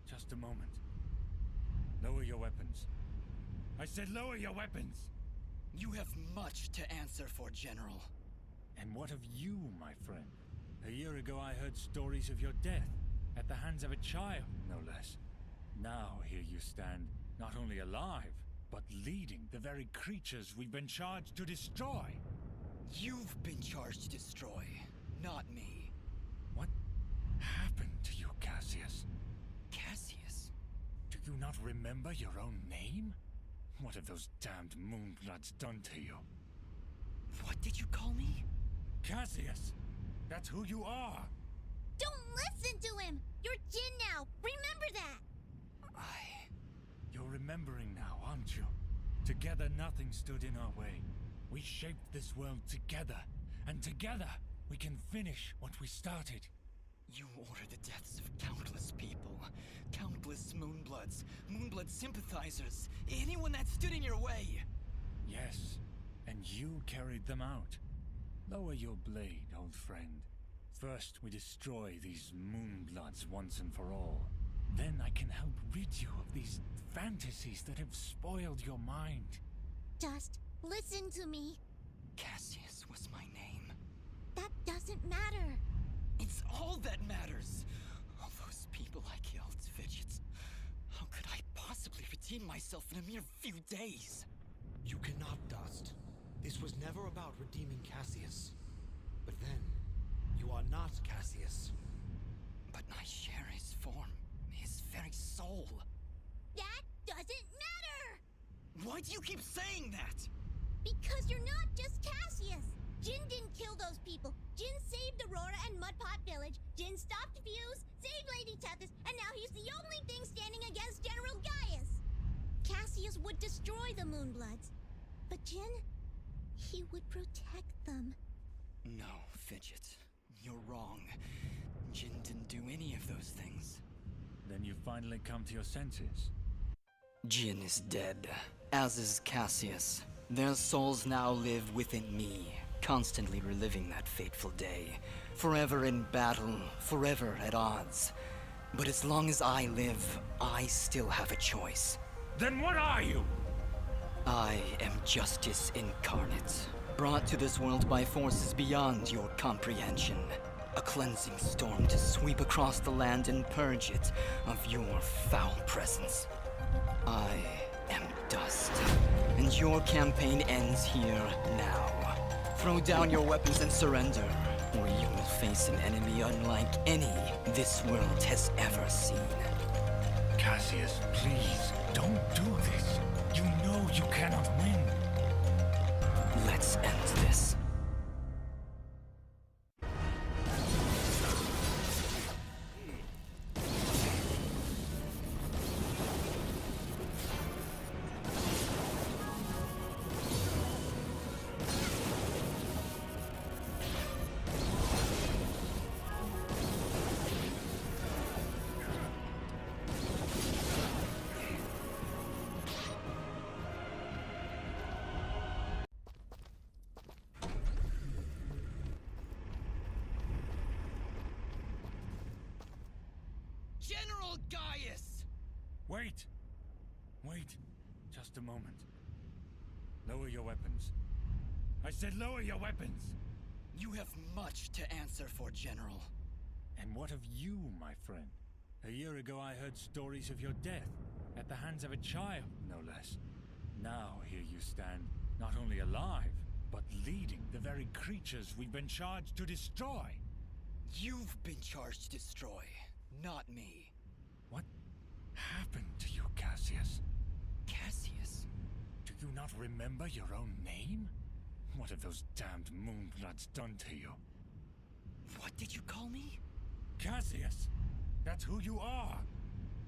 Just a moment. Lower your weapons. I said lower your weapons! You have much to answer for, General. And what of you, my friend? A year ago I heard stories of your death, at the hands of a child, no less. Now here you stand, not only alive, but leading the very creatures we've been charged to destroy. You've been charged to destroy, not me. What happened to you, Cassius? Cassius? Do you not remember your own name? What have those damned Moonbloods done to you? What did you call me? Cassius! That's who you are! Don't listen to him! You're Jin now! Remember that! You're remembering now, aren't you? Together nothing stood in our way. We shaped this world together, and together we can finish what we started. You order the deaths of countless people, countless Moonbloods, Moonblood sympathizers, anyone that stood in your way. Yes, and you carried them out. Lower your blade, old friend. First we destroy these Moonbloods once and for all. Then I can help rid you of these fantasies that have spoiled your mind. Just listen to me. Cassius was my name. That doesn't matter. It's all that matters. All those people I killed, Fidget. How could I possibly redeem myself in a mere few days? You cannot, Dust. This was never about redeeming Cassius. But then, you are not Cassius. But I share his form, his very soul. That doesn't matter! Why do you keep saying that? Because you're not just Cassius! Jin didn't kill those people. Jin saved Aurora and Mudpot Village. Jin stopped Fuse, saved Lady Tethys, and now he's the only thing standing against General Gaius. Cassius would destroy the Moonbloods. But Jin, he would protect them. No, Fidget. You're wrong. Jin didn't do any of those things. Then you finally come to your senses. Jin is dead, as is Cassius. Their souls now live within me, constantly reliving that fateful day. Forever in battle, forever at odds. But as long as I live, I still have a choice. Then what are you? I am justice incarnate, brought to this world by forces beyond your comprehension. A cleansing storm to sweep across the land and purge it of your foul presence. I am dust, and your campaign ends here now. Throw down your weapons and surrender, or you will face an enemy unlike any this world has ever seen. Cassius, please, don't do this. You know you cannot win. Let's end this. General Gaius! Wait! Wait, just a moment. Lower your weapons. I said lower your weapons! You have much to answer for, General. And what of you, my friend? A year ago I heard stories of your death, at the hands of a child, no less. Now here you stand, not only alive, but leading the very creatures we've been charged to destroy. You've been charged to destroy, not me. What happened to you, Cassius? Cassius? Do you not remember your own name? What have those damned Moonbloods done to you? What did you call me? Cassius! That's who you are!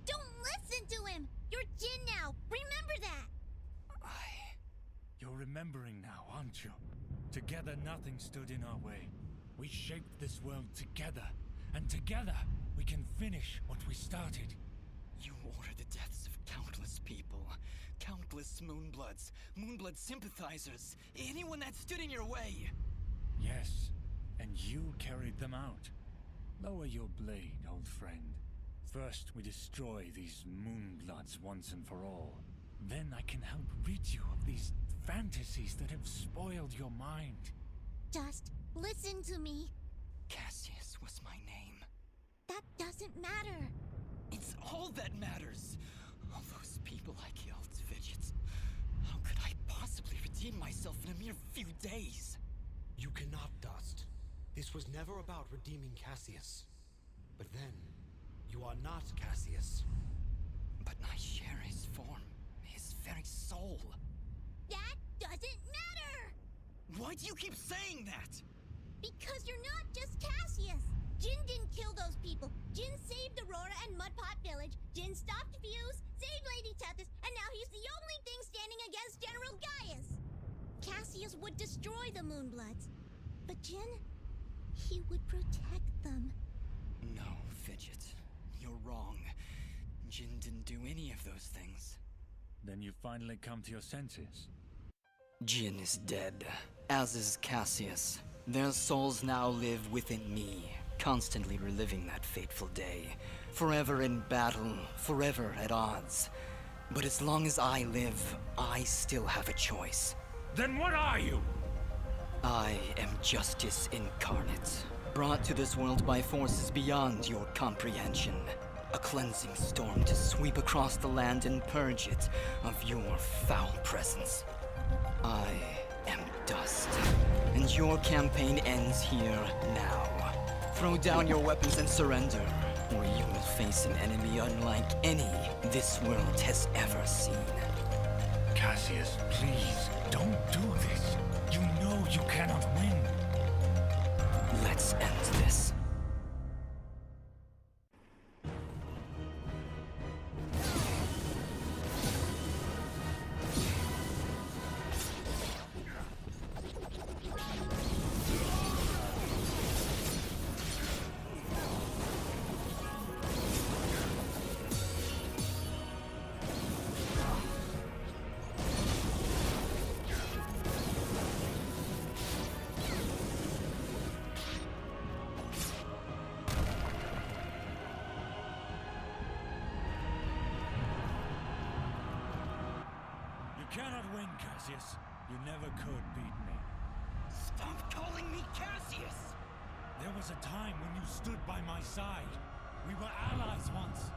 Don't listen to him! You're Jin now! Remember that! You're remembering now, aren't you? Together nothing stood in our way. We shaped this world together, and together we can finish what we started. You order the deaths of countless people, countless Moonbloods, Moonblood sympathizers, anyone that stood in your way. Yes, and you carried them out. Lower your blade, old friend. First we destroy these Moonbloods once and for all. Then I can help rid you of these fantasies that have spoiled your mind. Just listen to me. Cassius was my name. That doesn't matter. It's all that matters. All those people I killed, Fidget. How could I possibly redeem myself in a mere few days? You cannot, Dust. This was never about redeeming Cassius. But then, you are not Cassius. But I share his form, his very soul. That doesn't matter! Why do you keep saying that? Because you're not just Cassius! Jin didn't kill those people. Jin saved Aurora and Mudpot Village. Jin stopped Fuse, saved Lady Tethys, and now he's the only thing standing against General Gaius. Cassius would destroy the Moonbloods. But Jin, he would protect them. No, Fidget. You're wrong. Jin didn't do any of those things. Then you finally come to your senses. Jin is dead, as is Cassius. Their souls now live within me, constantly reliving that fateful day. Forever in battle, forever at odds. But as long as I live, I still have a choice. Then what are you? I am justice incarnate, brought to this world by forces beyond your comprehension. A cleansing storm to sweep across the land and purge it of your foul presence. I am dust, and your campaign ends here now. Throw down your weapons and surrender, or you will face an enemy unlike any this world has ever seen. Cassius, please, don't do this. You know you cannot win. Let's end this. You cannot win, Cassius. You never could beat me. Stop calling me Cassius! There was a time when you stood by my side. We were allies once.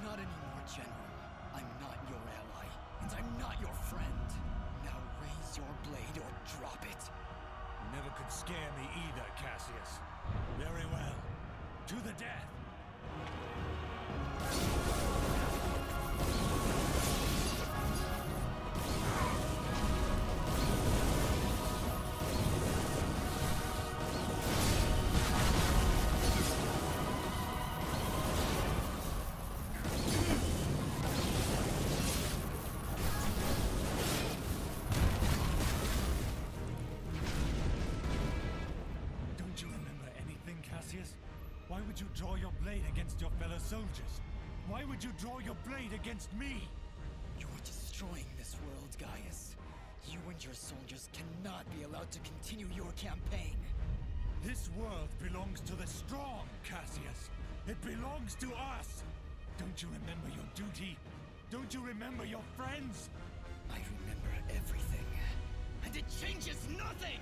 Not anymore, General. I'm not your ally, and I'm not your friend. Now raise your blade or drop it. You never could scare me either, Cassius. Very well. To the death! Why would you draw your blade against your fellow soldiers? Why would you draw your blade against me? You're destroying this world, Gaius. You and your soldiers cannot be allowed to continue your campaign. This world belongs to the strong, Cassius. It belongs to us. Don't you remember your duty? Don't you remember your friends? I remember everything. And it changes nothing!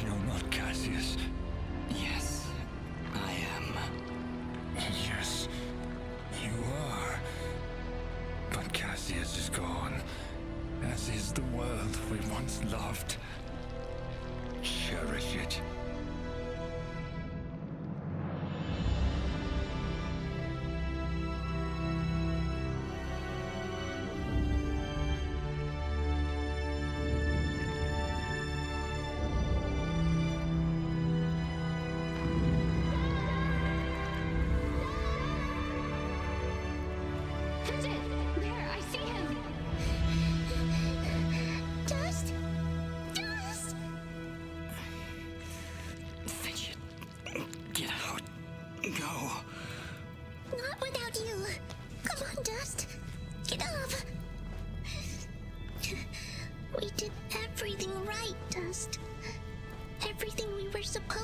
You're not Cassius. Yes, I am. Yes, you are. But Cassius is gone, as is the world we once loved. Cherish it.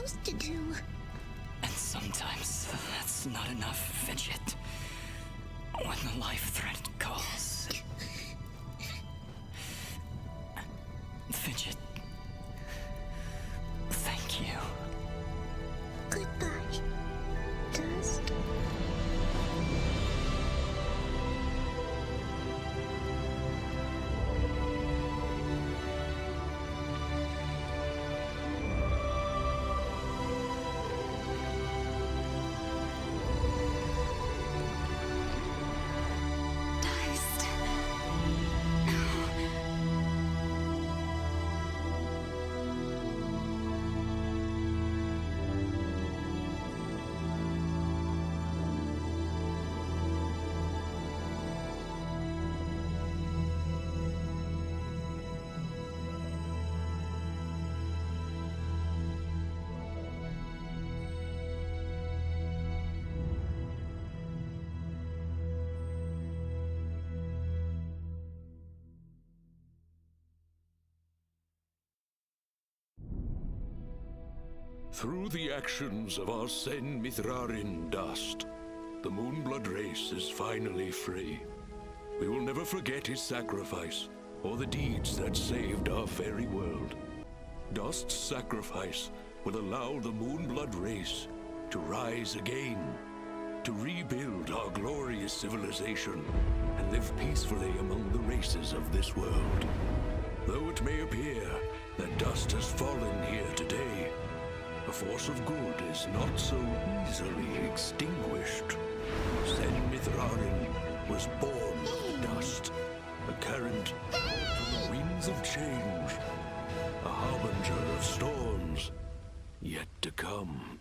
supposed to do? And sometimes that's not enough, Fidget. When the life threat calls. Fidget, thank you. Goodbye, Dust. Through the actions of our Sen Mithrarin Dust, the Moonblood race is finally free. We will never forget his sacrifice, or the deeds that saved our fairy world. Dust's sacrifice will allow the Moonblood race to rise again, to rebuild our glorious civilization, and live peacefully among the races of this world. Though it may appear that Dust has fallen here today, the force of good is not so easily extinguished. Sen Mithrarin was born of dust, a current from the winds of change, a harbinger of storms yet to come.